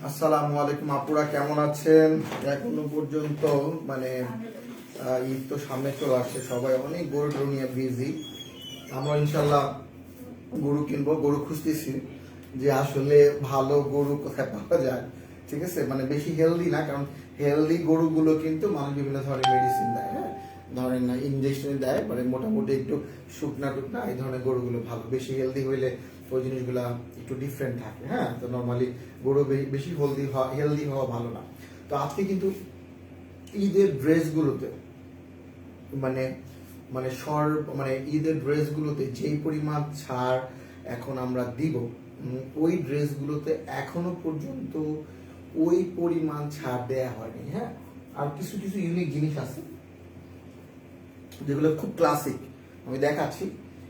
আসসালামু আলাইকুম আপুরা, কেমন আছেন? এখনো পর্যন্ত মানে ঈদ তো সামনে চলে আসছে, সবাই অনেক গরু টরু নিয়ে বিজি। আমরা ইনশাল্লাহ গরু কিনবো, গরু খুঁজতেছি যে আসলে ভালো গরু কোথায় পাওয়া যায়। ঠিক আছে, মানে বেশি হেলদি না, কারণ হেলদি গরুগুলো কিন্তু মানুষ বিভিন্ন ধরনের মেডিসিন দেয়, হ্যাঁ ধরেন না ইনজেকশন দেয়, মানে মোটামুটি একটু শুকনা টুকনা এই ধরনের গরুগুলো ভালো। বেশি হেলদি হইলে ওই জিনিসগুলা একটু ডিফারেন্ট থাকে, হ্যাঁ। তো নর্মালি গরু বেশি হেলদি হওয়া ভালো না। তো আজকে কিন্তু ঈদের ড্রেসগুলোতে মানে মানে মানে ঈদের ড্রেসগুলোতে যেই পরিমাণ ছাড় এখন আমরা দিব, ওই ড্রেসগুলোতে এখনো পর্যন্ত ওই পরিমাণ ছাড় দেয়া হয়নি, হ্যাঁ। আর কিছু কিছু ইউনিক জিনিস আছে যেগুলো খুব ক্লাসিক, আমি দেখাচ্ছি।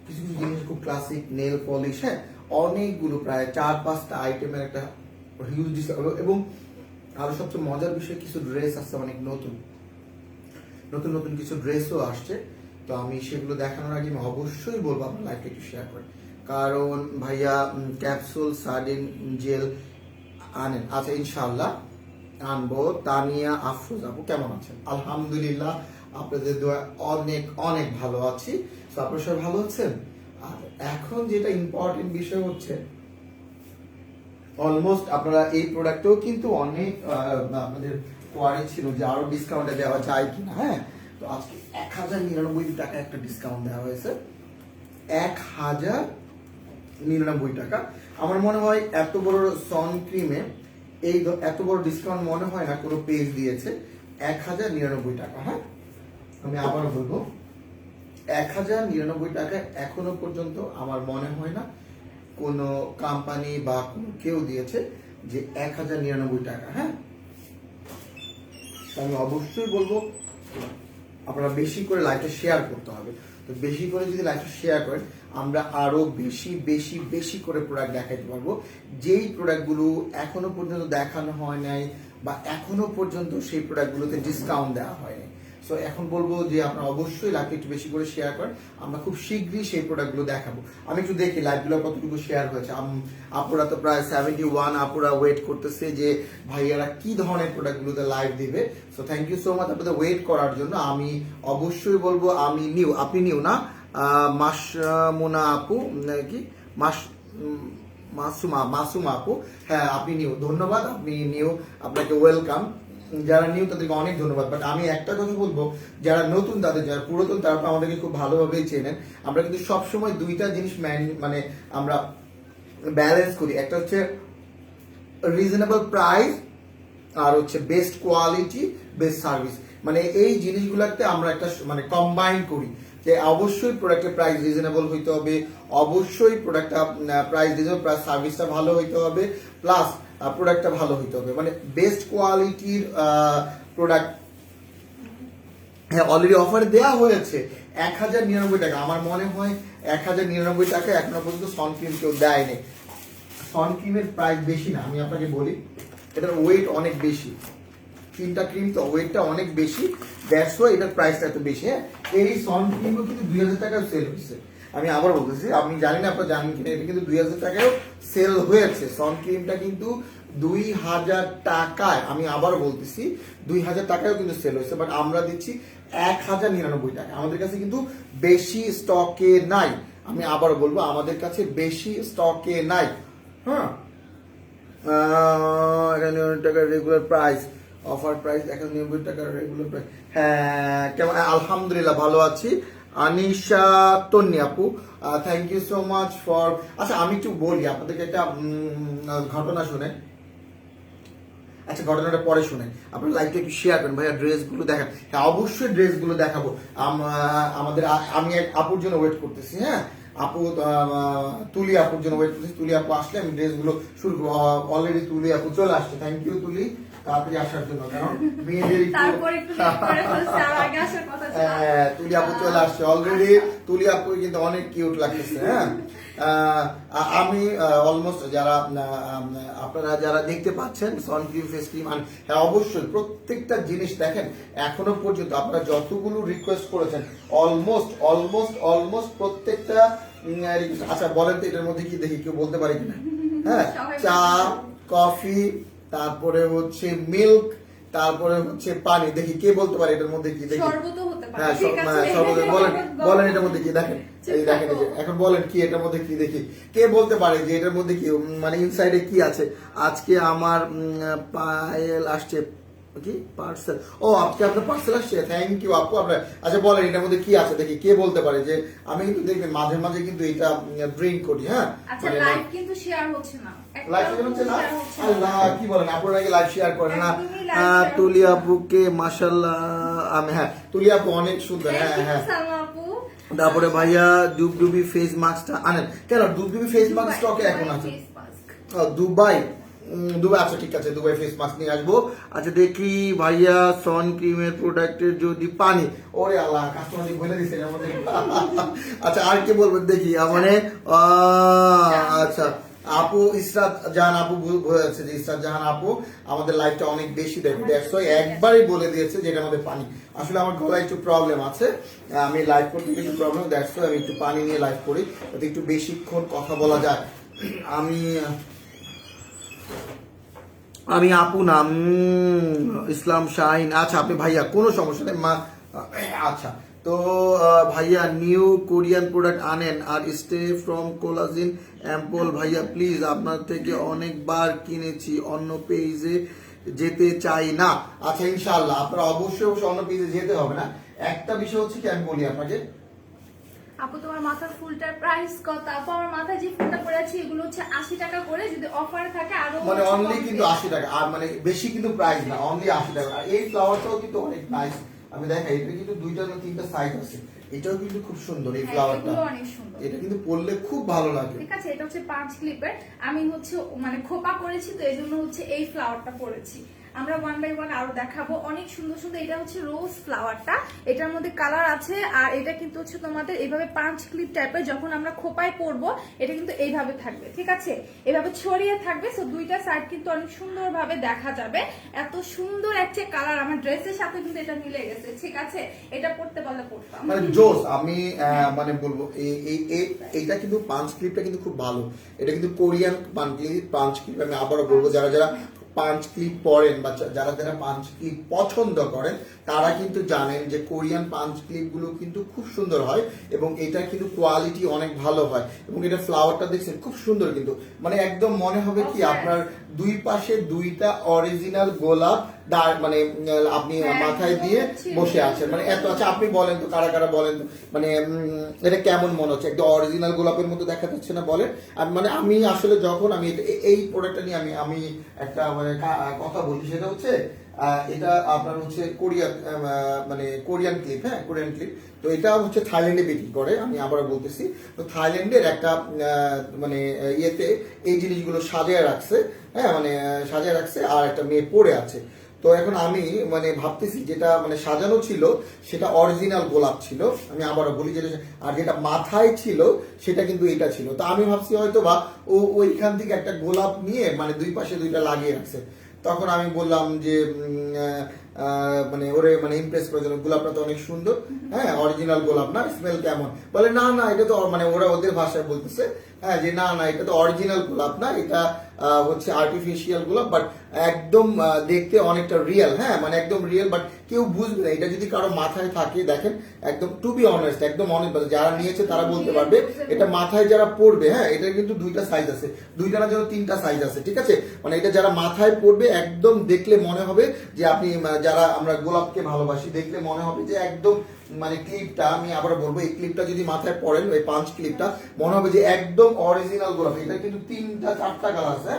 কিছু কিছু জিনিস খুব ক্লাসিক, নেল পলিশ, হ্যাঁ অনেকগুলো, প্রায় 4-5টা আইটেমের একটা হিউজ ডিসকাউন্ট। এবং আরো সবচেয়ে মজার বিষয়, কিছু ড্রেস আছে অনেক নতুন নতুন কিছু ড্রেসও আসছে। তো আমি সেগুলো দেখানোর আগে আমি অবশ্যই বলবো আপনার লাইফটা একটু শেয়ার করেন, কারণ ভাইয়া ক্যাপসুল সার্ডিন জেল আনেন। আচ্ছা ইনশাআল্লাহ আনবো। তানিয়া আফরোজ আপু কেমন আছেন? আলহামদুলিল্লাহ, আপনাদের দোয়া অনেক অনেক ভালো আছি। তো আপনারা সবাই ভালো আছেন? আর এখন যেটা ইম্পর্টেন্ট বিষয় হচ্ছে, অলমোস্ট আপনারা এই প্রোডাক্টও কিন্তু অনেক আপনাদের কোয়ারি ছিল যে আরো ডিসকাউন্টে দেওয়া যায় কিনা, হ্যাঁ। তো আজকে 1099 টাকা একটা ডিসকাউন্ট দেওয়া হয়েছে, 1099 টাকা। আমার মনে হয় এত বড় সন ক্রিমে এত বড় ডিসকাউন্ট মনে হয় না কোনো পেজ দিয়েছে। 1099 টাকা, হ্যাঁ আমি আবারও বলবো 1099 টাকা এখনো পর্যন্ত আমার মনে হয় না কোনো কোম্পানি বা কোনো কেউ দিয়েছে যে 1099 টাকা, হ্যাঁ। আমি অবশ্যই বলবো আপনারা বেশি করে লাইভটা শেয়ার করতে হবে। তো বেশি করে যদি লাইভটা শেয়ার করেন, আমরা আরো বেশি বেশি বেশি করে প্রোডাক্ট দেখাতে পারবো, যেই প্রোডাক্টগুলো এখনো পর্যন্ত দেখানো হয় নাই বা এখনো পর্যন্ত সেই প্রোডাক্টগুলোতে ডিসকাউন্ট দেওয়া হয়নি। সো এখন বলবো যে আপনারা অবশ্যই লাইভটা একটু বেশি করে শেয়ার করেন, আমরা খুব শীঘ্রই সেই প্রোডাক্টগুলো দেখাবো। আমি একটু দেখি লাইভগুলো কতটুকু শেয়ার হয়েছে। আপুরা তো প্রায় 71 আপুরা ওয়েট করতেছে যে ভাইয়ারা কি ধরনের প্রোডাক্টগুলোতে লাইভ দিবে। So thank you so much আপনাদের ওয়েট করার জন্য। আমি অবশ্যই বলবো আমি নিউ, আপনি নিউ না, মাসমুনা আপু কি মাসুমা আপু, হ্যাঁ আপনি নিউ, ধন্যবাদ, আপনি নিউ, আপনাকে ওয়েলকাম। যারা নিউ তাদেরকে অনেক ধন্যবাদ। বাট আমি একটা কথা বলবো, যারা নতুন তাদের, যারা পুরাতন তারা তো আমাদেরকে খুব ভালোভাবেই চেনেন। আমরা কিন্তু সবসময় দুইটা জিনিস মানে আমরা ব্যালেন্স করি, একটা হচ্ছে রিজনেবল প্রাইস আর হচ্ছে বেস্ট কোয়ালিটি বেস্ট সার্ভিস। মানে এই জিনিসগুলোতে আমরা একটা মানে কম্বাইন করি যে অবশ্যই প্রোডাক্টের প্রাইস রিজনেবল হইতে হবে, অবশ্যই প্রোডাক্টটা প্রাইস রিজনেবল, প্লাস সার্ভিসটা ভালো হইতে হবে, প্লাস প্রোডাক্টটা ভালো হইতে হবে। মানে বেস্ট কোয়ালিটির প্রোডাক্ট হ্যাঁ অলরেডি অফার দেওয়া হয়েছে 1099 টাকা। আমার মনে হয় 1099 টাকা এখনো পর্যন্ত সনক্রিম কেউ দেয়নি। সনক্রিমের প্রাইস বেশি না, আমি আপনাকে বলি এটার ওয়েট অনেক বেশি, 3টা ক্রিম তো ওয়েটটা অনেক বেশি, দ্যাটস ওয়াই এটার প্রাইসটা এত বেশি। হ্যাঁ এই সনক্রিমও কিন্তু 2000 টাকায় সেল হয়েছে। আমি আবার বলতেছি, আমি জানি না আপনারা জানেন কিনা, এটা কিন্তু 2000 টাকায়ও সেল হয়েছে। সনক্রিমটা কিন্তু 2000 টাকায়, আমি আবার বলতেছি 2000 টাকায়ও কিন্তু সেল হয়েছে, বাট আমরা দিচ্ছি 1099 টাকা। আমাদের কাছে কিন্তু বেশি স্টকে নাই, আমি আবার বলবো আমাদের কাছে বেশি স্টকে নাই, হ্যাঁ। 1099 টাকার রেগুলার প্রাইস, অফার প্রাইস 1099 টাকার রেগুলার প্রাইস। হ্যাঁ কেমন? আলহামদুলিল্লাহ ভালো আছি। আনিশা তন্নি আপু thank you so much for. আচ্ছা আমি একটু বলি আপনাদেরকে একটা ঘটনা শুনে, আচ্ছা ঘটনাটা পরে শুনেন, আপনার লাইভটা একটু শেয়ার করেন। ভাইয়া ড্রেসগুলো দেখান, হ্যাঁ অবশ্যই ড্রেসগুলো দেখাবো। আমাদের আমি এক আপুর জন্য ওয়েট করতেছি, হ্যাঁ আপু তুলি আপুর জন্য ওয়েট করতেছি। তুলি আপু আসলে আমি ড্রেসগুলো শুরু করবো। অলরেডি তুলি আপু চলে আসছে, থ্যাংক ইউ তুলি তাড়াতাড়ি আসার জন্য, কারণ মেয়েদের তুলি আপু চলে আসছে অলরেডি। তুলি আপু কিন্তু অনেক কিউট লাগতেছে, হ্যাঁ। আমি অলমোস্ট যারা আপনারা যারা দেখতে পাচ্ছেন সনক্রিম ফেস ক্রিম, হ্যাঁ অবশ্যই প্রত্যেকটা জিনিস দেখেন এখনো পর্যন্ত আপনারা যতগুলো রিকোয়েস্ট করেছেন অলমোস্ট প্রত্যেকটা আচ্ছা বলেন তো এটার মধ্যে কি দেখি, কেউ বলতে পারে কিনা? হ্যাঁ, চা, কফি, তারপরে হচ্ছে মিল্ক, তারপরে হচ্ছে পানি। দেখি কে বলতে পারে এটার মধ্যে কি দেখি। হ্যাঁ শরবত। বলেন বলেন এটার মধ্যে কি দেখেন, এই দেখেন এই যে এখন বলেন কি এটার মধ্যে কি দেখি, কে বলতে পারে যে এটার মধ্যে কি মানে ইনসাইডে কি আছে। আজকে আমার পায়েল আসছে কি পার্সেল, ও আজকে আপনার পার্সেল আসছে, থ্যাংক ইউ আপু আপনার। আচ্ছা বলেন এটার মধ্যে কি আছে দেখি, কে বলতে পারে যে আমি কিন্তু দেখবেন মাঝে মাঝে কিন্তু এটা ড্রিঙ্ক করি। হ্যাঁ আচ্ছা লাইভ কিন্তু শেয়ার হচ্ছে না, লাইভ শেয়ার হচ্ছে না। আল্লাহ কি বলেন, আপনারা নাকি লাইভ শেয়ার করেন না? তুলি আপুকে মাশাআল্লাহ, আমি হ্যাঁ তুলি আপু অনেক সুন্দর। হ্যাঁ হ্যাঁ তারপরে ভাইয়া ডুবডুবি ফেস মাস্কটা আনেন কেন? ডুবডুবি ফেস মাস্ক স্টকে এখন আছে দুবাই। দুবাই আচ্ছা ঠিক আছে, দুবাই ফেস মাস্ক নিয়ে আসবো। আচ্ছা দেখি ভাইয়া সন ক্রিমের প্রোডাক্টের যদি পানি, ওরে আল্লাহ কাস্টমার বলে দিচ্ছে এর মধ্যে। আচ্ছা আর কি বলবেন দেখি মানে আচ্ছা আপু ইসরাত জাহান আপু বলেছে যে ইসরাত জাহান আপু আমাদের লাইফটা অনেক বেশি দেখে, দ্যাটস ওয়াই একবারই বলে দিয়েছে যে এটার মধ্যে পানি। আসলে আমার গলায় একটু প্রবলেম আছে, আমি লাইভ করতে একটু প্রবলেম, দ্যাটস ওয়াই আমি একটু পানি নিয়ে লাইভ করি, যাতে একটু বেশিক্ষণ কথা বলা যায়। আমি আপু নাম ইসলাম শাহিন। আচ্ছা আপনি ভাইয়া কোনো সমস্যা নেই মা। আচ্ছা তো ভাইয়া নিউ কোরিয়ান প্রোডাক্ট আনেন আর স্টে ফ্রম কোলাজিন অ্যাম্পল। ভাইয়া প্লিজ আপনার থেকে অনেকবার কিনেছি, অন্য পেজে যেতে চাই না। আচ্ছা ইনশাআল্লাহ আপনারা অবশ্যই অন্য পেজে যেতে হবে না। একটা বিষয় হচ্ছে কি আমি বলি আপনাকে, আপু তোমার মাথার ফুলটার প্রাইস কত? আপু আমার মাথায় যে ফুলটা পড়ে আছে এগুলো হচ্ছে 80 টাকা করে, যদি অফার থাকে আরো মানে অনলি কিন্তু 80 টাকা, আর মানে বেশি কিন্তু প্রাইস না, অনলি 80 টাকা। আর এই ফ্লাওয়ারটাও কিন্তু অনেক নাইস, আমি দেখাই এটা কিন্তু দুইটা না তিনটা সাইজ আছে, এটাও কিন্তু খুব সুন্দর এই ফ্লাওয়ারটা, এটা কিন্তু পরলে খুব ভালো লাগে। ঠিক আছে এটা হচ্ছে 5 ক্লিপের, আমি হচ্ছে মানে খোপা করেছি তো এইজন্য হচ্ছে এই ফ্লাওয়ারটা পরেছি। আমরা ওয়ান বাই ওয়ান আরো দেখাবো, অনেক সুন্দর সুন্দর। এটা হচ্ছে রোজ ফ্লাওয়ারটা, এটার মধ্যে কালার আছে, আর এটা কিন্তু হচ্ছে তোমাদের এইভাবে 5 ক্লিপ টাইপের, যখন আমরা খোপায় পরবো এটা কিন্তু এইভাবে থাকবে, ঠিক আছে এভাবে ছড়িয়ে থাকবে। সো দুইটা সাইড কিন্তু অনেক সুন্দর ভাবে দেখা যাবে। এত সুন্দর একটা কালার, আমার ড্রেসের সাথে কিন্তু এটা মিলে গেছে, ঠিক আছে এটা পরতে পারলে পরতাম মানে জোস। আমি মানে বলবো এইটা কিন্তু 5 ক্লিপটা কিন্তু খুব ভালো, এটা কিন্তু কোরিয়ান 5 ক্লিপ। আমি আবারও বলবো যারা যারা 5 ক্লিপ পরেন বা যারা যারা 5 ক্লিপ পছন্দ করেন তারা কিন্তু জানেন যে কোরিয়ান 5 ক্লিপ গুলো কিন্তু খুব সুন্দর হয় এবং এটা কিন্তু কোয়ালিটি অনেক ভালো হয়। এবং এটা ফ্লাওয়ারটা দেখছেন খুব সুন্দর, কিন্তু মানে একদম মনে হবে কি আপনার দুই পাশে দুইটা অরিজিনাল গোলাপ মানে আপনি মাথায় দিয়ে বসে আছেন, মানে এত আছে। আপনি বলেন তো কারা কারা বলেন মানে এটা কেমন মনে হচ্ছে, একদম অরিজিনাল গোলাপের মতো দেখা যাচ্ছে না বলেন। আর মানে আমি আসলে যখন আমি এই প্রোডাক্টটা নিয়ে আমি একটা মানে কথা বলি, সেটা হচ্ছে এটা আপনার হচ্ছে মানে কোরিয়ান ক্লিপ। হ্যাঁ কোরিয়ান ক্লিপ, তো এটা হচ্ছে থাইল্যান্ডে বিক্রি করে, আমি আবার বলতেছি। তো থাইল্যান্ডের একটা মানে ইয়েতে এই জিনিসগুলো সাজিয়ে রাখছে, হ্যাঁ মানে সাজিয়ে রাখছে, আর একটা মেয়ে পড়ে আছে। তো এখন আমি মানে ভাবতেছি যেটা মানে সাজানো ছিল সেটা অরিজিনাল গোলাপ ছিল, আমি আবারও বলি যেটা, আর যেটা মাথায় ছিল সেটা কিন্তু এটা ছিল। তো আমি ভাবছি হয়তো বা ওইখান থেকে একটা গোলাপ নিয়ে মানে দুই পাশে দুইটা লাগিয়ে রাখছে। তখন আমি বললাম যে মানে ওরে মানে ইমপ্রেস করার জন্য, গোলাপটা তো অনেক সুন্দর, হ্যাঁ অরিজিনাল গোলাপ না, স্মেল কেমন? বলে না না এটা তো মানে ওরা ওদের ভাষায় বলতেছে, হ্যাঁ যে না না এটা তো অরিজিনাল গোলাপ না, এটা হচ্ছে আর্টিফিশিয়াল গোলাপ, বাট একদম দেখতে অনেকটা রিয়েল। হ্যাঁ মানে একদম রিয়েল, বাট কেউ বুঝবে না। এটা যদি কারো মাথায় থাকে দেখেন, একদম টু বি অনেস্ট, একদম অনেক যারা নিয়েছে তারা বলতে পারবে, এটা মাথায় যারা পড়বে, হ্যাঁ এটা কিন্তু দুইটা সাইজ আছে, দুইটা না যেন তিনটা সাইজ আছে, ঠিক আছে মানে এটা যারা মাথায় পড়বে একদম দেখলে মনে হবে যে আপনি, যারা আমরা গোলাপকে ভালোবাসি, দেখলে মনে হবে যে একদম মানে ক্লিপটা, আমি আবার বলবো এই ক্লিপটা যদি মাথায় পড়েন, ওই 5 ক্লিপটা মনে হবে যে একদম অরিজিনাল গোলাপ। এটা কিন্তু 3টা 4টা কালার আছে,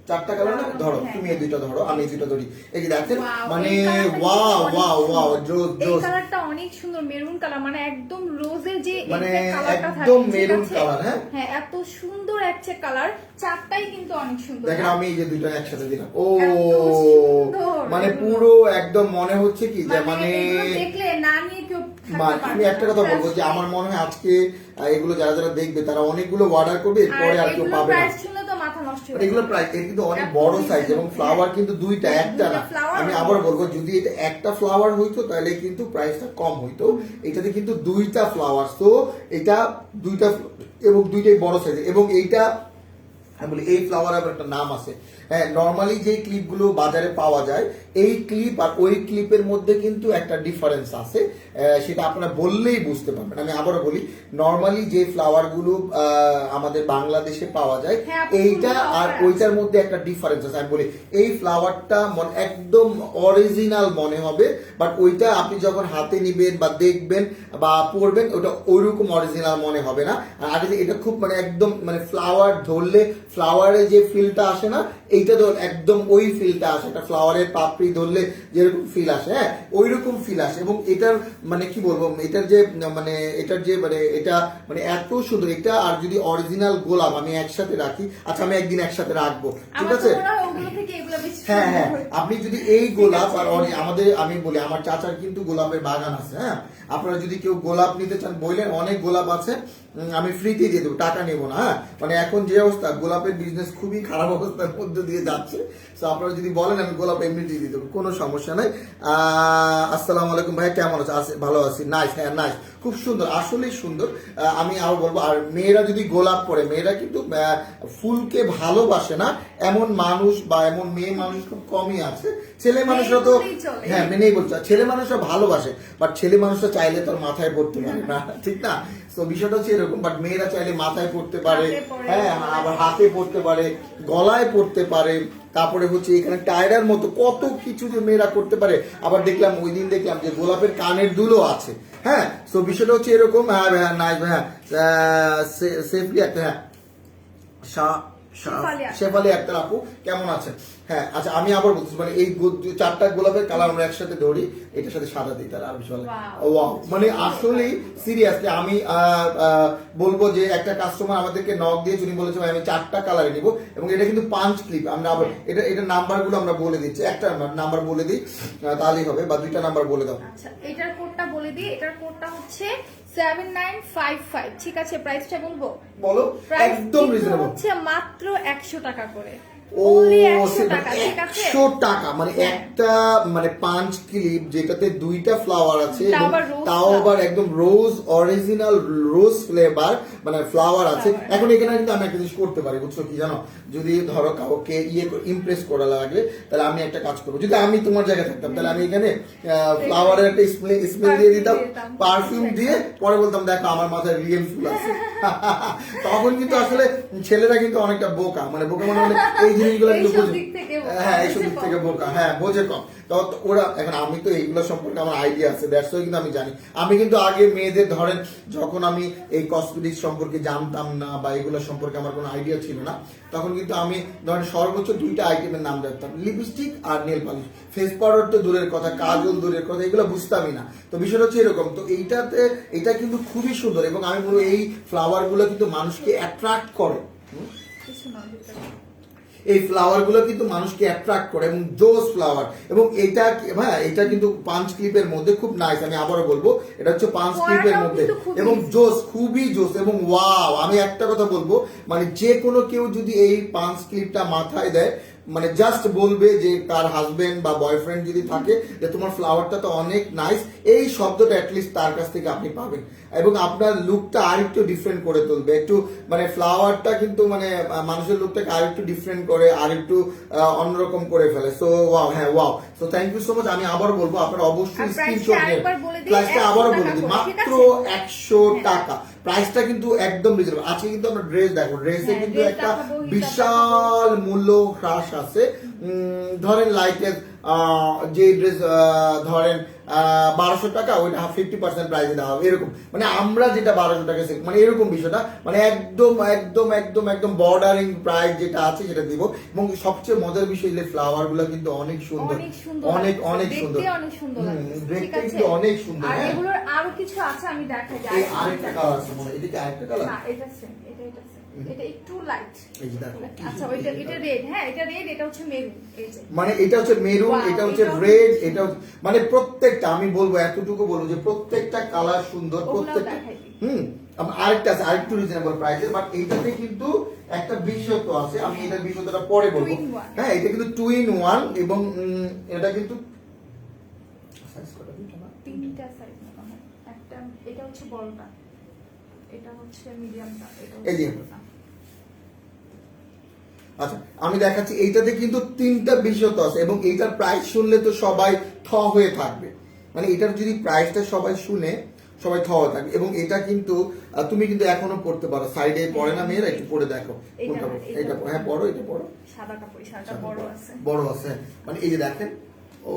4টা কালার না, ধরো তুমি এই দুইটা ধরো, আমি এই দুইটা ধরি, এই যে দেখেন মানে ওয়াও ওয়াও ওয়াও জোস জোস। এই কালারটা অনেক সুন্দর, মেরুন কালার, মানে একদম রোজের যে মানে কালারটা থাকে, একদম মেরুন কালার। হ্যাঁ হ্যাঁ এত সুন্দর একটা কালার, চারটাই কিন্তু অনেক সুন্দর। দেখেন আমি এই যে দুইটা একসাথে দিলাম, ও মানে পুরো একদম মনে হচ্ছে কি যে মানে দেখলে না নিয়ে কেউ। আমি একটা কথা বলবো যে আমার মনে হয় আজকে এগুলো যারা যারা দেখবে তারা অনেকগুলো অর্ডার করবে, এরপরে আর কেউ পাবে না। মাথা নষ্ট হয়ে এগুলো যাবে। প্রাইস, এর কিন্তু অনেক এত বড় সাইজ reasonable, এবং ফ্লাওয়ার কিন্তু দুইটা, হ্যাঁ, একটা না। দুইটা flower আমি আর আবার দুইটা বলবো যদি এটা একটা ফ্লাওয়ার হইতো তাহলে কিন্তু প্রাইসটা কম হইতো, এটাতে কিন্তু দুইটা ফ্লাওয়ার, তো এটা দুইটা এবং দুইটাই বড় সাইজ। এবং এইটা আমি বলি এই ফ্লাওয়ারের একটা নাম আছে। হ্যাঁ, নর্মালি যে ক্লিপগুলো বাজারে পাওয়া যায় এই ক্লিপ আর ওই ক্লিপের মধ্যে কিন্তু একটা ডিফারেন্স আছে, সেটা আপনারা বললেই বুঝতে পারবেন। আমি আবারও বলি, নর্মালি যে ফ্লাওয়ারগুলো আমাদের বাংলাদেশে পাওয়া যায় হ্যাঁ, এইটা ফুল আর flower ওইটার মধ্যে একটা ডিফারেন্স আছে। আমি বলি এই ফ্লাওয়ারটা একদম অরিজিনাল মনে হবে, বাট ওইটা আপনি যখন হাতে নিবেন বা দেখবেন বা পড়বেন ওটা ওইরকম অরিজিনাল মনে হবে না। আর আগে এটা খুব মানে একদম মানে ফ্লাওয়ার ধরলে ফ্লাওয়ারে যে ফিলটা আসে না, এইটা তো একদম ওই ফিলটা আসে, একটা ফ্লাওয়ারের পাপড়ি ধরলে যেরকম ফিল আসে, হ্যাঁ ওই রকম ফিল আসে। এবং এটার মানে কি বলবো, এটার যে মানে এটার যে মানে এটা মানে এত সুন্দর, এটা আর যদি অরিজিনাল গোলাপ আমি একসাথে রাখি, আচ্ছা আমি একদিন একসাথে রাখবো, ঠিক আমার আছে? তো মনে হয় ওগুলো থেকে এগুলো বেশি হ্যাঁ সুন্দর হ্যাঁ, হয়েছে। আপনি যদি এই গোলাপ আর আমাদের আমি বলি আমার চাচার কিন্তু গোলাপের বাগান আছে। হ্যাঁ, আপনারা যদি কেউ গোলাপ নিতে চান বললেন, অনেক গোলাপ আছে, আমি ফ্রিতে দিয়ে দেবো, টাকা নেবো না। হ্যাঁ, মানে এখন যে অবস্থা গোলাপের বিজনেস খুবই খারাপ অবস্থার মধ্যে দিয়ে যাচ্ছে, তো আপনারা যদি বলেন আমি গোলাপ এমনি দিয়ে দিয়ে দেবো, কোনো সমস্যা নাই। আসসালামু আলাইকুম ভাই, কেমন আছে? ভালো আছি। নাইস, হ্যাঁ নাইস, খুব সুন্দর, আসলেই সুন্দর। আমি আরো বলবো, আর মেয়েরা যদি গোলাপ পরে, মেয়েরা কিন্তু ফুলকে ভালোবাসে না এমন মানুষ বা এমন মেয়ে মানুষ খুব কমই আছে। ছেলে মানুষরা তো বললেই চলে। হ্যাঁ মেনেই বলছে, ছেলে মানুষরা ভালোবাসে, বাট ছেলে মানুষরা চাইলে তোর মাথায় পড়তে পারে না, ঠিক না? তো বিষয়টা হচ্ছে এরকম, বাট মেয়েরা চাইলে মাথায় পড়তে পারে, হাতে পরে, হ্যাঁ আবার হাতে পড়তে পারে, গলায় পড়তে পারে, তারপরে হচ্ছে এখানে টায়রার মতো কত কিছু যে মেয়েরা করতে পারে। আবার দেখলাম ওই দিন দেখলাম যে গোলাপের কানের দুলও আছে। হ্যাঁ, তো বিষয়টা হচ্ছে এরকম। হ্যাঁ হ্যাঁ নাইস, হ্যাঁ সেফলি একটা, হ্যাঁ শেফালি আক্তার আপু কেমন আছেন? হ্যাঁ আচ্ছা, আমি আবার বলছি মানে এই চারটা গোলাপের কালার আমরা একসাথে ধরি, এটার সাথে সাদা দিই, তাহলে আরো ভালো। ওয়াও, মানে আসলেই সিরিয়াসলি আমি বলবো যে একটা কাস্টমার আমাদেরকে নক দিয়ে উনি বলেছে ভাই আমি চারটা কালারে নিব, এবং এটা কিন্তু পাঁচ ক্লিপ। আমরা আবার এটা নাম্বারগুলো আমরা বলে দিচ্ছি, একটা নাম্বার বলে দিই তাহলেই হবে, বা দুইটা নাম্বার বলে দাও। আচ্ছা, এটার কোডটা বলে দিই, এটার কোডটা হচ্ছে 7955, ঠিক আছে? প্রাইসটা বলবো? বলো, প্রাইস একদম রিজনেবল হচ্ছে মাত্র 100 টাকা করে। ও Only 100 টাকা, ঠিক আছে? 100 টাকা, মানে একটা মানে পাঁচ ক্লিপ যেটাতে দুইটা ফ্লাওয়ার আছে, তাও এবং আবার rose তাও flower। আবার একদম রোজ অরিজিনাল রোজ ফ্লেভার মানে ফ্লাওয়ার আছে। Flower। এখন এখানে কিন্তু আমি একটা জিনিস করতে পারি, বুঝছো কি জানো? যদি ধরো কাউকে ইমপ্রেস করা লাগে, তাহলে আমি একটা কাজ করবো, যদি আমি তোমার জায়গায় থাকতাম তাহলে আমি এখানে ফ্লাওয়ারের একটা স্মেল দিয়ে দিতাম, পারফিউম দিয়ে, পরে বলতাম দেখো আমার মাথায় রিয়েল ফুল আছে। তখন কিন্তু আসলে ছেলেরা কিন্তু অনেকটা বোকা, মানে বোকা মানে এই জিনিসগুলো কিন্তু এইসব বোঝে, দিক থেকে বোকা, হ্যাঁ এইসব বোঝে দিক কম। থেকে বোকা, হ্যাঁ বোঝে কম। তো ওরা এখন, আমি তো এইগুলো সম্পর্কে আমার আইডিয়া আছে, দ্যাটস ওয়াই কিন্তু আমি জানি। আমি কিন্তু আগে মেয়েদের ধরেন যখন আমি এই কসমেটিক্স সম্পর্কে জানতাম না বা এগুলো সম্পর্কে আমার কোনো আইডিয়া ছিল না, তখন কিন্তু আমি ধরেন সর্বোচ্চ দুইটা আইটেমের নাম জানতাম, লিপস্টিক আর নেল পালিশ। ফেস পাউডার তো দূরের কথা, কাজল দূরের কথা, এগুলো বুঝতামই না। তো বিষয়টা হচ্ছে এরকম, তো এইটাতে এটা কিন্তু খুবই সুন্দর, এবং আমি বলবো এই ফ্লাওয়ার গুলো কিন্তু মানুষকে অ্যাট্রাক্ট করে। কিছু না, এই ফ্লাওয়ার গুলো কিন্তু মানুষকে অ্যাট্রাক্ট করে, এবং জোস ফ্লাওয়ার। এবং এটা হ্যাঁ এটা কিন্তু পাঁচ ক্লিপের মধ্যে খুব নাইস, আমি আবারও বলবো এটা হচ্ছে পাঁচ ক্লিপের মধ্যে, এবং জোস, খুবই জোস। এবং ওয়াও, আমি একটা কথা বলবো, মানে যে কোনো কেউ যদি এই পাঁচ ক্লিপটা মাথায় দেয়, মানে জাস্ট বলবে যে তার হাজবেন্ড বা বয়ফ্রেন্ড যদি থাকে যে তোমার ফ্লাওয়ারটা তো অনেক নাইস, এই শব্দটা অ্যাটলিস্ট তার কাছ থেকে আপনি পাবেন, এবং আপনার লুকটা আরেকটু ডিফারেন্ট করে তুলবে। একটু মানে ফ্লাওয়ারটা কিন্তু মানে মানুষের লুকটাকে আরেকটু ডিফারেন্ট করে, আরেকটু অন্যরকম করে ফেলে। সো ওয়াও, হ্যাঁ wow, so thank you so much. আমি আবার বলবো আপনারা অবশ্যই স্ক্রিনশট নিন, প্রাইসটা আবারও বলে দিই, মাত্র 100 টাকা। প্রাইসটা কিন্তু একদম রিজনেবল। আজকে কিন্তু আমরা ড্রেস দেখো, ড্রেসে কিন্তু একটা বিশাল মূল্য হ্রাস আছে। ধরেন লাইকের যে ড্রেস ধরেন 1200 টাকা, ওইটা 50% প্রাইসে দেওয়া হবে, এরকম। মানে আমরা যেটা 1200 টাকা মানে এরকম বিষয়টা, মানে একদম একদম একদম একদম বর্ডারিং প্রাইস যেটা আছে সেটা দিব। এবং সবচেয়ে মজার বিষয় যে ফ্লাওয়ার গুলো কিন্তু অনেক সুন্দর, অনেক অনেক সুন্দর, দেখতে কিন্তু অনেক সুন্দর। আর এগুলোর আরো কিছু আছে, আমি দেখাই যাই। এই আরেকটা কালার আছে, মানে এটা কি আরেকটা কালার? না, এটা সেম, এটা এটা একটু লাইট। এই যে দেখো, আচ্ছা, এটা রেড, হ্যাঁ এটা রেড, এটা হচ্ছে মেরুন, এই যে মানে এটা হচ্ছে মেরুন, এটা হচ্ছে রেড, এটা মানে প্রত্যেকটা আমি বলবো এতটুকু বলবো যে প্রত্যেকটা কালার সুন্দর, প্রত্যেকটা আরেকটা আছে আরেকটু রিজনেবল প্রাইসে, বাট এইটাতে কিন্তু একটা বিশেষত্ব আছে, আমি এটার বিশেষত্বটা পরে বলবো। 2 in 1 হ্যাঁ, এটা কিন্তু 2 in 1 এবং এটা কিন্তু সাইজ কত দুটো না, তিনটা সাইজ মনে হয়, একটা এটা হচ্ছে বড়টা, এটা হচ্ছে মিডিয়ামটা, এটা এই যে। হচ্ছে ছোটটা। আচ্ছা আমি দেখাচ্ছি, এইটাতে কিন্তু 3টা বিশেষত্ব আছে এবং এইটার প্রাইস শুনলে তো সবাই থ হয়ে থাকবে, মানে এটার যদি প্রাইসটা সবাই শুনে সবাই থ হয়ে থাকবে। এবং এটা কিন্তু তুমি কিন্তু এখনো পড়তে পারো, সাইডে পড়ে না মেয়েরা, একটু পড়ে দেখো কোনটা পড়ো। এটা হ্যাঁ পড়ো, এটা পড়ো, সাদা কাপড়, সাদা বড় আছে, বড় আছে, মানে এই যে দেখেন। ও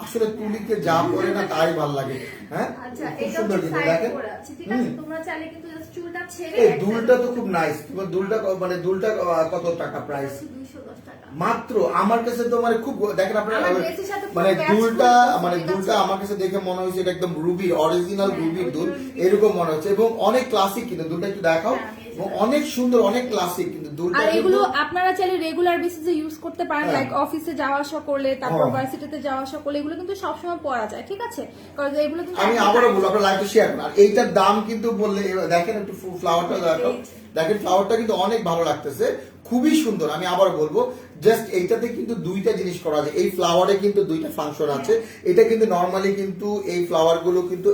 আসলে তুলিকে যা পরে না তাই ভালো লাগে। হ্যাঁ আচ্ছা খুব এটা সুন্দর হচ্ছে কিন্তু সাইড দেখেন। করা আছে, ঠিক আছে। তোমরা চাইলে কিন্তু জাস্ট চুলটা ছেড়ে এই একটা দুলটা তো খুব নাইস। তোমার দুলটা মানে দুলটা কত টাকা প্রাইস? 210 টাকা মাত্র। আমার কাছে তো মানে খুব দেখেন আপনারা আমার ড্রেসের সাথে পুরো মানে match দুলটা করতেছে, মানে ঠিক দুলটা আছে? আমার কাছে দেখে মনে হয়েছে এটা একদম রুবি, অরিজিনাল হ্যাঁ, রুবির দুল original এরকম মনে হচ্ছে এবং অনেক ক্লাসিক কিন্তু দুলটা একটু দেখাও। হ্যাঁ, আমি এই যে এবং অনেক সুন্দর, অনেক ক্লাসিক কিন্তু দুলটা আর কিন্তু এগুলো আপনারা চাইলে রেগুলার বেসিসে ইউজ করতে পারেন, হ্যাঁ। লাইক অফিসে যাওয়া আসা করলে, তারপর হ্যাঁ। ভার্সিটিতে যাওয়া আসা করলে এগুলো কিন্তু সবসময় পরা যায়, ঠিক আছে। কারণ এগুলো কিন্তু আমি আবারও বলবো আপনার লাইভটা শেয়ার করুন। আর এইটার দাম কিন্তু বললে দেখেন একটু ফ্লাওয়ারটা দেখো, দেখেন ফ্লাওয়ারটা কিন্তু অনেক ভালো লাগতেছে, খুবই সুন্দর। আমি আবার বলবো জাস্ট এইটাতে কিন্তু দুইটা জিনিস করা যায়, এই ফ্লাওয়ারে কিন্তু দুইটা ফাংশন আছে। এটা কিন্তু নরমালি কিন্তু এই ফ্লাওয়ার গুলো কিন্তু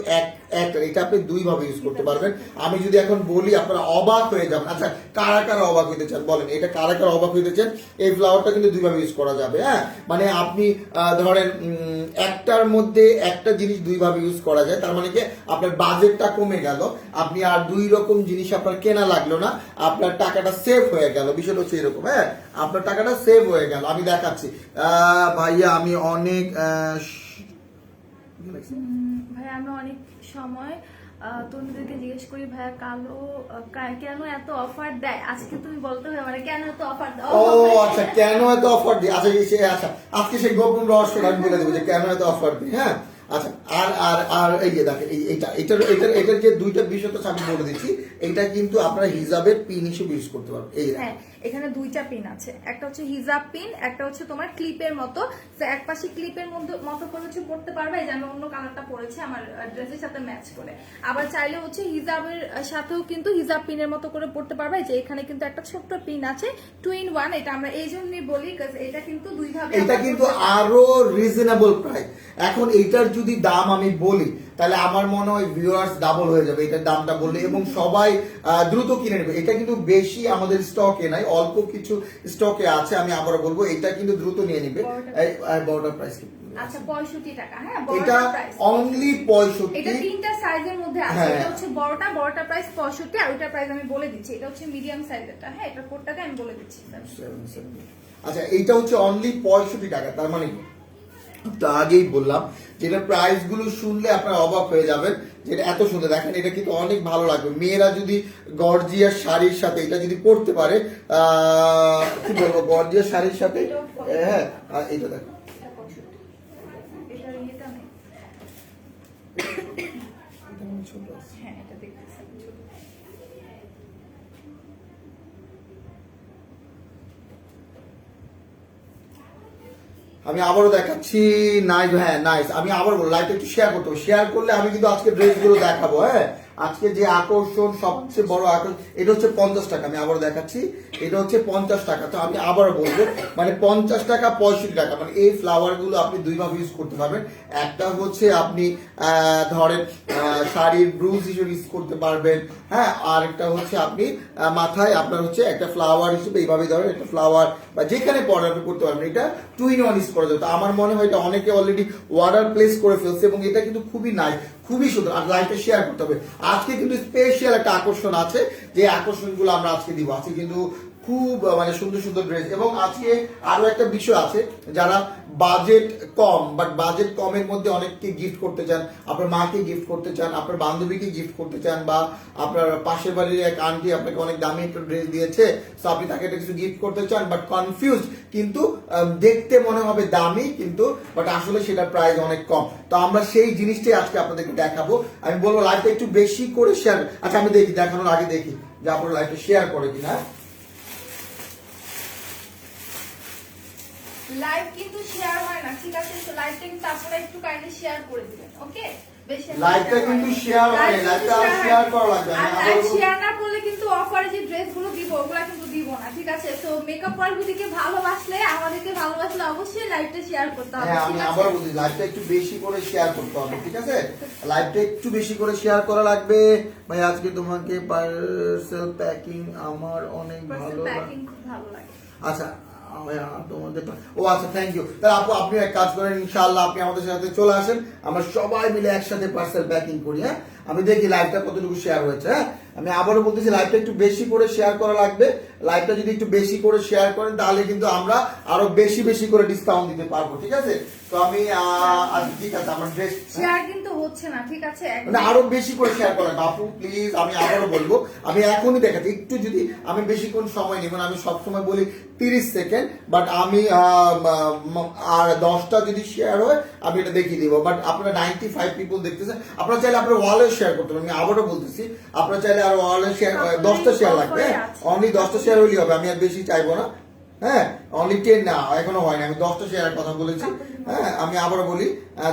একটা এটা আপনি দুই ভাবে ইউজ করতে পারবেন। আমি যদি এখন বলি আপনারা অবাক হয়ে যাবেন। আচ্ছা কারা কারা অবাক হইতে চান বলেন, এটা কারা কারা অবাক হইতে চান? এই ফ্লাওয়ারটা কিন্তু দুই ভাবে ইউজ করা যাবে। হ্যাঁ মানে আপনি ধরেন একটার মধ্যে একটা জিনিস দুই ভাবে ইউজ করা যায়, তার মানে কি আপনার বাজেটটা কমে গেল, আপনি আর দুই রকম জিনিস আপনার কেনা লাগলো না, আপনার টাকাটা সেভ হয়ে গেল। বিষয়টা হচ্ছে এরকম, হ্যাঁ আপনার টাকাটা সেভ হয়ে গেল। আমি দেখাচ্ছি ভাইয়া, আমি অনেক ভাই আমরা অনেক সময় তোমাদেরকে জিজ্ঞেস করি ভাইয়া কালো কেন এত অফার দেয়, আজকে তুমি বলতে হবে মানে কেন এত অফার দাও। ও আচ্ছা কেন এত অফার দিই? আচ্ছা আচ্ছা আজকে সেই গোপন রহস্যটা আমি বলে দেবো যে কেন এত অফার দিই। হ্যাঁ আচ্ছা আর আর আর এই যে দেখেন এটার যে দুইটা বিষয় তো আমি বলে দিচ্ছি, এটা কিন্তু আপনারা হিজাবের পিন হিসেবে ইউজ করতে পারবেন। এই হ্যাঁ এখানে দুইটা পিন আছে, একটা হচ্ছে হিজাব পিন, একটা হচ্ছে তোমার ক্লিপের মতো। এক পাশে ক্লিপের মতো করে হচ্ছে পড়তে পারবে, এই যে আমি অন্য কালারটা পরেছি আমার ড্রেসের সাথে ম্যাচ করে। আবার চাইলে হচ্ছে হিজাবের সাথেও কিন্তু হিজাব পিনের মতো করে পড়তে পারবে, যে এখানে কিন্তু একটা ছোট্ট পিন আছে 2 in 1। এটা আমরা এই জন্যই বলি এটা কিন্তু দুই ভাবে এটা কিন্তু আরো রিজনেবল প্রাইস। এখন এইটার যদি দাম আমি বলি তাহলে আমার মনে হয় ভিউয়ার্স ডাবল হয়ে যাবে এটার দামটা বললে, এবং সবাই দ্রুত কিনে নেবে। এটা কিন্তু বেশি আমাদের স্টকে নাই, অল্প কিছু স্টকে আছে। আমি আবারও বলবো এটা কিন্তু দ্রুত নিয়ে নিবে। বড়টার প্রাইস আচ্ছা 65 টাকা। হ্যাঁ এটা বড়টা প্রাইস অনলি 65। এটা তিনটা সাইজের মধ্যে আছে। হ্যাঁ। এটা হচ্ছে বড়টা প্রাইস 65, আর ওইটার প্রাইস আমি বলে দিচ্ছি, এটা হচ্ছে মিডিয়াম সাইজেরটা। হ্যাঁ এটা কোডটাকে আমি বলে দিচ্ছি। আচ্ছা এইটা হচ্ছে অনলি 65 টাকা। তার মানে কি তো আগেই বললাম যেটা প্রাইস গুলো শুনলে আপনারা অবাক হয়ে যাবেন, যেটা এত সুন্দর। দেখেন এটা কিন্তু অনেক ভালো লাগবে, মেয়েরা যদি গর্জিয়াস শাড়ির সাথে এটা যদি পরতে পারে কি বলবো, গর্জিয়াস শাড়ির সাথে। হ্যাঁ এটা দেখো এটার ইয়েটা নেই। ছোট আছে। হ্যাঁ এটা দেখতেছি আমি আবারও দেখাচ্ছি। নাইস, হ্যাঁ নাইস। আমি আবার লাইভটা একটু শেয়ার করতে হবে, শেয়ার করলে আমি কিন্তু আজকে ড্রেসগুলো দেখাবো। হ্যাঁ আজকে যে আকর্ষণ, সবচেয়ে বড় আকর্ষণ, এটা হচ্ছে 50 টাকা। আমি আবারও দেখাচ্ছি, এটা হচ্ছে 50 টাকা। তো আমি আবারও বলবো মানে 50 টাকা 65 টাকা, মানে এই ফ্লাওয়ার গুলো আপনি দুই ভাবে ইউজ করতে পারবেন। একটা হচ্ছে আপনি ধরেন শাড়ির ব্রুজ হিসেবে ইউজ করতে পারবেন। হ্যাঁ আর একটা হচ্ছে আপনি মাথায় আপনার হচ্ছে একটা ফ্লাওয়ার হিসেবে এইভাবে ধরেন একটা ফ্লাওয়ার বা যেখানে পরে আপনি করতে পারবেন। এটা 2 in 1 ইউজ করা যায়। তো আমার মনে হয় এটা অনেকে অলরেডি অর্ডার প্লেস করে ফেলছে এবং এটা কিন্তু খুবই নাইস, খুবই সুন্দর। আর লাইভটা শেয়ার করতে হবে। আজকে কিন্তু স্পেশাল একটা আকর্ষণ আছে, যে আকর্ষণগুলো আমরা আজকে দিব। আজকে কিন্তু খুব মানে সুন্দর সুন্দর ড্রেস, এবং আজকে আরো একটা বিষয় আছে, যারা বাজেট কম বাট বাজেট কমের মধ্যে অনেককে গিফট করতে চান, আপনার মাকে গিফট করতে চান, আপনার বান্ধবীকে গিফট করতে চান, বা আপনার পাশের বাড়ির এক আন্টি আপনাকে অনেক দামি একটা ড্রেস দিয়েছে, তো আপনি তাকে একটা কিছু গিফট করতে চান বাট কনফিউজ, কিন্তু দেখতে মনে হবে দামি কিন্তু বাট আসলে সেটা প্রাইস অনেক কম। তো আমরা সেই জিনিসটাই আজকে আপনাদেরকে দেখাবো। আমি বলবো লাইভটা একটু বেশি করে শেয়ার। আচ্ছা আমি দেখি, দেখানোর আগে দেখি যে আপনার লাইভটা শেয়ার করে কিনা। লাইভ কিন্তু শেয়ার হয় না, ঠিক আছে? তো লাইভটা কিন্তু আপনারা একটু কাইন্ডলি শেয়ার করে দিবেন, ওকে? বেশি লাইভটা কিন্তু শেয়ার হয়, লাইভটা শেয়ার করা লাগবে। আর লাইভ শেয়ার না করলে কিন্তু অফারে যে ড্রেসগুলো দিব ওগুলা কিন্তু দিব না, ঠিক আছে? তো মেকআপ ওয়ার্ল্ডকে ভালোবাসলে, আমাদেরকে ভালোবাসলে অবশ্যই লাইভটা শেয়ার করতে হবে। হ্যাঁ, আমি আবার বলছি লাইভটা একটু বেশি করে শেয়ার করতে হবে, ঠিক আছে? লাইভটা একটু বেশি করে শেয়ার করা লাগবে। ভাই আজকে তোমাকে পার্সেল প্যাকিং আমার অনেক ভালো প্যাকিং খুব ভালো লাগে। আচ্ছা তোমাদের ও আচ্ছা, থ্যাংক ইউ। তাহলে আপু আপনি এক কাজ করেন, ইনশাআল্লাহ আপনি আমাদের সাথে চলে আসেন, আমরা সবাই মিলে একসাথে পার্সেল প্যাকিং করি। হ্যাঁ, আমি দেখি লাইভটা কতটুকু শেয়ার হয়েছে। হ্যাঁ, আমি আবারও বলতেছি লাইভটা একটু বেশি করে শেয়ার করা লাগবে। লাইভটা যদি একটু বেশি করে শেয়ার করেন তাহলে কিন্তু আমরা আরো বেশি বেশি করে ডিসকাউন্ট দিতে পারবো, ঠিক আছে? তো আমি আচ্ছা ঠিক আছে, আমার ড্রেস শেয়ার কিন্তু হচ্ছে না, ঠিক আছে? মানে আরো বেশি করে শেয়ার করেন আপু প্লিজ। আমি আবারও বলবো, আমি এখনই দেখাচ্ছি, একটু যদি আমি বেশিক্ষণ সময় নিব না, আমি সবসময় বলি 30 সেকেন্ড, বাট আমি আর 10টা যদি শেয়ার হয় আমি এটা দেখিয়ে দিব। বাট আপনারা 95 পিপল দেখতেছেন, আপনারা চাইলে আপনার ওয়ালে শেয়ার করতে পারেন। আমি আবারও বলতেছি, আপনারা চাইলে আর ওয়ালে শেয়ার 10টা শেয়ার লাগবে, অনলি 10টা শেয়ার হলেই হবে, আমি আর বেশি চাইবো না। হ্যাঁ, অনলি 10 না, এখনো হয়নি, আমি 10টা শেয়ারের কথা বলেছি। হ্যাঁ, আমি আবারও বলি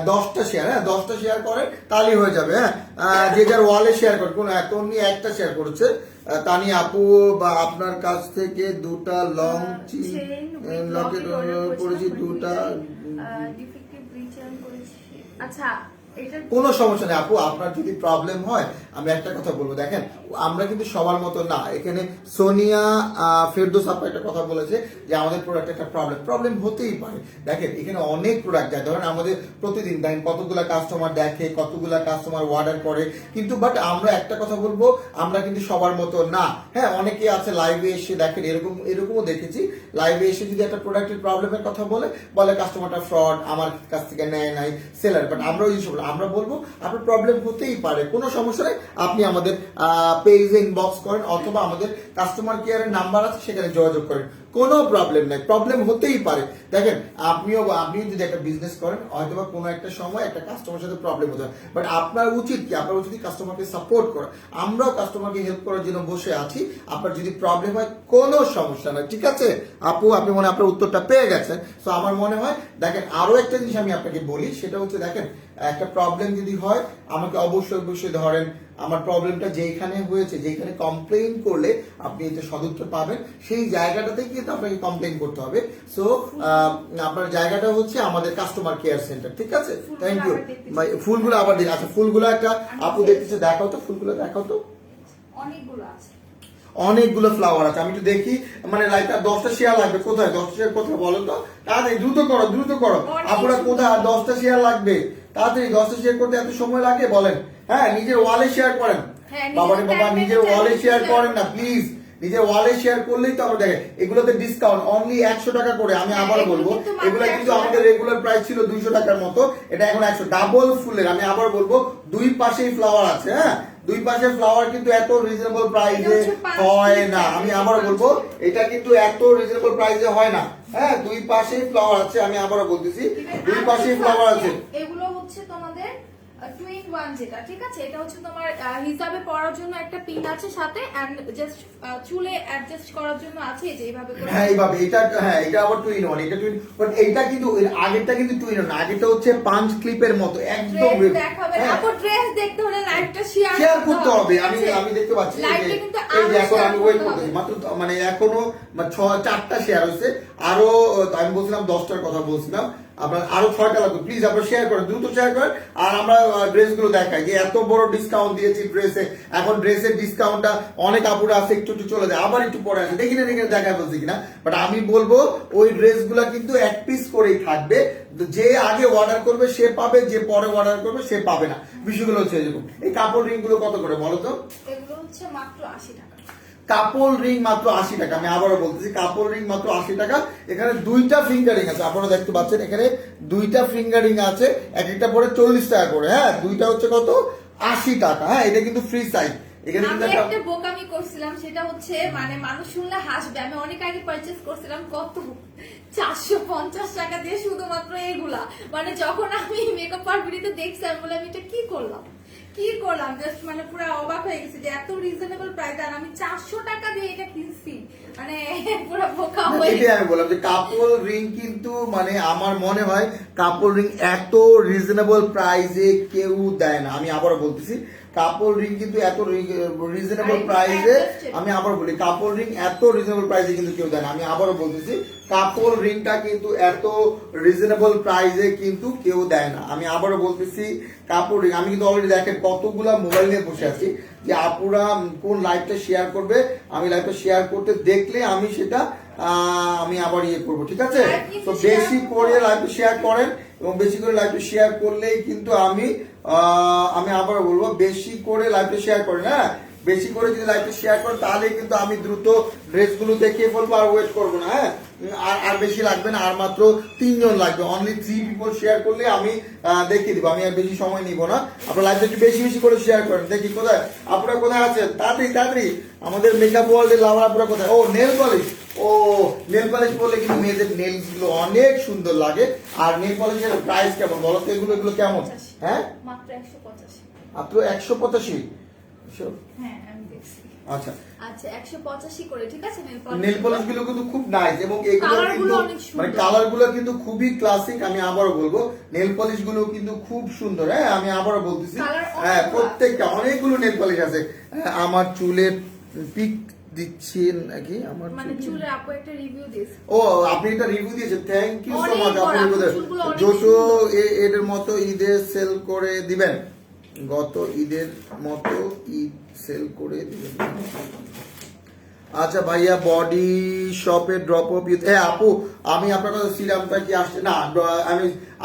10টা শেয়ার, হ্যাঁ 10টা শেয়ার করেন তাহলেই হয়ে যাবে। হ্যাঁ, যে যার ওয়ালে শেয়ার করে, কোন এখনই একটা শেয়ার করেছে তানি আপু, বা আপনার কাছ থেকে দুটা লং লকেট করেছি, দুটা ডিফেক্টিভ রিটার্ন করেছি। আচ্ছা, কোনো সমস্যা নেই আপু, আপনার যদি প্রবলেম হয় আমি একটা কথা বলবো, দেখেন আমরা কিন্তু সবার মতো না। এখানে সোনিয়া ফেরদৌস আপা একটা কথা বলেছে যে আমাদের প্রোডাক্ট একটা প্রবলেম হতেই পারে। দেখেন এখানে অনেক প্রোডাক্ট যায়, ধরেন আমাদের প্রতিদিন দেখেন কতগুলা কাস্টমার দেখে, কতগুলা কাস্টমার অর্ডার করে, কিন্তু বাট আমরা একটা কথা বলবো, আমরা কিন্তু সবার মতো না। হ্যাঁ, অনেকে আছে লাইভে এসে দেখেন, এরকমও দেখেছি, লাইভে এসে যদি একটা প্রোডাক্টের প্রবলেমের কথা বলে কাস্টমারটা ফ্রড, আমার কাছ থেকে নেয় নাই, সেলার। বাট আমরা ওই আমরা বলবো আপনার প্রবলেম হতেই পারে, কোনো সমস্যা নেই, আপনি আমাদের পেজে ইনবক্স করেন অথবা আমাদের কাস্টমার কেয়ারের নাম্বার আছে সেখানে যোগাযোগ করেন, কোনো প্রবলেম নাই, প্রবলেম হতেই পারে। দেখেন আপনি যদি একটা বিজনেস করেন, হয়তো বা কোনো একটা সময় একটা কাস্টমার সাথে প্রবলেম হতে হয়, বাট আপনার উচিত কি, আপনার উচিত কাস্টমারকে সাপোর্ট করা। আমরাও কাস্টমারকে হেল্প করার জন্য বসে আছি। আপনার যদি প্রবলেম হয় কোনো সমস্যা নাই, ঠিক আছে আপু? আপনি মনে হয় আপনার উত্তরটা পেয়ে গেছেন। তো আমার মনে হয়, দেখেন আরো একটা জিনিস আমি আপনাকে বলি, সেটা হচ্ছে দেখেন একটা প্রবলেম যদি হয় আমাকে অবশ্যই ধরেন আমার প্রবলেমটা যেখানে হয়েছে, যেখানে কমপ্লেইন করলে আপনি এতে সদুত্তর পাবেন, সেই জায়গাটাতেই কিন্তু আপনাকে কমপ্লেইন করতে হবে। সো আপনার জায়গাটা হচ্ছে আমাদের কাস্টমার কেয়ার সেন্টার, ঠিক আছে? Thank you. ফুলগুলো আবার দিন। আচ্ছা, ফুলগুলো একটা আপু দেখতেছে, দেখাও তো, ফুলগুলো দেখাও তো। অনেকগুলো আছে, অনেকগুলো ফ্লাওয়ার আছে, আমি একটু দেখি। মানে লাইকটা 10টা শেয়ার লাগবে, কোথায় 10টা শেয়ার কোথায় বলো তো? তাড়াতাড়ি দ্রুত করো আপনারা, কোথায় 10টা শেয়ার লাগবে? তাড়াতাড়ি 10টা শেয়ার করতে এত সময় লাগে বলেন? হ্যাঁ, নিজের ওয়ালে শেয়ার করেন। বাবা নিজের ওয়ালে শেয়ার করেন না প্লিজ, নিজের ওয়ালে শেয়ার করলেই তো আমরা দেখেন এগুলোতে ডিসকাউন্ট অনলি 100 টাকা করে। আমি আবার বলবো, এগুলো কিন্তু আমাদের রেগুলার প্রাইস ছিল 200 টাকার মতো, এটা এখন 100, ডাবল ফুলের। আমি আবার বলবো, দুই পাশেই ফ্লাওয়ার আছে। হ্যাঁ, দুই পাশে ফ্লাওয়ার কিন্তু এত রিজনেবল প্রাইসে হয় না। আমি আবার বলবো, এটা কিন্তু এত রিজনেবল প্রাইসে হয় না। হ্যাঁ, দুই পাশেই ফ্লাওয়ার আছে, আমি আবারও বলতেছি দুই পাশেই ফ্লাওয়ার আছে। এগুলো হচ্ছে তোমাদের 2-in-1 যেটা, ঠিক আছে? এটা হচ্ছে তোমার হিসাবে পরার জন্য একটা পিন আছে সাথে, এন্ড জাস্ট চুলে অ্যাডজাস্ট করার জন্য আছে, যে এইভাবে করে। হ্যাঁ, এইভাবে এটা, হ্যাঁ এটা আবার 2-in-1, এটা 2-in, বাট এইটা কিন্তু আগেরটা কিন্তু 2-in-1, আগেরটা হচ্ছে পাঁচ ক্লিপের মতো একদম। দেখাবে আপু, ড্রেস দেখতে হলে লাইভটা শেয়ার করতে হবে। আমি দেখতে পাচ্ছি এই যে এখন আমি ওয়েট করতেছি, মাত্র মানে এখনো 4টা শেয়ার হয়েছে, আরো আমি বলছিলাম 10টার কথা বলছিলাম, আপনার আরো 6টা লাগবে। প্লিজ আপনারা শেয়ার করেন, দ্রুত শেয়ার করেন। আর আমরা ড্রেসগুলো দেখাই যে এত বড় ডিসকাউন্ট দিয়েছি ড্রেসে। এখন ড্রেসের ডিসকাউন্টটা অনেক আপুরা আছে, একটু চলে যায়, আবার একটু পরে আসে, দেখি না দেখায় বলছি কিনা। বাট আমি বলবো ওই ড্রেসগুলো কিন্তু এক পিস করেই থাকবে, যে আগে অর্ডার করবে সে পাবে, যে পরে অর্ডার করবে সে পাবে না। বিষয়গুলো হচ্ছে এরকম। এই কাপড় রিং গুলো কত করে বলো তো? এগুলো হচ্ছে মাত্র 80 টাকা। কাপড় রিং মাত্র 80 টাকা। আমি আবারও বলতেছি, কাপড় রিং মাত্র 80 টাকা। এখানে দুইটা ফিঙ্গারিং আছে, আপনারা দেখতে পাচ্ছেন এখানে দুইটা ফিঙ্গারিং আছে, এক একটা পরে 40 টাকা করে। হ্যাঁ, দুইটা হচ্ছে কত? 80 টাকা। হ্যাঁ, এটা কিন্তু ফ্রি সাইজ। এখানে কিন্তু একটা বোকামি করছিলাম, সেটা হচ্ছে মানে মানুষ শুনলে হাসবে। আমি অনেক আগে পারচেজ করছিলাম কত 450 টাকা দিয়ে শুধুমাত্র এগুলা। মানে যখন আমি মেকআপ আর্টিস্টে দেখছি আমি বলে আমি এটা কি করলাম জাস্ট মানে পুরো অবাক হয়ে গেছি যে এত রিজনেবল প্রাইস, আর আমি 400 টাকা দিয়ে এটা কিনছি। মানে পুরো বোকা হয়ে এটাই আমি বললাম যে কাপল রিং কিন্তু মানে আমার মনে হয় কাপল রিং এত রিজনেবল প্রাইসে কেউ দেয় না। আমি আবারও বলতেছি কাপল রিং কিন্তু এত রিজনেবল প্রাইসে, আমি আবার বলি কাপল রিং এত রিজনেবল প্রাইসে কিন্তু কেউ দেয় না। আমি আবারও বলতেছি কাপল রিংটা কিন্তু এত রিজনেবল প্রাইসে কিন্তু কেউ দেয় না। আমি আবারও বলতেছি কাপল রিং, আমি কিন্তু অলরেডি দেখেন কতগুলা মোবাইল নিয়ে বসে আছি যে আপুরা কোন লাইভটা শেয়ার করবে, আমি লাইভটা শেয়ার করতে দেখলে আমি সেটা আমি আবার ইয়ে করবো, ঠিক আছে? তো বেশি করে লাইভটা শেয়ার করেন এবং বেশি করে লাইভটা শেয়ার করলেই কিন্তু আমি আবার বলবো বেশি করে লাইভটা শেয়ার করেন। হ্যাঁ, বেশি করে যদি লাইভটা শেয়ার করেন তাহলে কিন্তু আমি দ্রুত ড্রেসগুলো দেখিয়ে ফেলবো, আর ওয়েট করবো না। হ্যাঁ, আর বেশি লাগবে না, আর মাত্র 3 জন লাগবে, অনলি 3 পিপল শেয়ার করলে আমি দেখিয়ে দিব। আমি আর বেশি সময় নিব না, আপনারা লাইভটা একটু বেশি বেশি করে শেয়ার করেন। দেখি কোথায় আপনারা কোথায় আছেন, তাড়াতাড়ি তাড়াতাড়ি আমাদের মেকআপ ওয়ার্ল্ডের লাভার আপনারা কোথায়? ও নেল পলিশ, ও নেল পলিশ বললে কিন্তু মেয়েদের নেলস গুলো অনেক সুন্দর লাগে। আর নেল পলিশের প্রাইস কেমন বলো তো? এগুলো কেমন? হ্যাঁ, মাত্র 185। মাত্র 185? হ্যাঁ আমি দেখছি। আচ্ছা আচ্ছা 185 করে, ঠিক আছে। নেল পলিশ গুলো কিন্তু খুব নাইস এবং এগুলো কালার কিন্তু গুলো অনেক সুন্দর। মানে কালার গুলো কিন্তু খুবই ক্লাসিক। আমি আবারও বলবো নেল পলিশ গুলো কিন্তু খুব সুন্দর। হ্যাঁ, আমি আবারও বলতেছি, হ্যাঁ প্রত্যেকটা অনেকগুলো নেল পলিশ আছে। আমার চুলের পিক দিচ্ছেন নাকি? আমার মানে চুলে আপু একটা রিভিউ দিয়েছে। ও আপনি একটা রিভিউ দিয়েছেন, থ্যাংক ইউ সো মাচ। আপনি চুলগুলো অনেক যত সুন্দর। এর মতো ঈদে সেল করে দিবেন, গত ঈদের মতো ঈদ সেল করে দিবেন। আচ্ছা ভাইয়া, বডি শপে ড্রপ অফ ইউথ, হ্যাঁ আপু আমি আপনার কাছে সিরামটা কি আসছে না?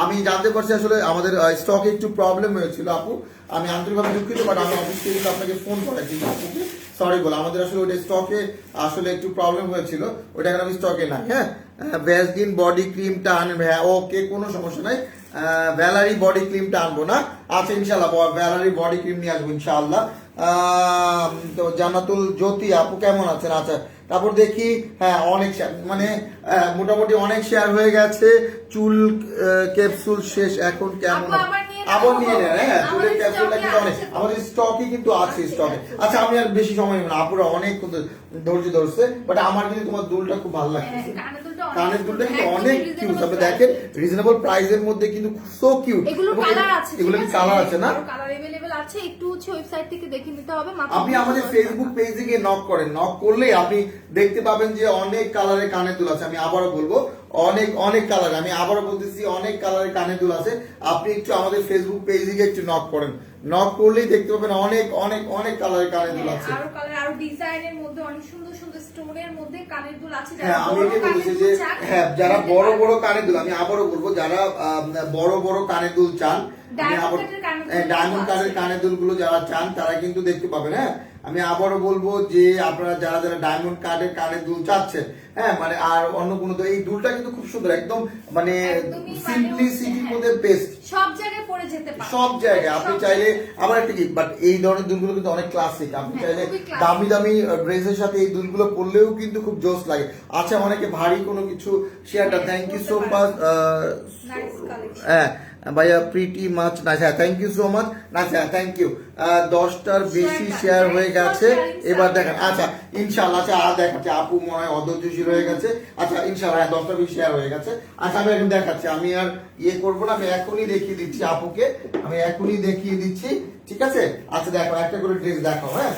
আমি জানতে পারছি আসলে আমাদের স্টকে একটু প্রবলেম হয়েছিল আপু, আমি আন্তরিকভাবে দুঃখিত, বাট আমি অফিস থেকে কিন্তু আপনাকে ফোন করেছি আপুকে, সরি বলে। আমাদের আসলে ওটা স্টকে আসলে একটু প্রবলেম হয়েছিল, ওটা এখন আমি স্টকে নাই। হ্যাঁ, ভ্যাসলিন বডি ক্রিমটা আনবে, হ্যাঁ ওকে কোনো সমস্যা নাই। ভ্যালারি বডি ক্রিমটা আনবো না? আচ্ছা ইনশাল্লাহ ভ্যালারি বডি ক্রিম নিয়ে আসবো ইনশাআল্লাহ। তো জান্নাতুল জ্যোতি আপু কেমন আছেন? আচ্ছা তারপর দেখি, হ্যাঁ অনেক মানে মোটামুটি অনেক শেয়ার হয়ে গেছে। চুল ক্যাপসুল শেষ এখন কেমন? আবার নিয়ে নেন। হ্যাঁ, চুলের ক্যাপসুলটা কিন্তু অনেক আমাদের স্টকে কিন্তু আছে স্টকে। আচ্ছা আমি আর বেশি সময় নেব না, আপুরা অনেক ধৈর্য ধরছে, বাট আমার কিন্তু তোমার দুলটা খুব ভালো লাগছে। কানের দুলটা কিন্তু অনেক কিউট, আপনি দেখেন রিজনেবল প্রাইসের মধ্যে কিন্তু সো কিউট। এগুলো কালার আছে, এগুলো কি কালার আছে না? কালার अवेलेबल আছে, একটু হচ্ছে ওয়েবসাইট থেকে দেখে নিতে হবে। আপনি আমাদের ফেসবুক পেজে গিয়ে নক করেন, নক করলে আপনি দেখতে পাবেন যে অনেক কালারের কানের দুল আছে। আমি আবারও বলবো অনেক অনেক কালার, আমি আবারও বলতেছি অনেক কালারের কানের দুল আছে। আপনি একটু আমাদের ফেসবুক পেজে গিয়ে একটু নক করেন, নক করলেই দেখতে পাবেন অনেক অনেক অনেক কালারের কানের দুল আছে। আরো কালার, আরো ডিজাইনের মধ্যে অনেক সুন্দর সুন্দর স্টোনের মধ্যে কানের দুল আছে। হ্যাঁ আমি এটাই বলতেছি যে হ্যাঁ যারা বড় বড় কানের দুল, আমি আবারও বলবো যারা বড় বড় কানের দুল চান, ডায়মন্ড কানের কানের দুলগুলো যারা চান তারা কিন্তু দেখতে পাবেন। হ্যাঁ, আমি আবারও বলবো যে আপনারা যারা যারা ডায়মন্ড কার্ডের কানের দুল চাচ্ছেন, হ্যাঁ মানে আর অন্য কোনো তো এই দুলটা কিন্তু খুব সুন্দর, একদম মানে সিম্পলিসিটির মধ্যে বেস্ট, সব জায়গায় পরে যেতে পারে, সব জায়গায় আপনি চাইলে। আবার একটা কি, বাট এই ধরনের দুলগুলো কিন্তু অনেক ক্লাসিক, আপনি চাইলে দামি দামি ড্রেসের সাথে এই দুলগুলো পরলেও কিন্তু খুব জোস লাগে। আচ্ছা অনেকে ভারী কোনো কিছু শেয়ারটা, থ্যাংক ইউ সো মাচ। হ্যাঁ ভাইয়া প্রিটি মাচ নাইস, হ্যাঁ thank you so much nice, হ্যাঁ থ্যাংক ইউ। 10টার বেশি শেয়ার হয়ে গেছে, এবার দেখেন। আচ্ছা ইনশাআল্লাহ, আচ্ছা আর দেখাচ্ছে আপু মনে হয় অধৈর্যশীল হয়ে গেছে। আচ্ছা ইনশাআল্লাহ 10টার বেশি শেয়ার হয়ে গেছে। আচ্ছা আমি এখন দেখাচ্ছি, আমি আর ইয়ে করবো না, আমি এখনই দেখিয়ে দিচ্ছি আপুকে, আমি এখনই দেখিয়ে দিচ্ছি, ঠিক আছে? আচ্ছা দেখো একটা করে ড্রেস দেখাও। হ্যাঁ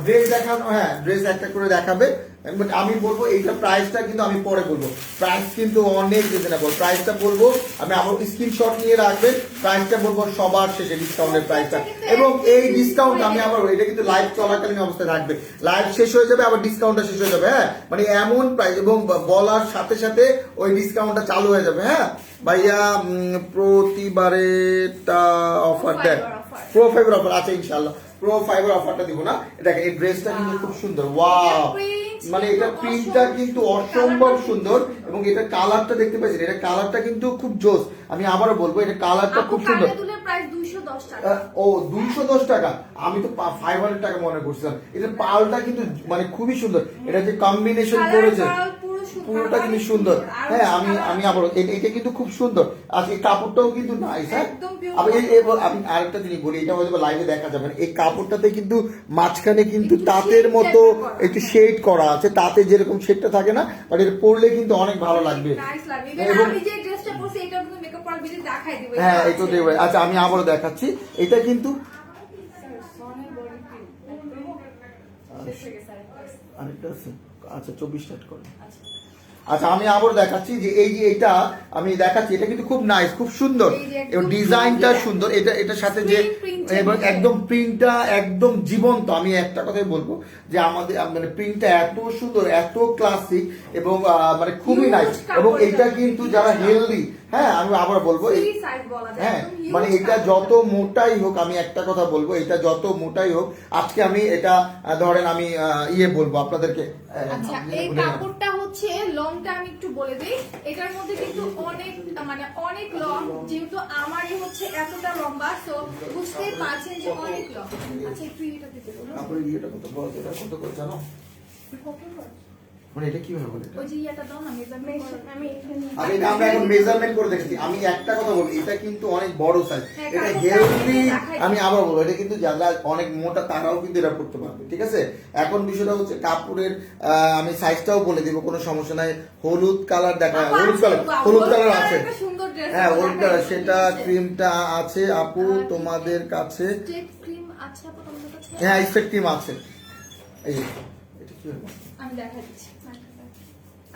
ড্রেস দেখানো, হ্যাঁ ড্রেস একটা করে দেখাবে। আমি বলবো এইটা প্রাইসটা কিন্তু আমি পরে বলবো, প্রাইস কিন্তু অনেক রিজনেবল, প্রাইসটা বলবো আমি আমার স্ক্রিনশট নিয়ে রাখবেন, প্রাইসটা বলবো সবার শেষে ডিসকাউন্টের প্রাইসটা। এবং এই ডিসকাউন্ট আমি আবার এটা কিন্তু লাইভ চলাকালীন অবস্থায় থাকবে, লাইভ শেষ হয়ে যাবে আবার ডিসকাউন্টটা শেষ হয়ে যাবে। হ্যাঁ মানে এমন প্রাইস, এবং বলার সাথে সাথে ওই ডিসকাউন্টটা চালু হয়ে যাবে। হ্যাঁ ভাইয়া প্রতিবারেটা অফার দেয়, প্রো ফাইবার অফার আছে ইনশাআল্লাহ, প্রো ফাইবার অফারটা দিব না। দেখেন এই ড্রেসটা কিন্তু খুব সুন্দর, ওয়াও মানে এটা প্রিন্টটা কিন্তু অসম্ভব সুন্দর, এবং এটা কালারটা দেখতে পাচ্ছেন, এটা কালারটা কিন্তু খুব জোস। আমি আবারও বলবো এটা কালারটা খুব সুন্দর। ও 210 টাকা, আমি তো 500 টাকা মনে করছিলাম। এটা পালটা কিন্তু মানে খুবই সুন্দর, এটা যে কম্বিনেশন করেছে পুরোটা কিন্তু সুন্দর। হ্যাঁ আমি আবার এটা কিন্তু খুব সুন্দর। আচ্ছা এই কাপড়টাও কিন্তু নাইস। হ্যাঁ একদম pure আমি আরেকটা জিনিস বলি, এটা হয়তো লাইভে দেখা যাবে না, এই কাপড়টাতে কিন্তু মাঝখানে কিন্তু একটু তাঁতের shade মতো type-এর করা। একটু শেড করা আছে, তাতে যেরকম শেডটা থাকে না, বাট এটা পরলে কিন্তু অনেক ভালো লাগবে। নাইস লাগবে। এবং আমি যে ড্রেসটা পরছি এটা কিন্তু মেকআপ করার ভিডিও দেখাই দিব। হ্যাঁ এটা দেবে। আচ্ছা আমি আবারও দেখাচ্ছি, এটা কিন্তু আরেকটা আছে। আচ্ছা 24 স্টার্ট করো। আচ্ছা আমি আবার দেখাচ্ছি যে এই যে এটা আমি দেখাচ্ছি, এটা কিন্তু খুব নাইস, খুব সুন্দর এই যে একদম এবং ডিজাইনটা সুন্দর। সুন্দর। এটার সাথে যে Screen print-এর এবং মধ্যে। একদম প্রিন্টটা একদম জীবন্ত। আমি একটা কথাই বলবো যে আমাদের মানে প্রিন্টটা এত সুন্দর, এত ক্লাসিক এবং মানে খুবই Huge নাইস। কাপড় এবং এটা এটা। কিন্তু যারা হেলদি, হ্যাঁ আমি আবার বলবো Free size বলা যায়, হ্যাঁ একদম huge মানে এটা কাপড়। যত মোটাই হোক, আমি একটা কথা বলবো, এটা যত মোটাই হোক, আজকে আমি এটা ধরেন আমি বলবো আপনাদেরকে। আচ্ছা এই কাপড়টা হচ্ছে লংটা আমি একটু বলে দিই। এটার মধ্যে কিন্তু অনেক মানে অনেক লং, যেহেতু আমারই হচ্ছে এতটা লম্বা, তো বুঝতেই পারছেন যে অনেক লং। আচ্ছা একটু এটা দিতে বলুন। কাপড়ের ইয়েটা কত বড়, এটা কত করে জানো? মানে এটা কিভাবে বলে? ওই যে ইয়াটা দাও না, মেজারমেন্ট আমি এখানে আমরা এখন মেজারমেন্ট করে দেখেছি। আমি একটা কথা বলবো, এটা কিন্তু অনেক বড় সাইজ, হ্যাঁ, এটা কাপড়টা হেলদি। দেখাই আমি আবার বলবো, এটা কিন্তু যারা অনেক মোটা তারাও কিন্তু এটা পড়তে পারবে, ঠিক আছে? এখন বিষয়টা হচ্ছে কাপড়ের আমি সাইজটাও বলে দিব, কোনো সমস্যা নাই। হলুদ কালার দেখা, হলুদ কালার আছে। একটা সুন্দর ড্রেস। হ্যাঁ হলুদ কালার, সেটা ক্রিমটা আছে আপু তোমাদের কাছে। স্টেপ ক্রিম আছে আপু তোমাদের কাছে? হ্যাঁ স্টেপ ক্রিম আছে। এই যে এটা কি হবে? আমি দেখাই দিচ্ছি।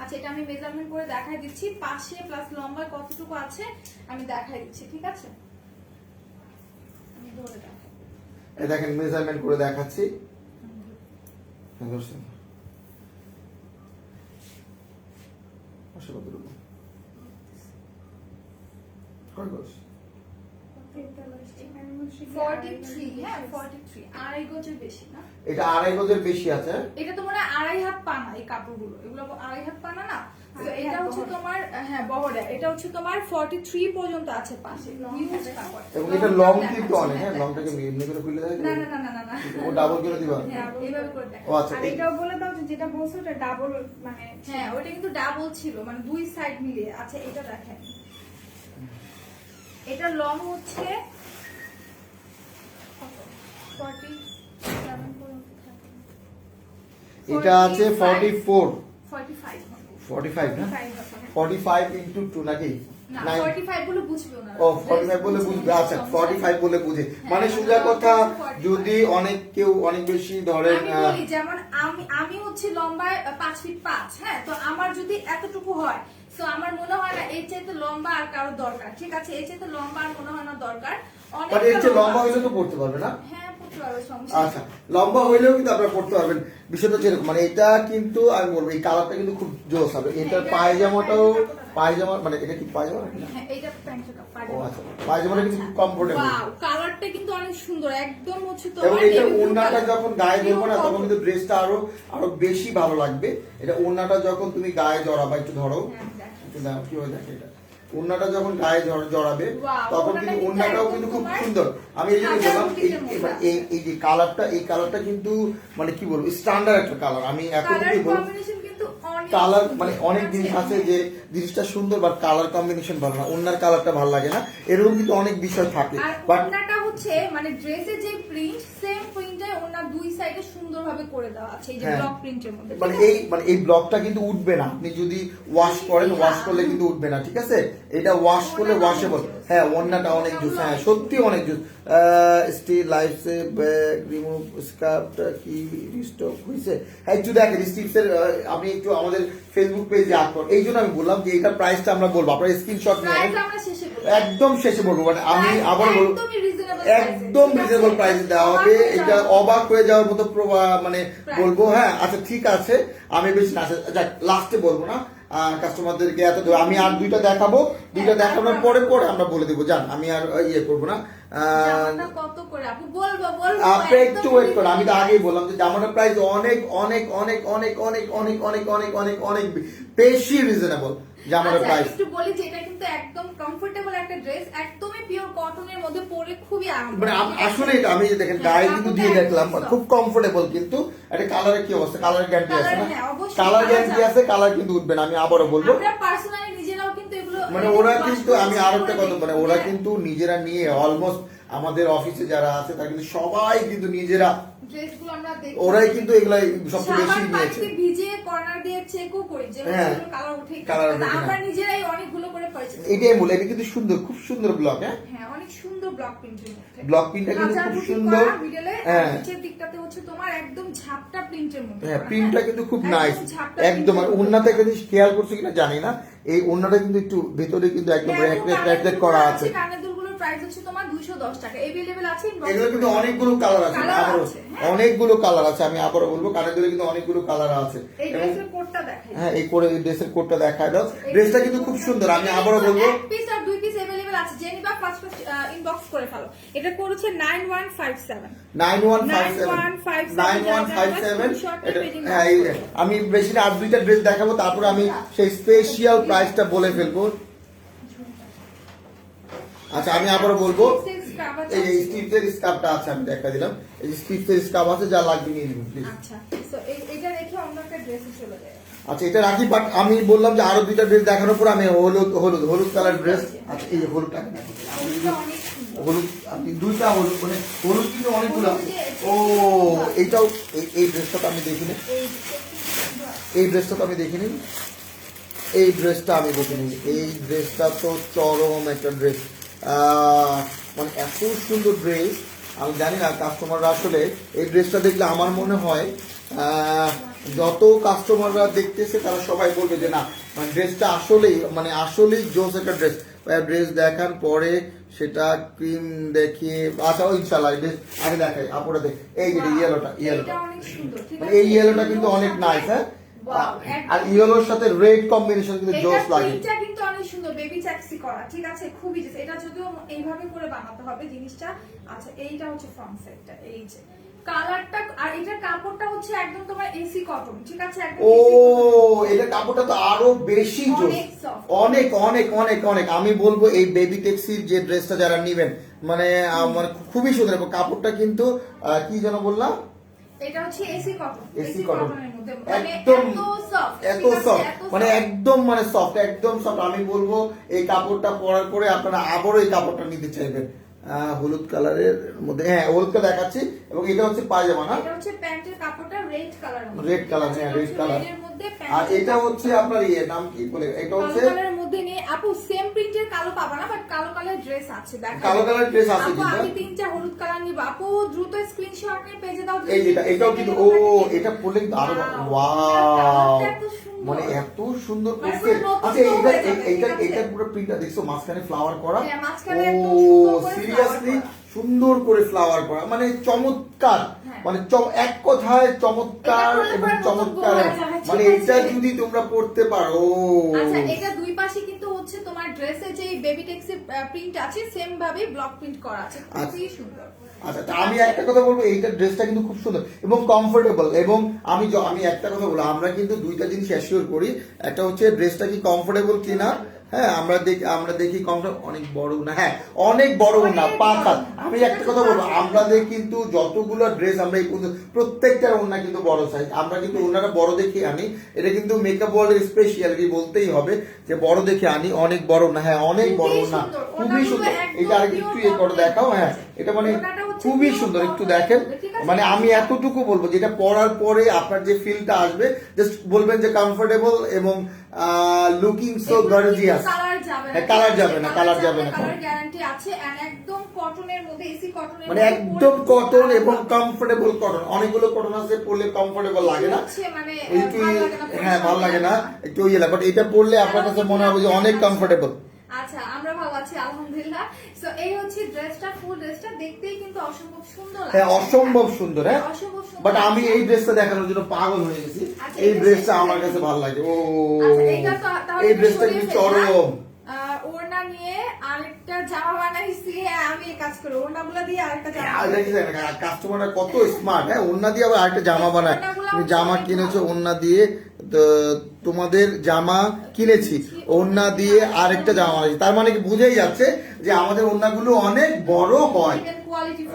আচ্ছা এটা আমি মেজারমেন্ট করে দেখাই দিচ্ছি, পাশে প্লাস লম্বা কতটুকু আছে আমি দেখাই দিচ্ছি, ঠিক আছে? আমি ধরে দেখাই। এই দেখেন মেজারমেন্ট করে দেখাচ্ছি। হ্যাঁ, ধরছেন? পাশে কতটুকু? কয় গজ? 43, হ্যাঁ 43, আড়াই গজের বেশি না? এটা আড়াই গজের বেশি আছে। এটা তো মানে আড়াই হাত পানা, এই কাপড়গুলো এগুলো আড়াই হাত পানা না? তো এটা হচ্ছে তোমার হ্যাঁ বহরে, এটা হচ্ছে তোমার 43 পর্যন্ত আছে পাশে, হিউজ কাপড়। এবং এটা লং কিন্তু অনেক। হ্যাঁ লংটাকে এমনি করে খুলে দেয়। না না না না না না, ও ডাবল করে দিবা। হ্যাঁ এইভাবে করে দেখ। ও আচ্ছা আর এটাও বলে দাও যে যেটা বলছো ওটা ডাবল মানে হ্যাঁ ওটা কিন্তু ডাবল ছিল, মানে দুই সাইড মিলিয়ে। আচ্ছা এটা দেখেন, এটা লং হচ্ছে 47 পর্যন্ত থাকে। এটা আছে 44 45 45 না? 5 আছে 45 ইনটু 2 নাকি? না 9 45 বলে বুঝবে না। ও 45 বলে বুঝবে। আচ্ছা 45 বলে বুঝে। মানে সোজা কথা, যদি অনেক কেউ অনেক বেশি ধরেন আমি বলি যেমন আমি হচ্ছে লম্বা 5 ফিট 5, হ্যাঁ তো আমার যদি এতটুকু হয়, তো আমার মনে হয় না এর চাইতে লম্বা আর কারো দরকার, ঠিক আছে? এর চাইতে লম্বা আর মনে হয় না দরকার। বাট এর চেয়ে লম্বা হইলে তো পড়তে পারবে না? হ্যাঁ পড়তে পারবে, সমস্যা আচ্ছা লম্বা হইলেও কিন্তু আপনারা পড়তে পারবেন। বিষয়টা হচ্ছে এরকম, মানে এটা কিন্তু আমি বলবো এই কালারটা কিন্তু খুব জোস হবে। এটার পায়জামাটাও পায়জামা, মানে এটা কি পায়জামা নাকি না? হ্যাঁ এইটা প্যান্টের কাপড়। ও আচ্ছা পায়জামাটা কিন্তু খুব কমফোর্টেবল। ওয়াও কালারটা কিন্তু অনেক সুন্দর, একদম হচ্ছে তো। এবং এটা ওড়নাটা যখন গায়ে ধরবো না, তখন কিন্তু ড্রেসটা আরো বেশি ভালো লাগবে। এটা ওড়নাটা যখন তুমি গায়ে জড়াবা, একটু ধরো, একটু দাও কিভাবে দেখে এটা। ওড়নাটা যখন গায়ে জড়াবে, তখন কিন্তু ওড়নাটাও কিন্তু খুব সুন্দর। আমি এই জন্য বললাম এই যে কালারটা, এই কালারটা কিন্তু মানে কি বলবো স্ট্যান্ডার্ড একটা কালার। আমি এখন কালার কি বলবো, কম্বিনেশন কিন্তু অনেক কালার মানে অনেক জিনিস আছে যে জিনিসটা সুন্দর, বাট কালার কম্বিনেশন ভালো না, ওড়নার কালারটা ভালো লাগে না, এরকম কিন্তু অনেক বিষয় থাকে। আর বাট ওড়নাটা হচ্ছে মানে ড্রেসের যে প্রিন্ট, সেম প্রিন্টে ওড়না দুই সাইডে সুন্দরভাবে করে দেওয়া আছে, এই যে হ্যাঁ। ব্লক প্রিন্টের মধ্যে। মানে এই ব্লকটা কিন্তু উঠবে না, আপনি যদি ওয়াশ করেন, ওয়াশ করলে কিন্তু উঠবে না, ঠিক আছে? এটা ওয়াশ করলে ওয়াশেবল। হ্যাঁ ওড়নাটা অনেক জুস, হ্যাঁ সত্যি অনেক জুস। স্টিল লাইফ সে ব্যাগ রিমুভ স্কার্ফটা কি রিস্টক হয়েছে? হ্যাঁ একটু দেখেন স্টিপসের, আমি একটু আমাদের ফেসবুক পেজে আপ করব। এই জন্য আমি বললাম যে এটার প্রাইসটা আমরা বলবো, আপনারা স্ক্রিনশট নিয়ে প্রাইস আমরা শেষে বলবো। একদম শেষে বলবো। মানে আমি আবার বলবো একদমই রিজনেবল একদম রিজনেবল প্রাইসে দেওয়া হবে। এটা অবাক হয়ে যাওয়ার মতো মানে বলবো। হ্যাঁ আচ্ছা ঠিক আছে, আমি বেশি না যাক লাস্টে বলবো না কাস্টমারদেরকে এত আমি আর দুইটা দেখাবো, দুইটা দেখানোর পরে আমরা বলে দেবো। জান আমি আর ইয়ে করবো না, জামাটা কত করে আপু বলবো আপনি একদম একটু ওয়েট করুন, আমি তো আগেই বললাম যে জামাটার প্রাইস অনেক অনেক অনেক অনেক অনেক অনেক অনেক অনেক অনেক অনেক বেশি রিজনেবল জামাটার আচ্ছা, প্রাইস। একটু বলি যে এটা কিন্তু একদম কমফোর্টেবল একটা ড্রেস, একদমই পিওর কটনের মধ্যে পরে খুবই আরাম। মানে আসলে এটা আমি যে দেখেন গায়ে কিন্তু দিয়ে দেখলাম খুব কমফোর্টেবল, কিন্তু এটা কালারের কি অবস্থা, কালার গ্যারান্টি আছে না? হ্যাঁ, অবশ্যই কালার colour গ্যারান্টি যাবে। আছে, কালার কিন্তু উঠবে না, আমি আবারও বলবো। আমরা পার্সোনালি নিজেরাও কিন্তু এগুলো মানে ওরা কিন্তু আমি আরো একটা কথা মানে ওরা কিন্তু নিজেরা নিয়ে অলমোস্ট আমাদের অফিসে যারা আছে তারা কিন্তু সবাই কিন্তু নিজেরা ড্রেসগুলো আমরা দেখি, ওরাই কিন্তু এগুলা সবচেয়ে বেশি সাবান নিয়েছে। পানিতে ভিজিয়ে কর্নার দিয়ে চেকও করি যে হ্যাঁ, কালার উঠে colour কিনা। উঠে কিনা। আমরা নিজেরাই অনেকগুলো করে পারচেজ করি। এটাই মূল, এটা কিন্তু সুন্দর, খুব সুন্দর ব্লক। হ্যাঁ, হ্যাঁ, অনেক সুন্দর ব্লক প্রিন্টের মধ্যে। ব্লক প্রিন্টটা কিন্তু হাজার খুব বুটি সুন্দর। করা মিডলে, আর হ্যাঁ নিচের দিকটাতে হচ্ছে তোমার একদম ঝাপটা প্রিন্টের মধ্যে হ্যাঁ, করা, প্রিন্টটা হ্যাঁ। কিন্তু খুব একদম নাইস ঝাপটা একদম। আর প্রিন্টের ওন্নাতে মধ্যে একটা জিনিস খেয়াল করছো কিনা জানি না, এই ওন্নাটা কিন্তু একটু ভেতরে কিন্তু একদম করা। র্যাক করা আছে। কানের দুলগুলোর প্রাইস হচ্ছে তোমার 210 টাকা। अवेलेबल আছে inbox এগুলো কিন্তু অনেকগুলো কালার আছে, Colour আবারও আছে, হ্যাঁ। অনেকগুলো কালার আছে, আমি আবারও বলবো কানের দুলে কিন্তু অনেকগুলো কালার আছে। এই এবং ড্রেসের কোডটা দেখাই। হ্যাঁ, এই করে ড্রেসের কোডটা দেখায় দাও। ড্রেসটা কিন্তু খুব সুন্দর, আমি আবারও বলবো। এক পিস আর দুই পিস अवेलेबल আছে, যে নিবা ফার্স্ট ইনবক্স করে ফেলো। এটা কোড হচ্ছে 9157। 9157 হ্যাঁ, আমি বেশি না, আর দুইটা ড্রেস দেখাবো, তারপর আমি সেই স্পেশাল প্রাইসটা বলে ফেলবো। আচ্ছা, আমি আবারও বলবো, এই যে স্টিপসের স্কার্ফটা আছে, আমি দেখা দিলাম। এই যে স্টিপসের স্কার্ফ আছে, যা লাগবে নিয়ে নিবেন প্লিজ। আচ্ছা, সো এটা রেখে অন্য একটা ড্রেসে চলে যায়। আচ্ছা, এটা রাখি, বাট আমি বললাম যে আরো দুইটা ড্রেস দেখানোর পর আমি হলুদ কালার ড্রেস। আচ্ছা, এই যে হলুদটা এটা অনেক সুন্দর। হলুদ, আপনি দুইটা হলুদ, মানে হলুদ কিন্তু অনেকগুলো। ও, এইটাও এই ড্রেসটা তো আমি দেখিনি, এই ড্রেসটা তো আমি দেখিনি, এই ড্রেসটা আমি দেখিনি। এই ড্রেসটা তো চরম একটা ড্রেস, মানে এত সুন্দর ড্রেস। আমি জানি না কাস্টমাররা আসলে এই ড্রেসটা দেখলে আমার মনে হয় যত কাস্টমাররা দেখতেছে তারা সবাই বলবে যে না, মানে ড্রেসটা আসলেই জোস একটা ড্রেস। ড্রেস দেখার পরে সেটা ক্রিম দেখিয়ে, আচ্ছা ইনশাল্লাহ ড্রেস আগে দেখাই, আপুরা দেখ। এই যে ইয়েলোটা, এটা অনেক সুন্দর, ঠিক মানে আছে? এই ইয়েলোটা কিন্তু অনেক নাইস। হ্যাঁ, Wow, আর ইয়েলোর সাথে রেড কম্বিনেশন কিন্তু জোস এটা লাগে। প্রিন্টটা কিন্তু অনেক সুন্দর, বেবি চ্যাক্সি করা, ঠিক আছে? খুবই জোস। এটা যদিও এইভাবে করে বানাতে হবে জিনিসটা। আচ্ছা, এইটা হচ্ছে ফ্রন্ট সাইডটা, এই যে কালারটা, আর এটার কাপড়টা হচ্ছে একদম তোমার এসি কটন, ঠিক আছে? একদম ও, AC cotton। এটা কাপড়টা তো আরো বেশি জোস, অনেক soft। অনেক অনেক অনেক অনেক। আমি বলবো এই বেবি ট্যাক্সির যে ড্রেসটা যারা নিবেন, মানে আমার খুবই সুন্দর। এবং কাপড়টা কিন্তু কি যেন বললাম, এটা হচ্ছে এসি কটন, এসি কটন, কটনের মধ্যে, মানে একদম এত সফট, এত সফট, মানে একদম মানে সফট, একদম সফট। আমি বলবো এই কাপড়টা পরার পরে আপনারা আবারও এই কাপড়টা নিতে চাইবেন। হলুদ কালারের মধ্যে, হ্যাঁ হলুদটা দেখাচ্ছি। এবং এটা হচ্ছে পায়জামা, না? এটা হচ্ছে প্যান্টের কাপড়টা রেড কালার, রেড কালার, হ্যাঁ রেড কালার। এর মধ্যে আর এটা হচ্ছে আপনার নাম কি বলে, এটা হচ্ছে কালো কালারের মধ্যে নিয়ে আপু সেম প্রিন্টের কালো পাবা না, বাট কালো কালার ড্রেস আছে, দেখো কালো কালার ড্রেস আছে আপু, কিন্তু। আমি তিনটা হলুদ কালার নিব। আপু দ্রুত স্ক্রিনশট নিয়ে পেজে দাও। এই যেটা, এটাও কিন্তু এটা পরলে কিন্তু আরো ওয়াও, মানে এত সুন্দর মানে করছে। পুরো নতুন আচ্ছা, হয়ে যাবে, এইটা ঠিক আছে? এইটা পুরো প্রিন্টটা দেখছো, মাঝখানে ফ্লাওয়ার করা। হ্যাঁ, মাঝখানে ও, একদম সুন্দর করে সিরিয়াসলি flower করা। সুন্দর করে ফ্লাওয়ার করা, মানে চমৎকার। হ্যাঁ। মানে এক কথায় চমৎকার এটা পরলে এবং পরে নতুন চমৎকার। বউ হয়ে যাবে, ঠিক মানে আছে? এটা যদি তোমরা পড়তে পারো, আচ্ছা, এটা দুই পাশে কিন্তু হচ্ছে তোমার ড্রেসে যে বেবি টেক্সি প্রিন্ট আছে, সেম ভাবে ব্লক প্রিন্ট করা আছে, খুবই সুন্দর। আচ্ছা, তা আমি একটা কথা বলবো, এইটা ড্রেসটা কিন্তু খুব সুন্দর এবং কমফোর্টেবল। এবং আমি একটা কথা বলবো, আমরা কিন্তু দুইটা জিনিস অ্যাসিওর করি। একটা হচ্ছে ড্রেসটা কি কমফোর্টেবল কিনা। হ্যাঁ, আমরা দেখি অনেক বড় না, হ্যাঁ অনেক বড় না, 5 হাত। আমি একটা কথা বলবো, আমাদের কিন্তু যতগুলো ড্রেস আমরা এই প্রত্যেকটার ওড়না কিন্তু বড় সাইজ। আমরা কিন্তু ওড়নাটা বড় দেখে আনি, এটা কিন্তু মেকআপ ওয়ার্ল্ডের স্পেশালিটি বলতেই হবে যে বড় দেখে আনি, অনেক বড় না। হ্যাঁ, অনেক বড় না, খুবই সুন্দর। এটা আর একটু করে দেখাও। হ্যাঁ, এটা মানে খুবই সুন্দর, একটু দেখেন। মানে আমি এতটুকু বলবো, যেটা পরার পরে আপনার যে ফিলটা আসবে, জাস্ট বলবেন যে কমফোর্টেবল এবং লুকিং সো গর্জিয়াস। কালার যাবে না, হ্যাঁ, কালার যাবে না, কালার যাবে না। কালার গ্যারান্টি আছে, এন্ড একদম কটনের মধ্যে, এসি কটনের মানে একদম কটন এবং কমফোর্টেবল কটন। অনেকগুলো কটন আছে পরলে কমফোর্টেবল লাগে না, মানে একটু হ্যাঁ ভালো লাগে না, একটু বাট এটা পরলে আপনার কাছে মনে হবে যে অনেক কমফোর্টেবল। আচ্ছা, আমরা ভালো আছি আলহামদুলিল্লাহ। সো এই হচ্ছে ড্রেসটা, ফুল ড্রেসটা দেখতেই কিন্তু অসম্ভব সুন্দর লাগে। হ্যাঁ, অসম্ভব সুন্দর। হ্যাঁ, অসম্ভব সুন্দর। বাট আমি এই ড্রেসটা দেখানোর জন্য পাগল হয়ে গেছি। আচ্ছা, এই এটা ড্রেসটা শেষ আমার করে কাছে দিই। ভালো লাগে। ও, আচ্ছা, এটা তো তাহলে এই ড্রেসটা কিন্তু চরম। ওড়না নিয়ে আরেকটা আরেকটা জামা বানাইছি, আমি এই কাজ করি ওড়নাগুলো দিয়ে আরেকটা জামা। কাস্টমাররা কত স্মার্ট, হ্যাঁ ওন্না দিয়ে আবার আরেকটা জামা বানায়। তুমি জামা কিনেছো ওন্না দিয়ে, তো তোমাদের জামা কিনেছি ওন্না দিয়ে আরেকটা জামা বানাইছি, তার মানে কি বুঝেই যাচ্ছে যে আমাদের ওন্নাগুলো অনেক বড় হয়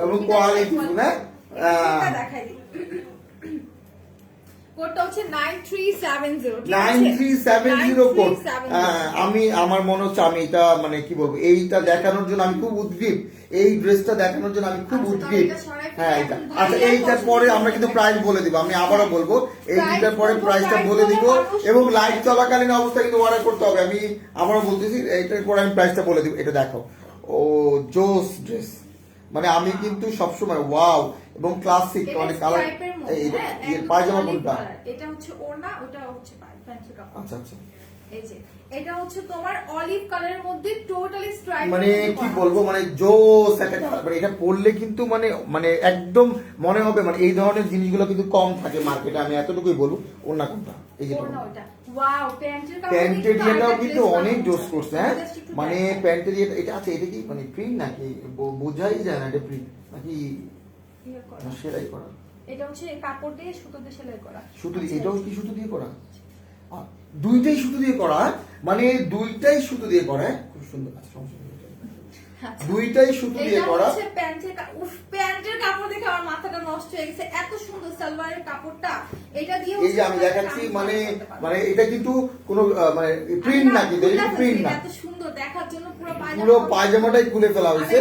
এবং কোয়ালিটি না। দেখাই দিই, কোডটা হচ্ছে 9370, 9370 কোড। আমি আমার মনে হচ্ছে আমি এটা মানে কি বলবো, এইটা দেখানোর জন্য আমি খুব উদ্গ্রীব, এই ড্রেসটা দেখানোর জন্য আমি খুব উদ্গ্রীব। হ্যাঁ এটা আচ্ছা, এইটার পরে আমরা কিন্তু প্রাইস বলে দিব, আমি আবারও বলবো এই দুইটার পরে প্রাইসটা বলে দিব, এবং লাইভ চলাকালীন অবস্থা কিন্তু অর্ডার করতে হবে। আমি আবারও বলতেছি এইটার পরে আমি প্রাইসটা বলে দিব। এটা দেখো, ও জোস ড্রেস, মানে আমি কিন্তু সবসময় ওয়াও এবং ক্লাসিক মানে কালার। এর পায়জামা কোনটা? এটা হচ্ছে ওড়না, ওটা হচ্ছে প্যান্টের কাপড়। আচ্ছা আচ্ছা, এই যে এটা হচ্ছে তোমার অলিভ কালারের মধ্যে টোটালি স্ট্রাইপ, মানে কি বলবো, মানে জোস একটা কালার। মানে এটা পরলে কিন্তু মানে মানে একদম মনে হবে মানে এই ধরনের জিনিসগুলো কিন্তু কম থাকে মার্কেটে, আমি এতটুকুই বলবো। ওড়না কোনটা? এই যে ওড়না ওটা। ওয়াও, প্যান্টের কাপড়, প্যান্টের ইয়েটাও কিন্তু অনেক জোস করছে। হ্যাঁ মানে প্যান্টের ইয়েটা এটা আছে, এটা কি মানে প্রিন্ট নাকি বোঝাই যায় না, এটা প্রিন্ট নাকি সেলাই করা? এটা হচ্ছে কাপড় দিয়ে সুতো দিয়ে সেলাই করা। সুতো দিয়ে, এটাও কি সুতো দিয়ে করা? দুইটাই সুতো দিয়ে করা, মানে দুইটাই সুতো দিয়ে করা। খুব সুন্দর। আচ্ছা সমস্যা নেই, দুইটাই সুতো দিয়ে করা। এটা হচ্ছে প্যান্টের কাপড় দেখে আমার মাথাটা নষ্ট হয়ে গেছে, এত সুন্দর সালোয়ারের কাপড়টা। এটা দিয়ে এই যে আমি দেখাচ্ছি, মানে মানে এটা কিন্তু কোনো মানে প্রিন্ট না, কিন্তু এটা প্রিন্ট না, এত সুন্দর দেখার জন্য পুরো পায়জামাটাই খুলে ফেলা হয়েছে।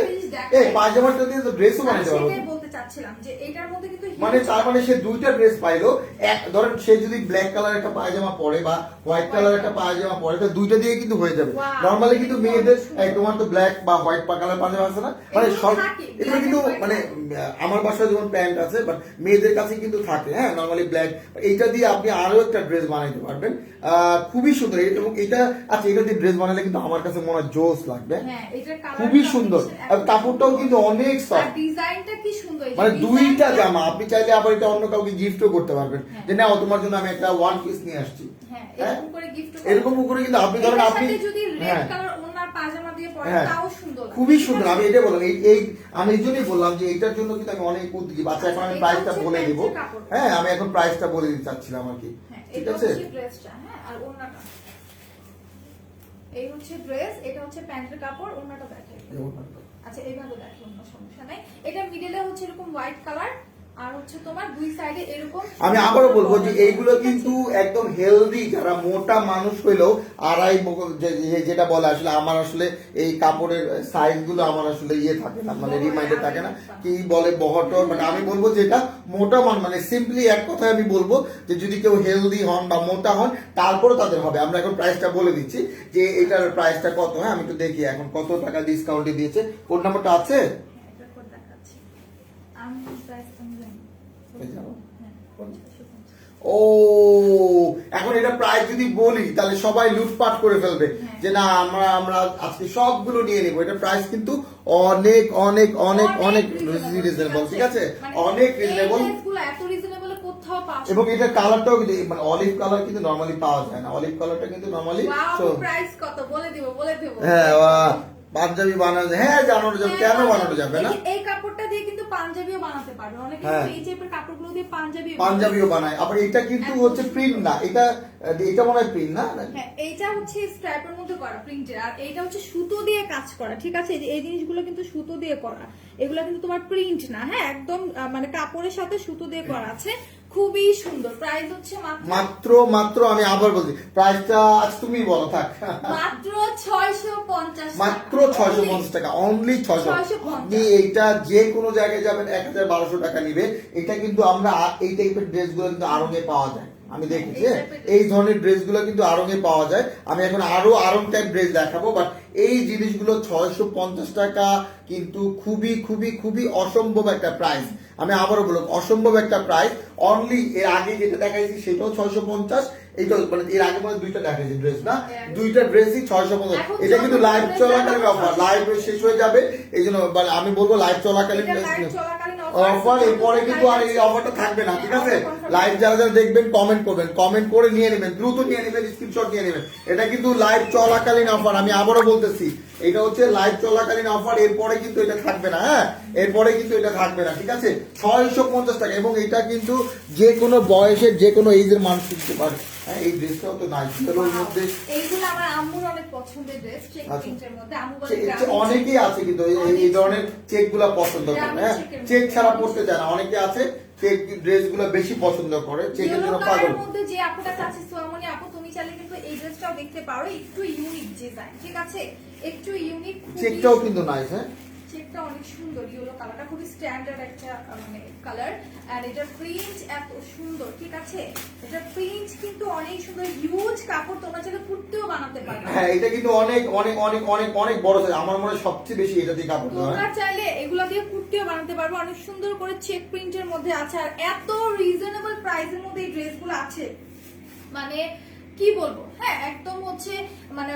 এই পায়জামাটা দিয়ে তো ড্রেসও বানাতে পারবো। সেটাই বলতে চাচ্ছিলাম যে এটার মধ্যে কিন্তু মানে তার মানে সে দুইটা ড্রেস পাইলো। এক ধরেন সে যদি ব্ল্যাক কালার একটা পায়জামা পরে বা হোয়াইট কালার একটা পায়জামা পরে, তো দুইটা দিয়ে কিন্তু হয়ে যাবে। নরমালি কিন্তু মেয়েদের তোমার তো ব্ল্যাক বা হোয়াইট কালার পায়জামা আছে না, মানে সব এগুলো কিন্তু মানে আমার বাসায় যেমন প্যান্ট আছে, বাট মেয়েদের কাছে কিন্তু থাকে। হ্যাঁ নরমালি ব্ল্যাক, এইটা দিয়ে আপনি আরো একটা ড্রেস বানাইতে পারবেন, খুবই সুন্দর। এবং এটা আচ্ছা, এটা দিয়ে ড্রেস বানালে কিন্তু আমার কাছে মনে হয় জোস লাগবে, খুবই সুন্দর। আর কাপড়টাও কিন্তু অনেক সফট, ডিজাইনটা কি সুন্দর। মানে দুইটা জামা আপনি চাইলে আবার এটা অন্য কাউকে গিফটও করতে পারবেন, যে নাও তোমার জন্য আমি একটা ওয়ান পিস নিয়ে আসছি। এরকম করে গিফট, এরকম করে কিন্তু আপনি ধরেন আপনি যদি রেড কালার ওনার পাজামা দিয়ে পরে তাও সুন্দর, খুবই সুন্দর। আমি এটা বললাম, এই আমি এই জন্যই বললাম যে এইটার জন্য কিন্তু আমি অনেক উদ্যোগী। আচ্ছা এখন আমি প্রাইসটা বলে দিব। হ্যাঁ আমি এখন প্রাইসটা বলে দিতে চাচ্ছিলাম আর কি, ঠিক আছে? হ্যাঁ আর ওড়নাটা, এই হচ্ছে ড্রেস, এটা হচ্ছে প্যান্টের কাপড়, ওড়নাটা দেখাই। আচ্ছা এইভাবে দেখো, কোনো সমস্যা নাই। এটা মিডলে হচ্ছে এরকম হোয়াইট কালার, আর হচ্ছে তোমার দুই সাইডে এরকম। আমি আবারও বলবো যে এইগুলো কিন্তু একদম হেলদি, যারা মোটা মানুষ হইলেও আড়াই যেটা বলে, আসলে আমার আসলে এই কাপড়ের সাইজ গুলো আমার আসলে ইয়ে থাকে না, মানে রিমাইন্ডার থাকে না, কি বলে বহটর, মানে আমি বলবো যে এটা মোটা মানে সিম্পলি এক কথায় আমি বলবো যে যদি কেউ হেলদি হন বা মোটা হন তারপরে তাদের হবে। আমরা এখন প্রাইসটা বলে দিচ্ছি যে এটার প্রাইসটা কত। হ্যাঁ আমি একটু দেখি এখন কত টাকা ডিসকাউন্টে দিয়েছে। কোড নাম্বারটা আছে? ও এখন এটা প্রাইস যদি বলি তাহলে সবাই লুটপাট করে ফেলবে, যে না আমরা আজকে সবগুলো নিয়ে নেবো। এটা প্রাইস কিন্তু অনেক অনেক অনেক অনেক রিজনেবল, ঠিক আছে? অনেক রিজনেবল, এবং এটা কালারটাও কিন্তু মানে অলিভ কালার কিন্তু নরমালি পাওয়া যায় না। অলিভ কালারটা কিন্তু নরমালি প্রাইস কত বলে দিব, বলে দেব। হ্যাঁ পাঞ্জাবি বানানো, হ্যাঁ জানানো যাবে, কেন বানানো যাবে না? এই কাপড়টা দিয়ে কিন্তু পাঞ্জাবিও বানাতে পারবে, অনেকে এই টাইপের কাপড়গুলো দিয়ে পাঞ্জাবিও বানায়। আবার এটা কিন্তু হচ্ছে প্রিন্ট না, এটা মনে হয় প্রিন্ট না। হ্যাঁ এইটা হচ্ছে স্ট্রাইপের মধ্যে করা প্রিন্টের, আর এইটা হচ্ছে সুতো দিয়ে কাজ করা, ঠিক আছে? এই জিনিসগুলো কিন্তু সুতো দিয়ে করা, এগুলো কিন্তু তোমার প্রিন্ট না। হ্যাঁ একদম মানে কাপড়ের সাথে সুতো দিয়ে করা আছে, খুবই সুন্দর। প্রাইস হচ্ছে মাত্র আমি আবার বলছি প্রাইসটা আজ তুমি বলো, থাক। মাত্র 650, মাত্র 650 টাকা, অনলি 600। আপনি এইটা যে কোনো জায়গায় যাবেন 1200 টাকা নিবে। এটা কিন্তু আমরা এই টাইপের ড্রেসগুলো কিন্তু আড়ঙে পাওয়া যায়, আমি দেখেছি এই ধরনের ড্রেসগুলো কিন্তু আড়ঙে পাওয়া যায়। আমি এখন আরো আড়ং টাইপ ড্রেস দেখাবো, বাট এই জিনিসগুলো 650 টাকা কিন্তু খুবই খুবই খুবই অসম্ভব একটা প্রাইস। আমি আবারও বলবো অসম্ভব একটা প্রাইস। অনলি এর আগে যেটা দেখাইছি সেটাও 650, এইটা মানে এর আগে মানে দুইটা দেখাইছি ড্রেস না, দুইটা ড্রেসই 650। এটা কিন্তু লাইভ চলাকালীন অফার, লাইভ শেষ হয়ে যাবে, এই জন্য আমি বলবো লাইভ চলাকালীন অফার এরপরে কিন্তু আর এই অফারটা থাকবে না, ঠিক আছে? লাইভ যারা যারা দেখবেন কমেন্ট করবেন, কমেন্ট করে নিয়ে নেবেন, দ্রুত নিয়ে নেবেন, স্ক্রিনশট নিয়ে নেবেন। এটা কিন্তু লাইভ চলাকালীন অফার, আমি আবারও বলতেছি এটা হচ্ছে লাইভ চলাকালীন অফার, এরপরে কিন্তু এটা থাকবে না। হ্যাঁ, এরপরে কিন্তু এটা থাকবে না, ঠিক আছে? 650 টাকা, এবং এটা কিন্তু যে কোনো বয়সের যে কোনো এইজের মানুষ কিনতে পারে। হ্যাঁ, এই ড্রেসটাও তো নাই এর মধ্যে, এইগুলো আমার আম্মুর অনেক পছন্দের ড্রেস, চেক প্রিন্টের মধ্যে। আম্মু বলে অনেকেই আছে কিন্তু এই ধরনের চেক গুলা পছন্দ করে। হ্যাঁ, চেক ছাড়া পড়তে চায় না, অনেকে আছে চেক ড্রেস গুলা বেশি পছন্দ করে, চেকের জন্য পাগল। মধ্যে যে আপুটা আছে সোয়ামনি আপু, তুমি চাইলে কিন্তু এই ড্রেসটাও দেখতে পারো, একটু ইউনিক ডিজাইন, ঠিক আছে? একটু ইউনিক, চেকটাও কিন্তু নাইস। হ্যাঁ, চেকটা অনেক সুন্দর, ইয়েলো কালারটা খুবই স্ট্যান্ডার্ড একটা মানে কালার। আর এটার প্রিন্ট এত সুন্দর, ঠিক আছে? এটার প্রিন্ট কিন্তু অনেক সুন্দর, হিউজ কাপড়, তোমরা চাইলে কুর্তিও বানাতে পারবে। হ্যাঁ, এটা কিন্তু অনেক অনেক অনেক অনেক অনেক বড় সাইজ, আমার মনে হয় সবচেয়ে বেশি এটা দিয়ে কাপড় দেওয়া হয়। তোমরা চাইলে এগুলা দিয়ে কুর্তিও বানাতে পারবে, অনেক সুন্দর করে চেক প্রিন্টের মধ্যে আছে। আর এত রিজনেবল প্রাইসের মধ্যে এই ড্রেসগুলো আছে, মানে কি বলবো। হ্যাঁ, একদম হচ্ছে মানে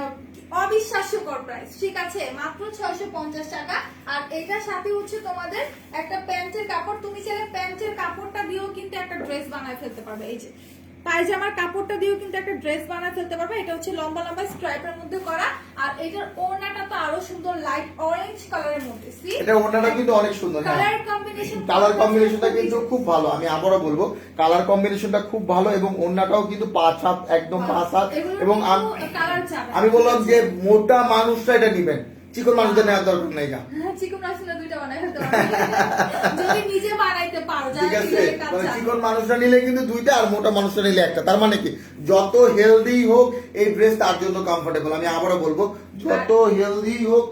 অবিশ্বাস্যকর প্রাইস, ঠিক আছে? মাত্র 650 টাকা। আর এটার সাথে হচ্ছে তোমাদের একটা প্যান্টের কাপড়, তুমি চাইলে প্যান্টের কাপড়টা দিয়েও কিন্তু একটা ড্রেস বানায় ফেলতে পারবে। এই যে পায়জামার কাপড়টা দিয়েও কিন্তু একটা ড্রেস বানায় ফেলতে পারবে। এটা হচ্ছে লম্বা লম্বা স্ট্রাইপের মধ্যে করা, আর এটার ওড়নাটা তো আরো সুন্দর, লাইট অরেঞ্জ কালারের মধ্যে। এটা ওড়নাটা কিন্তু অনেক সুন্দর। কালার কম্বিনেশন, কালার কম্বিনেশনটা কিন্তু খুব ভালো, আমি আবারও বলবো কালার কম্বিনেশনটা খুব ভালো, এবং ওড়নাটাও কিন্তু 5 হাত, একদম 5 হাত। এবং আমি বললাম যে মোটা মানুষরা এটা নিবেন, চিকন মানুষদের নেওয়ার দরকার নেই। চিকন আসলে দুইটা বানাই ফেলতে পারবে যদি নিজে বানাইতে পারো, ঠিক আছে? চিকন মানুষরা নিলে কিন্তু দুইটা, আর মোটা মানুষরা নিলে একটা। তার মানে কি, যত হেলদি হোক এই ড্রেস তার জন্য কমফোর্টেবল। আমি আবারও বলবো যত হেলদি হোক।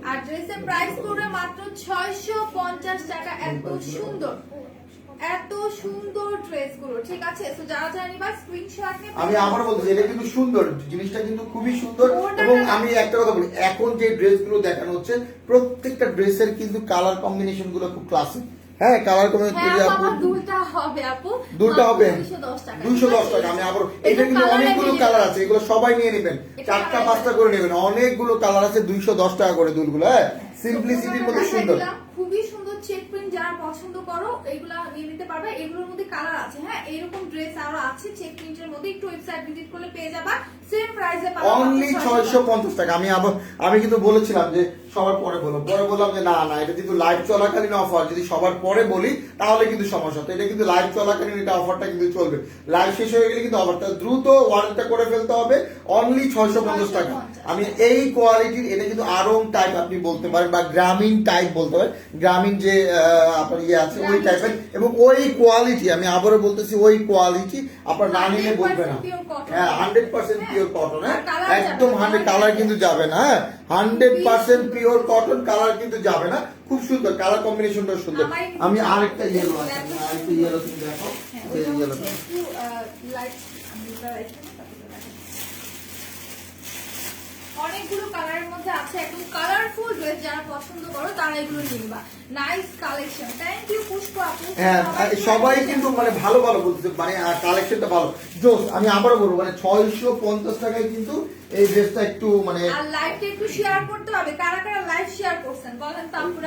আর ড্রেসের প্রাইস পড়বে মাত্র 650 টাকা। এত সুন্দর, এত সুন্দর ড্রেসগুলো, ঠিক আছে? তো যারা যারা নিবা স্ক্রিনশট নিয়ে, আমি আবার বলছি এটা কিন্তু সুন্দর, জিনিসটা কিন্তু খুবই সুন্দর। এবং আমি একটা কথা বলি, এখন যে ড্রেসগুলো দেখানো হচ্ছে প্রত্যেকটা ড্রেসের কিন্তু কালার কম্বিনেশন গুলো খুব ক্লাসিক। হ্যাঁ, কালার কম্বিনেশন দুটো হবে আপু, দুটো হবে 210 টাকা। 210 টাকা। আমি আবার এটা কিন্তু অনেকগুলো কালার আছে, এগুলো সবাই নিয়ে নেবেন, 4টা 5টা করে নেবেন, অনেকগুলো কালার আছে, 210 টাকা করে দুলগুলো। হ্যাঁ, সিম্পলিসিটির মধ্যে সুন্দর, খুবই সুন্দর চেক প্রিন্ট। যারা পছন্দ করো এগুলা নিয়ে নিতে পারবে। এগুলোর মধ্যে কালার আছে। হ্যাঁ, এইরকম ড্রেস আরো আছে চেক প্রিন্টের মধ্যে, একটু ওয়েবসাইট ভিজিট করলে পেয়ে যাবা। সেম প্রাইসে পাবে, অনলি 650 টাকা। আমি কিন্তু বলেছিলাম যে সবার পরে বললাম যে না না, এটা কিন্তু লাইভ চলাকালীন অফার, যদি সবার পরে বলি তাহলে কিন্তু সমস্যা। তো এটা কিন্তু লাইভ চলাকালীন এটা অফারটা কিন্তু চলবে, লাইভ শেষ হয়ে গেলে কিন্তু অফারটা দ্রুত অর্ডারটা করে ফেলতে হবে। অনলি 650 টাকা। আমি এই কোয়ালিটির, এটা কিন্তু আরং টাইপ আপনি বলতে পারেন, বা গ্রামীণ টাইপ বলতে পারেন, গ্রামীণ যে আপনার ইয়ে আছে ওই টাইপের, এবং ওই কোয়ালিটি, আমি আবারও বলতেছি ওই কোয়ালিটি আপনার না নিলে বলবে না। হ্যাঁ, 100% পিওর কটন। হ্যাঁ, একদম 100 কালার কিন্তু যাবে না। হ্যাঁ, 100% পিওর কটন, কালার কিন্তু যাবে না। খুব সুন্দর কালার কম্বিনেশনটা সুন্দর। আমি আরেকটা ইয়েলো আছে, আরেকটা ইয়েলো তুমি দেখো, এই ইয়েলো অনেকগুলো কালারের মধ্যে আছে, একদম কালারফুল ড্রেস। যারা পছন্দ করো তারা এগুলো নিবা। নাইস কালেকশন, থ্যাংক ইউ পুষ্প আপু। হ্যাঁ, সবাই কিন্তু মানে ভালো ভালো বলতেছে, মানে কালেকশনটা ভালো জোস। আমি আবারও বলবো মানে 650 টাকায় কিন্তু এই ড্রেসটা একটু মানে, আর লাইভটা একটু শেয়ার করতে হবে। কারা কারা লাইভ শেয়ার করছেন বলেন তো আপুরা?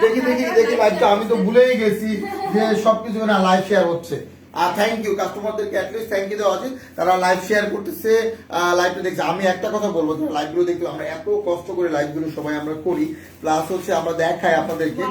দেখি লাইভটা, আমি তো ভুলেই গেছি যে সবকিছু না লাইভ শেয়ার হচ্ছে। আর থ্যাংক ইউ কাস্টমারদেরকে, অ্যাটলিস্ট থ্যাংক ইউ দেওয়া আছে, তারা লাইভ শেয়ার করতেছে, লাইভটা দেখছে। আমি একটা কথা বলবো, যারা লাইভগুলো দেখতে, আমরা এত কষ্ট করে লাইভগুলো সবাই আমরা করি, প্লাস হচ্ছে আমরা দেখাই আপনাদেরকে।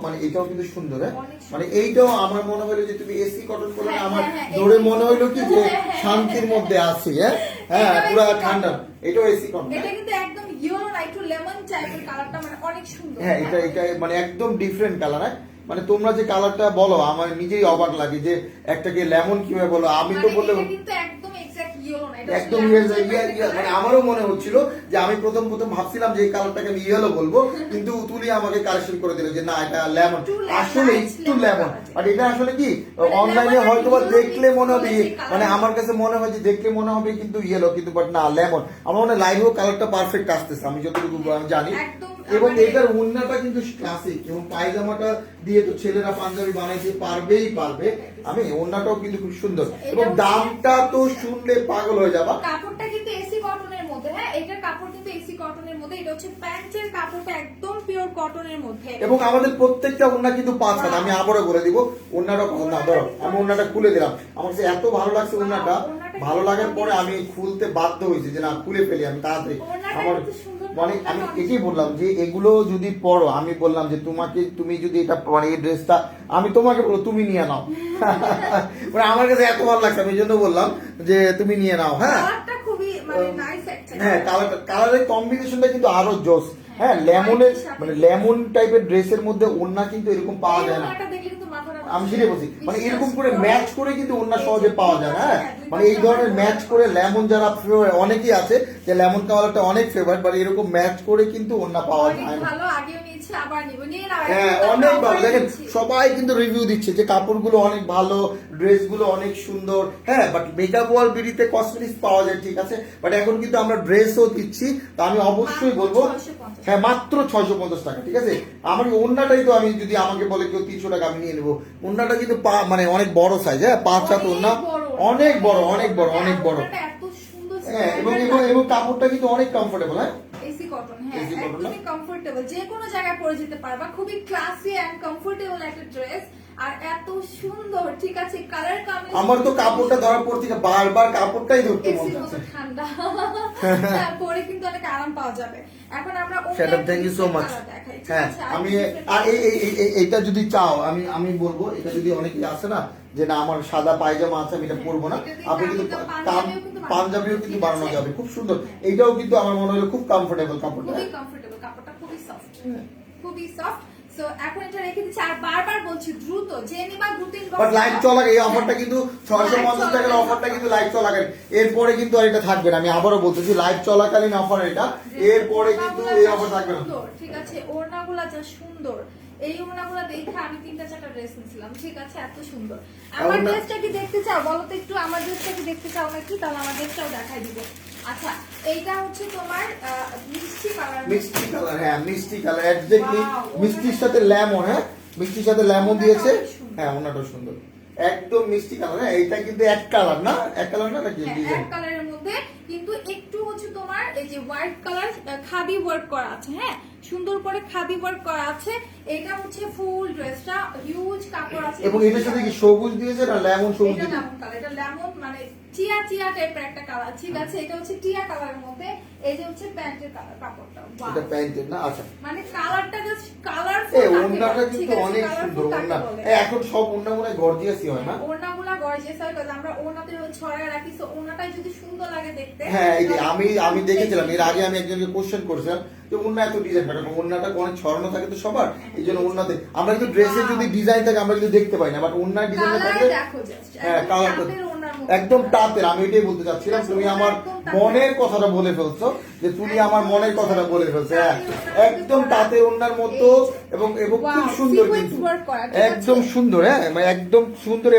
মানে এটাও কিন্তু সুন্দর। হ্যাঁ, মানে এইটাও আমার মনে হলো যে তুমি এসি কটন করলে আমার ধরে মনে হইলো কি যে শান্তির মধ্যে আছি। হ্যাঁ, হ্যাঁ, পুরো ঠান্ডা। এটাও এসি কটন। এটা কিন্তু একদম ইয়েলো না, একটু লেমন টাইপের কালারটা, মানে অনেক সুন্দর। হ্যাঁ, এটা মানে একদম ডিফারেন্ট কালার। হ্যাঁ, মানে তোমরা যে কালারটা বলো আমার নিজেই অবাক লাগে যে একটাকে লেমন কিভাবে বলো। আমি তো বললে কিন্তু একদম এক্সাক্ট ইয়েলো না, এটা একদম মানে আমারও মনে হচ্ছিল যে আমি প্রথম ভাবছিলাম যে এই কালারটাকে আমি ইয়েলো বলবো, কিন্তু তুলি আমাকে কারেকশন করে দিল যে না এটা লেমন, আসলে একটু লেমন। আর এটা আসলে কি অনলাইনে হয়তো বা দেখলে মনে হবে, মানে আমার কাছে মনে হয় যে দেখলে মনে হবে কিন্তু ইয়েলো, কিন্তু বাট না লেমন। আমার মনে হয় লাইভেও কালারটা পারফেক্ট আসতেছে, আমি যতটুকু জানি। এবং এটার ওড়নাটা কিন্তু ক্লাসিক, এবং পায়জামাটা দিয়ে তো ছেলেরা পাঞ্জাবি বানাইতে পারবে। আমি ওড়নাটাও কিন্তু খুব সুন্দর, এবং দামটা তো শুনলে পাগল হয়ে যাবা। কাপড়টা কিন্তু এসি কটনের মধ্যে। হ্যাঁ, এটার কাপড় কিন্তু এসি কটনের মধ্যে, এটা হচ্ছে প্যান্টের কাপড়টা একদম পিওর কটনের মধ্যে। এবং আমাদের প্রত্যেকটা ওন্না কিন্তু 5 হাত। আমি আবারও বলে দিব ওন্নাটা কত না, ধরো আমি ওন্নাটা খুলে দিলাম, আমার কাছে এত ভালো লাগছে ওন্নাটা, ভালো লাগার পরে আমি খুলতে বাধ্য হয়েছি যে না খুলে ফেলি আমি তাড়াতাড়ি। আমার মানে আমি এটাই বললাম যে এগুলো যদি পরো, আমি বললাম যে তুমি যদি এটা মানে এই ড্রেসটা আমি তোমাকে বলবো তুমি নিয়ে নাও। মানে আমার কাছে এত ভালো লাগছে, আমি এই জন্য বললাম যে তুমি নিয়ে নাও। হ্যাঁ কালারটা খুবই মানে নাইস একটা। হ্যাঁ কালারের কম্বিনেশনটা কিন্তু আরো জোস। হ্যাঁ লেমনের মানে লেমন টাইপের ড্রেসের মধ্যে ওন্না কিন্তু এরকম পাওয়া যায় না। আমি সেটাই বলছি, মানে এরকম করে ম্যাচ করে কিন্তু ওন্না সহজে পাওয়া যায় না। হ্যাঁ মানে এই ধরনের ম্যাচ করে লেমন যারা অনেকেই আছে যে লেমন কালারটা অনেক ফেভারিট, বাট এরকম ম্যাচ করে কিন্তু ওন্না পাওয়া যায় না। ভালো, আগেও নিয়েছি আবার নিব, নিয়ে নাও। হ্যাঁ অনেক ভালো, দেখেন সবাই কিন্তু রিভিউ দিচ্ছে যে কাপড়গুলো অনেক ভালো, ড্রেসগুলো অনেক সুন্দর। হ্যাঁ বাট মেকআপ ওয়াল বিডিতে কসমেটিক্স পাওয়া যায় ঠিক আছে, বাট এখন কিন্তু আমরা ড্রেসও দিচ্ছি, তো আমি অবশ্যই বলবো হ্যাঁ মাত্র 650 টাকা ঠিক আছে। আমার ওন্নাটাই তো আমি যদি আমাকে বলে কেউ 300 টাকা আমি নিয়ে নেবো। ওন্নাটা কিন্তু মানে অনেক বড় সাইজ, হ্যাঁ 5 হাত ওন্না, অনেক বড় অনেক বড় অনেক বড়। হ্যাঁ এবং কাপড়টা কিন্তু অনেক কমফোর্টেবল। হ্যাঁ এসি কটন, হ্যাঁ একদমই কমফোর্টেবল, যে কোনো জায়গায় পরে যেতে পারবা, খুবই ক্লাসি এন্ড কমফোর্টেবল একটা ড্রেস, আর এত সুন্দর ঠিক আছে কালার কম্বিনেশন। আমার তো কাপড়টা ধরার পর থেকে বারবার কাপড়টাই ধরতে মন এসির মতো চাচ্ছে। ঠান্ডা, পরে কিন্তু অনেক আরাম পাওয়া যাবে। এখন আমরা setup, thank you so much. হ্যাঁ আমি আর এইটা যদি চাও আমি বলবো, এটা যদি অনেকেই আছে না যে না আমার সাদা পায়জামা আছে আমি এটা পরবো না, আপনি কিন্তু পাঞ্জাবিও কিন্তু বানানো যাবে, খুব সুন্দর। এইটাও কিন্তু আমার মনে হলো খুব কমফোর্টেবল কাপড়টা, খুবই কমফোর্টেবল কাপড়টা, খুবই সফট, খুবই সফট। সো এখন এটা রেখে দিচ্ছি, আর বারবার বলছি দ্রুত যে নিবা দ্রুত ইনবক্স। বাট লাইভ চলাকালীন এই অফারটা কিন্তু 650 টাকার অফারটা কিন্তু লাইভ চলাকালীন, এরপরে কিন্তু আর এটা থাকবে না। আমি আবারও বলতেছি লাইভ চলাকালীন অফার এটা, এরপরে কিন্তু এই অফার থাকবে না। ঠিক আছে ওড়নাগুলা যা সুন্দর, এই ওড়নাগুলা দেখে আমি 3-4টা ড্রেস নিয়েছিলাম ঠিক আছে, এত সুন্দর। আমার ড্রেসটা কি দেখতে চাও বলো তো একটু, আমার ড্রেসটা কি দেখতে চাও নাকি? তাহলে আমার ড্রেসটাও দেখাই দিব। আচ্ছা এইটা হচ্ছে তোমার মিষ্টি কালার, মিষ্টি কালার, হ্যাঁ মিষ্টি কালার এক্স্যাক্টলি, মিষ্টির সাথে লেমন, হ্যাঁ মিষ্টির সাথে লেমন দিয়েছে। হ্যাঁ ওনাটাও সুন্দর, একদম মিষ্টি কালার। হ্যাঁ এইটা কিন্তু এক কালার না, এক কালার না নাকি ডিজাইন, এক কালারের মধ্যে কিন্তু একটু হচ্ছে তোমার এই যে হোয়াইট কালার খাদি ওয়ার্ক করা আছে। হ্যাঁ সুন্দর করে খাদি ওয়ার্ক করা আছে। এটা হচ্ছে ফুল ড্রেসটা হিউজ কাপড় আছে, এবং এটার সাথে কি সবুজ দিয়েছে না লেমন সবুজ এটা দিয়েছে? লেমন কালার, এটা লেমন মানে টিয়া টিয়া টাইপের একটা কালার ঠিক আছে। এটা হচ্ছে টিয়া কালারের মধ্যে, এই যে হচ্ছে প্যান্টের কালার কাপড়টা, বাহ এটা প্যান্টের না? আচ্ছা মানে কালারটা জাস্ট কালারফুল। এই ওন্নাটা কিন্তু অনেক সুন্দর ওন্না, এখন সব ওন্না মনে হয় গর্জিয়াসই হয় না? ওন্নাগুলা গর্জিয়াস হয় কারণ আমরা ওন্নাতে ছড়ায় রাখি, সো ওন্নাটাই যদি সুন্দর লাগে দেখতে। হ্যাঁ এই যে আমি দেখেছিলাম এর আগে, আমি একজনকে কোশ্চেন করেছিলাম যে ওন্না এত ডিজাইন কারণ ওন্নাটা অনেক ছড়ানো থাকে তো সবার, এই জন্য ওন্নাতে আমরা কিন্তু ড্রেসে যদি ডিজাইন থাকে আমরা কিন্তু দেখতে পাই না, বাট ওন্নার ডিজাইনটা থাকলে দেখো জাস্ট হ্যাঁ কালারটা একদম তাঁতের। আমি এটাই বলতে চাচ্ছিলাম, তুমি আমার মনের কথাটা বলে ফেলছো, যে তুমি আমার মনের কথাটা বলে ফেলছো। হ্যাঁ একদম তাঁতের ওন্নার মতো, এবং খুব সুন্দর কিন্তু একদম সুন্দর। হ্যাঁ মানে একদম সুন্দর,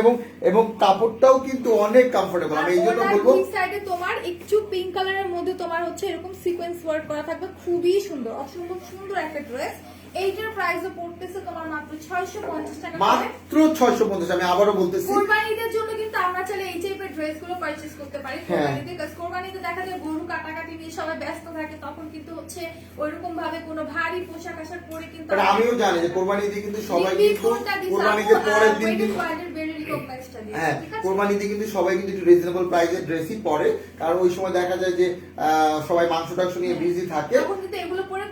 এবং কাপড়টাও কিন্তু অনেক কমফোর্টেবল। আমি এই জন্য বলবো সাইডে তোমার একটু পিঙ্ক কালারের মধ্যে তোমার হচ্ছে এরকম সিকোয়েন্স ওয়ার্ক করা থাকবে, খুবই সুন্দর, অসম্ভব সুন্দর একটা ড্রেস। এইটার প্রাইসও পড়তেছে তোমার মাত্র 650 টাকা, মাত্র 650। আমি আবারও বলতেছি কোরবানিদের জন্য কিন্তু আমরা চাইলে এই টাইপের ড্রেসগুলো পারচেজ করতে পারি কোরবানিতে, কারণ কোরবানিতে দেখা যায় গরু কাটাকাটি নিয়ে সবাই ব্যস্ত থাকে, তখন কিন্তু হচ্ছে ওইরকম ভাবে কোনো ভারী পোশাক আশাক পরে কিন্তু আমিও জানি যে কোরবানিতে কিন্তু সবাই কিন্তু কোরবানিতে পরের দিন কিন্তু হ্যাঁ কোরবানিতে কিন্তু সবাই কিন্তু একটু রিজনেবল প্রাইসের ড্রেসই পরে, কারণ ওই সময় দেখা যায় যে সবাই মাংস টাংস নিয়ে বিজি থাকে, তখন কিন্তু এগুলো পরে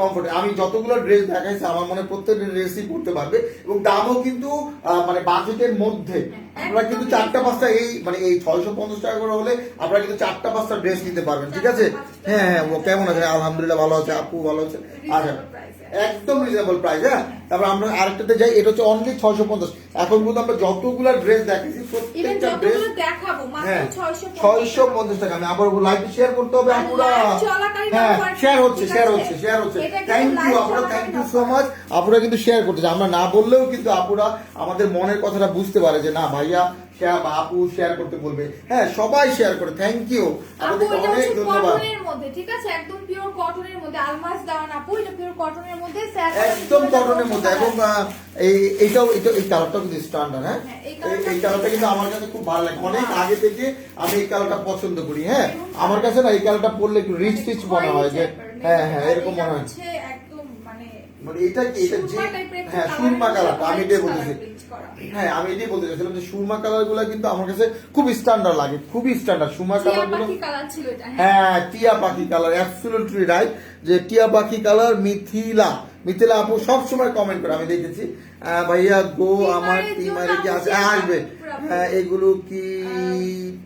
কমফোর্ট। আমি যতগুলো ড্রেস দেখাইছি আমার মনে প্রত্যেকটা ড্রেসই পড়তে পারবে, এবং দামও কিন্তু মানে বাজেটের মধ্যে। আপনারা কিন্তু 4-5টা এই মানে এই 650 টাকা করে হলে আপনারা কিন্তু 4-5টা ড্রেস নিতে পারবেন ঠিক আছে। হ্যাঁ হ্যাঁ ও কেমন আছে? আলহামদুলিল্লাহ ভালো আছে, আপু ভালো আছে। আচ্ছা একদম রিজনেবল প্রাইস। হ্যাঁ তারপর আমরা আরেকটাতে যাই, এটা হচ্ছে অনলি 650। এখন কিন্তু আমরা যতগুলো ড্রেস দেখাইছি প্রত্যেকটা ড্রেস দেখাবো মাত্র 650 টাকা। আমি আবার লাইভ শেয়ার করতে হবে আপুরা। হ্যাঁ শেয়ার হচ্ছে থ্যাংক ইউ আপুরা, থ্যাংক ইউ সো মাচ। আপুরা কিন্তু শেয়ার করতেছে, আমরা না বললেও কিন্তু আপুরা আমাদের মনের কথাটা বুঝতে পারে যে না ভাইয়া আপু শেয়ার করতে বলবে, হ্যাঁ সবাই শেয়ার করে, থ্যাংক ইউ আপু আপনাদেরকে এটা অনেক হচ্ছে ধন্যবাদ। কটনের মধ্যে, ঠিক আছে, একদম পিওর কটনের মধ্যে, আলমাস দাওয়ান আপু, এটা পিওর কটনের মধ্যে, একদম কটনের মধ্যে, এবং এইটাও এই কালারটা কিন্তু স্ট্যান্ডার্ড। হ্যাঁ হ্যাঁ, এই এই কালারটা কিন্তু আমার কাছে খুব ভালো লাগে, অনেক আগে থেকে আমি এই কালারটা পছন্দ করি। হ্যাঁ আমার কাছে না এই কালারটা পরলে একটু রিচ রিচ মনে হয়, যে হ্যাঁ হ্যাঁ এরকম মনে হয়। একদম মানে মানে এটা কি, এটা যে সুরমা type এর একটু হ্যাঁ colour সুরমা এর কালারটা আমি এটাই orange বলতেছি। colour bleach করা। হ্যাঁ আমি এটাই বলতে চাইছিলাম যে সুরমা কালার গুলা কিন্তু আমার কাছে খুব স্ট্যান্ডার্ড লাগে, খুবই স্ট্যান্ডার্ড সুরমা টিয়া কালার গুলো। পাখি কালার ছিল এটা, হ্যাঁ টিয়া পাখি কালার, অ্যাবসলিউটলি রাইট, যে টিয়া পাখি কালার। মিথিলা আপু সব সময় কমেন্ট করে আমি দেখেছি, ভাইয়া গো আমার টিমারে কি আছে, আসবে। হ্যাঁ এগুলো কি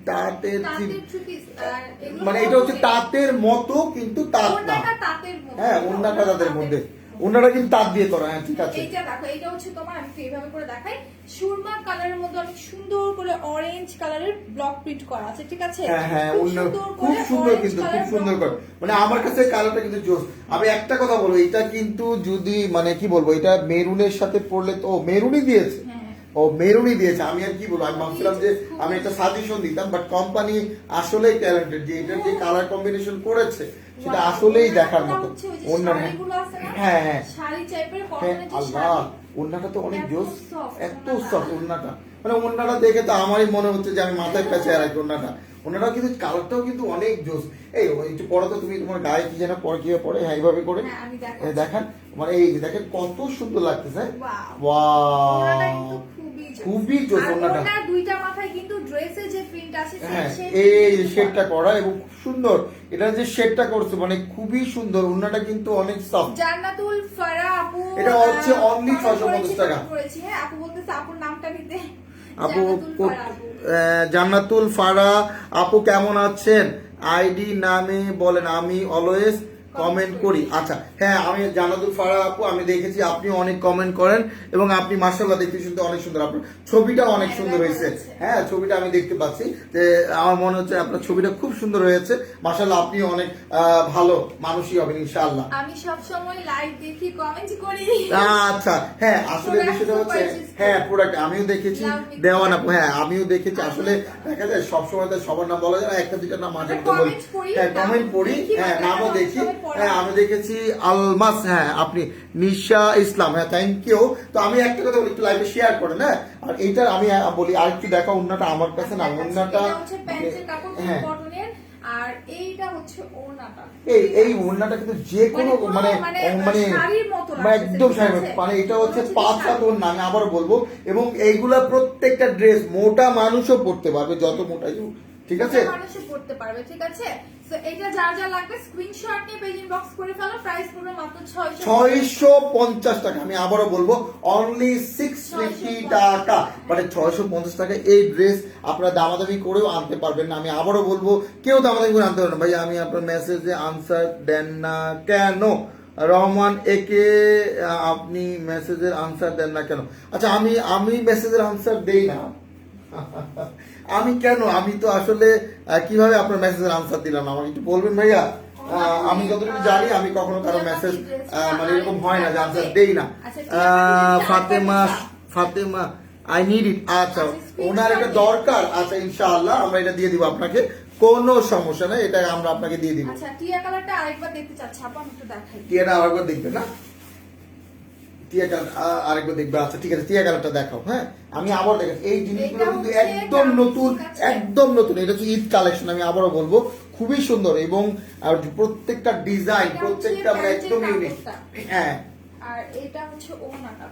তাঁতের তাঁতের চুকিস, আর এগুলো মানে এটা হচ্ছে তাঁতের মতো কিন্তু তাঁত না। ওড়নাটা তাঁতের মধ্যে। হ্যাঁ ওড়নাটা তাদের মধ্যে, ওনারা কিন্তু তাঁত দিয়ে করা। হ্যাঁ ঠিক আছে। এইটা দেখো, এইটা হচ্ছে তোমার, আমি একটু এইভাবে করে দেখাই, সুরমা কালারের মধ্যে অনেক সুন্দর করে অরেঞ্জ কালারের ব্লক প্রিন্ট করা আছে, ঠিক আছে, হ্যাঁ হ্যাঁ খুব অন্য সুন্দর খুব করে সুন্দর orange কিন্তু, খুব colour সুন্দর block করে, মানে আমার কাছে কালারটা কিন্তু জোস। আমি একটা কথা বলবো, এটা কিন্তু যদি মানে কি বলবো, এটা মেরুনের সাথে পড়লে তো মেরুনই দিয়েছে, হ্যাঁ। ও মেরুনই দিয়েছে। আমি আর কি বলবো, আমি ভাবছিলাম যে আমি একটা সাজেশন দিতাম, বাট কোম্পানি আসলেই ট্যালেন্টেড, যে এটা যে কালার কম্বিনেশন করেছে সেটা Wow, আসলেই দেখার ওড়নাটা মতো। হচ্ছে ওই যে ওড়না শাড়িগুলো আছে না? হ্যাঁ হ্যাঁ শাড়ি টাইপের হ্যাঁ কটনের যে আল্লাহ, শাড়ি, ওড়নাটা তো অনেক এত জোস, soft এত ওড়নাটা। সফট ওড়নাটা, মানে ওড়নাটা দেখে তো আমারই মনে হচ্ছে যে আমি মাথায় পেঁচে আর কি ওড়নাটাও কিন্তু কালারটাও কিন্তু অনেক জোস। এই একটু পরে তো তুমি তোমার গায়ে কি যেন পরে কি পরে, হ্যাঁ এইভাবে করে হ্যাঁ, আমি দেখাচ্ছি। দেখান, মানে এই যে দেখেন কত সুন্দর লাগতেছে। Wow. ওড়নাটা ওয়াও কিন্তু খুবই জোস। খুবই জোস আর ওড়নাটা। ওড়নার দুইটা মাথায় কিন্তু ড্রেসের যে প্রিন্ট আছে সেই হ্যাঁ সেই এই print শেডটা করা। করা এবং খুব সুন্দর, এটা যে শেডটা করছে মানে খুবই সুন্দর, ওড়নাটা কিন্তু অনেক সফট। জান্নাতুল ফারা আপু, এটা হচ্ছে only comment 650 করেছি, টাকা। করেছি, হ্যাঁ আপু বলতেছে আপুর নামটা নিতে। আপু জান্নাতুল ফারা আপু। জান্নাতুল ফারা আপু কেমন আছেন, আইডি নামে বলেন, আমি অলওয়েজ কমেন্ট করি। আচ্ছা হ্যাঁ আমি জান্নাতুল ফারা আপু, আমি দেখেছি আপনি অনেক কমেন্ট করেন এবং আপনি মাশাআল্লাহ দেখতে শুনতে অনেক সুন্দর, আপনার ছবিটা অনেক সুন্দর হয়েছে। হ্যাঁ ছবিটা আমি দেখতে পাচ্ছি, যে আমার মনে হচ্ছে আপনার ছবিটা খুব সুন্দর হয়েছে। মাশাআল্লাহ আপনি অনেক ভালো মানুষই হবেন ইনশাআল্লাহ। আমি সব সময় লাইভ দেখি, কমেন্ট করি। আচ্ছা হ্যাঁ আসলে Product বিষয়টা হচ্ছে, purchase হ্যাঁ করি। প্রোডাক্ট আমিও দেখেছি, Love me. দেওয়ান আপু হ্যাঁ আমিও দেখেছি। আসলে দেখা যায় সবসময় তো সবার নাম বলা যায় না, একটা দুইটা নাম মাঝে আমরা মধ্যে বলি। comment করি, হ্যাঁ নাম কমেন্ট পড়ি, দেখি, হ্যাঁ মানে নামও আমরা দেখি। সবাই পড়া হ্যাঁ আমি দেখেছি আলমাস, হ্যাঁ আপনি নিশা ইসলাম, হ্যাঁ থ্যাংক ইউ। তো আমি একটা কথা বলি, একটু লাইভে শেয়ার করেন। হ্যাঁ আর এইটা আমি বলি আর একটু দেখা, ওড়নাটা আমার কাছে না, ওড়নাটা এটা হচ্ছে প্যান্টের কাপড় হ্যাঁ কটনের, আর এইটা হচ্ছে ওড়নাটা। এই ওড়নাটা কিন্তু যে কোনো মানে মানে শাড়ির মতো মানে লাগতেছে, একদম ঠিক শাড়ির আছে? মতো, মানে এটা হচ্ছে মনে 5 শাড়ি। 7 ওড়না, আমি আবারও বলবো। এবং এইগুলা প্রত্যেকটা ড্রেস মোটা মানুষও পরতে পারবে, যত মোটাই হোক, ঠিক আছে। এটা মানুষে পড়তে পারবে, ঠিক আছে। সো এটা যা যা লাগবে স্ক্রিনশট নিয়ে পেজ ইনবক্স করে ফেলো, প্রাইস পড়বে মাত্র 650 টাকা, আমি আবারও বলবো অনলি 650 টাকা, মানে 650 টাকা এই ড্রেস আপনারা দামাদামি করেও আনতে পারবেন না। আমি আবারও বলবো কেউ দামাদামি করে আনতে পারবেন না। ভাই আমি আপনার মেসেজে আনসার দেন না কেন, রহমান একে আপনি মেসেজের আনসার দেন না কেন? আচ্ছা আমি মেসেজের আনসার দেই না আমি কেন, আমি তো আসলে কিভাবে আপনার মেসেজের আনসার দিলাম আমাকে একটু বলবেন ভাইয়া। আমি যতটুকু জানি আমি কখনো কারো মেসেজ মানে এরকম হয় না যে আনসার দেই না। ফাতেমা আই নিড ইট, আচ্ছা ওনার এটা দরকার, আচ্ছা ইনশাআল্লাহ আমরা এটা দিয়ে দিব আপনাকে, কোনো সমস্যা নেই, এটা আমরা আপনাকে দিয়ে দিব। আচ্ছা টিয়া কালারটা আরেকবার দেখতে চাচ্ছি আপু, আমি একটু দেখাই। টিয়াটা আরেকবার দেখবে না, টিয়া কালার আরেকবার দেখবে। আচ্ছা ঠিক আছে টিয়া কালারটা দেখাও। হ্যাঁ আমি আবার দেখেন এই জিনিসগুলো কিন্তু একদম নতুন, একদম নতুন, এটা হচ্ছে ঈদ কালেকশন। আমি আবারও বলবো খুবই সুন্দর এবং প্রত্যেকটা ডিজাইন প্রত্যেকটা মানে একদম ইউনিক। হ্যাঁ আর এটা হচ্ছে ওড়নাটা,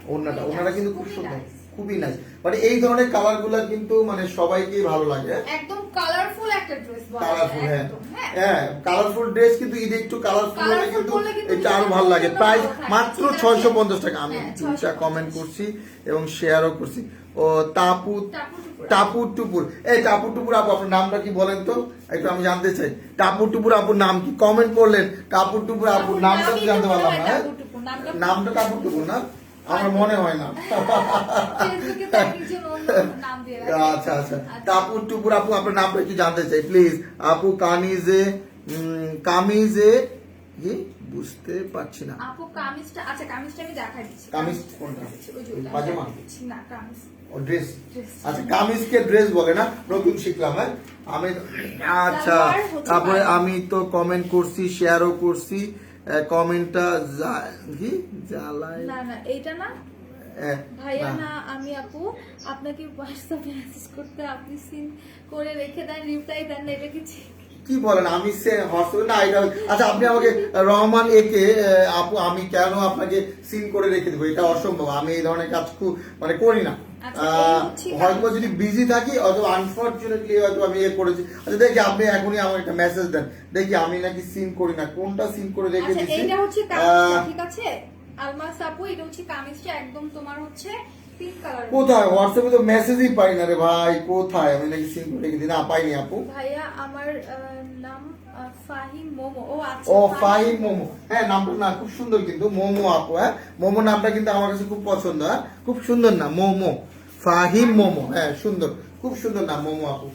ওড়নাটা কিন্তু খুব সুন্দর, খুবই নাইস। মানে এই ধরনের কালার গুলা কিন্তু মানে সবাইকেই ভালো লাগে। একদম কালারফুল একটা ড্রেস বলা যায়, কালারফুল, হ্যাঁ একদম, হ্যাঁ। হ্যাঁ কালারফুল ড্রেস কিন্তু ঈদে একটু কালারফুল হলে Colourful কিন্তু করলে কিন্তু এটা আরো ভালো লাগে। প্রাইস হ্যাঁ, মাত্র ঠিক আছে। 650 টাকা। আমি হ্যাঁ, দুইটা 650 কমেন্ট করছি এবং শেয়ারও করছি। ও টাপুর টাপুর এই টাপুর টুপুর আপু আপনার নামটা কি বলেন তো, একটু আমি জানতে চাই। টাপুর টুপুর আপুর নাম কি, কমেন্ট করলেন টাপুর টুপুর আপুর নামটা তো জানতে পারলাম না। হ্যাঁ নামটা টাপুর টুপুর না, আমার মনে হয় না। ফেসবুকে তো একজন অন্য নাম দিয়ে রাখে। আচ্ছা আচ্ছা টাপুর টুপুর আপু আপনার নামটা কি জানতে চাই প্লিজ। আপু কামিজে কি বুঝতে পারছি না। আপু কামিজটা, আচ্ছা কামিজটা আমি দেখাই দিচ্ছি। কামিজ কোনটা? ওই যে ওটা পাজামা? দেখাই দিচ্ছি। না কামিজ। ও ড্রেস। Dress। আচ্ছা কামিজকে ড্রেস বলে না, নতুন শিখলাম। হ্যাঁ আমি আচ্ছা, সালোয়ার হচ্ছে তারপরে পায়জামা। আমি তো কমেন্ট করছি, শেয়ারও করছি। কমেন্টটা কি জ্বালায়? না না এইটা না ভাইয়া, না আমি আপু আপনাকে হোয়াটসঅ্যাপে মেসেজ করতে আপনি সিন করে রেখে দেন, রিপ্লাই দেন না, এটা কি ঠিক? কি বলেন? আমি হোয়াটসঅ্যাপে না এটা। আচ্ছা আপনি আমাকে রহমান একে আপু আমি কেন আপনাকে সিন করে রেখে দেবো? এটা অসম্ভব, আমি এই ধরনের কাজ খুব মানে করি না। আচ্ছা, এই হচ্ছে হয়তো যদি বিজি থাকি অথবা আনফরচুনেটলি হয়তো আমি করেছি। আচ্ছা দেখি আপনি এখনই আমার একটা মেসেজ দেন, দেখি আমি নাকি সিন করি না, কোনটা সিন করে রেখে আচ্ছা দিচ্ছি। এইটা হচ্ছে কামিজটা, ঠিক আছে আলমাস আপু, এটা হচ্ছে কামিজটা একদম তোমার হচ্ছে পিঙ্ক কালার। কোথায়? হোয়াটসঅ্যাপে তো মেসেজই পাই না রে ভাই, কোথায়? আমি নাকি সিন করে রেখে দিই? না পাইনি আপু। ভাইয়া আমার নাম ফাহিম মোমো। ও আচ্ছা ও ফাহিম মোমো, হ্যাঁ নামটা না খুব সুন্দর কিন্তু, মোমো আপু। হ্যাঁ মোমো নামটা কিন্তু আমার কাছে খুব পছন্দ। হ্যাঁ খুব সুন্দর নাম মোমো, ফাহিম মোমো। হ্যাঁ সুন্দর, খুব সুন্দর নাম মোমো আপু।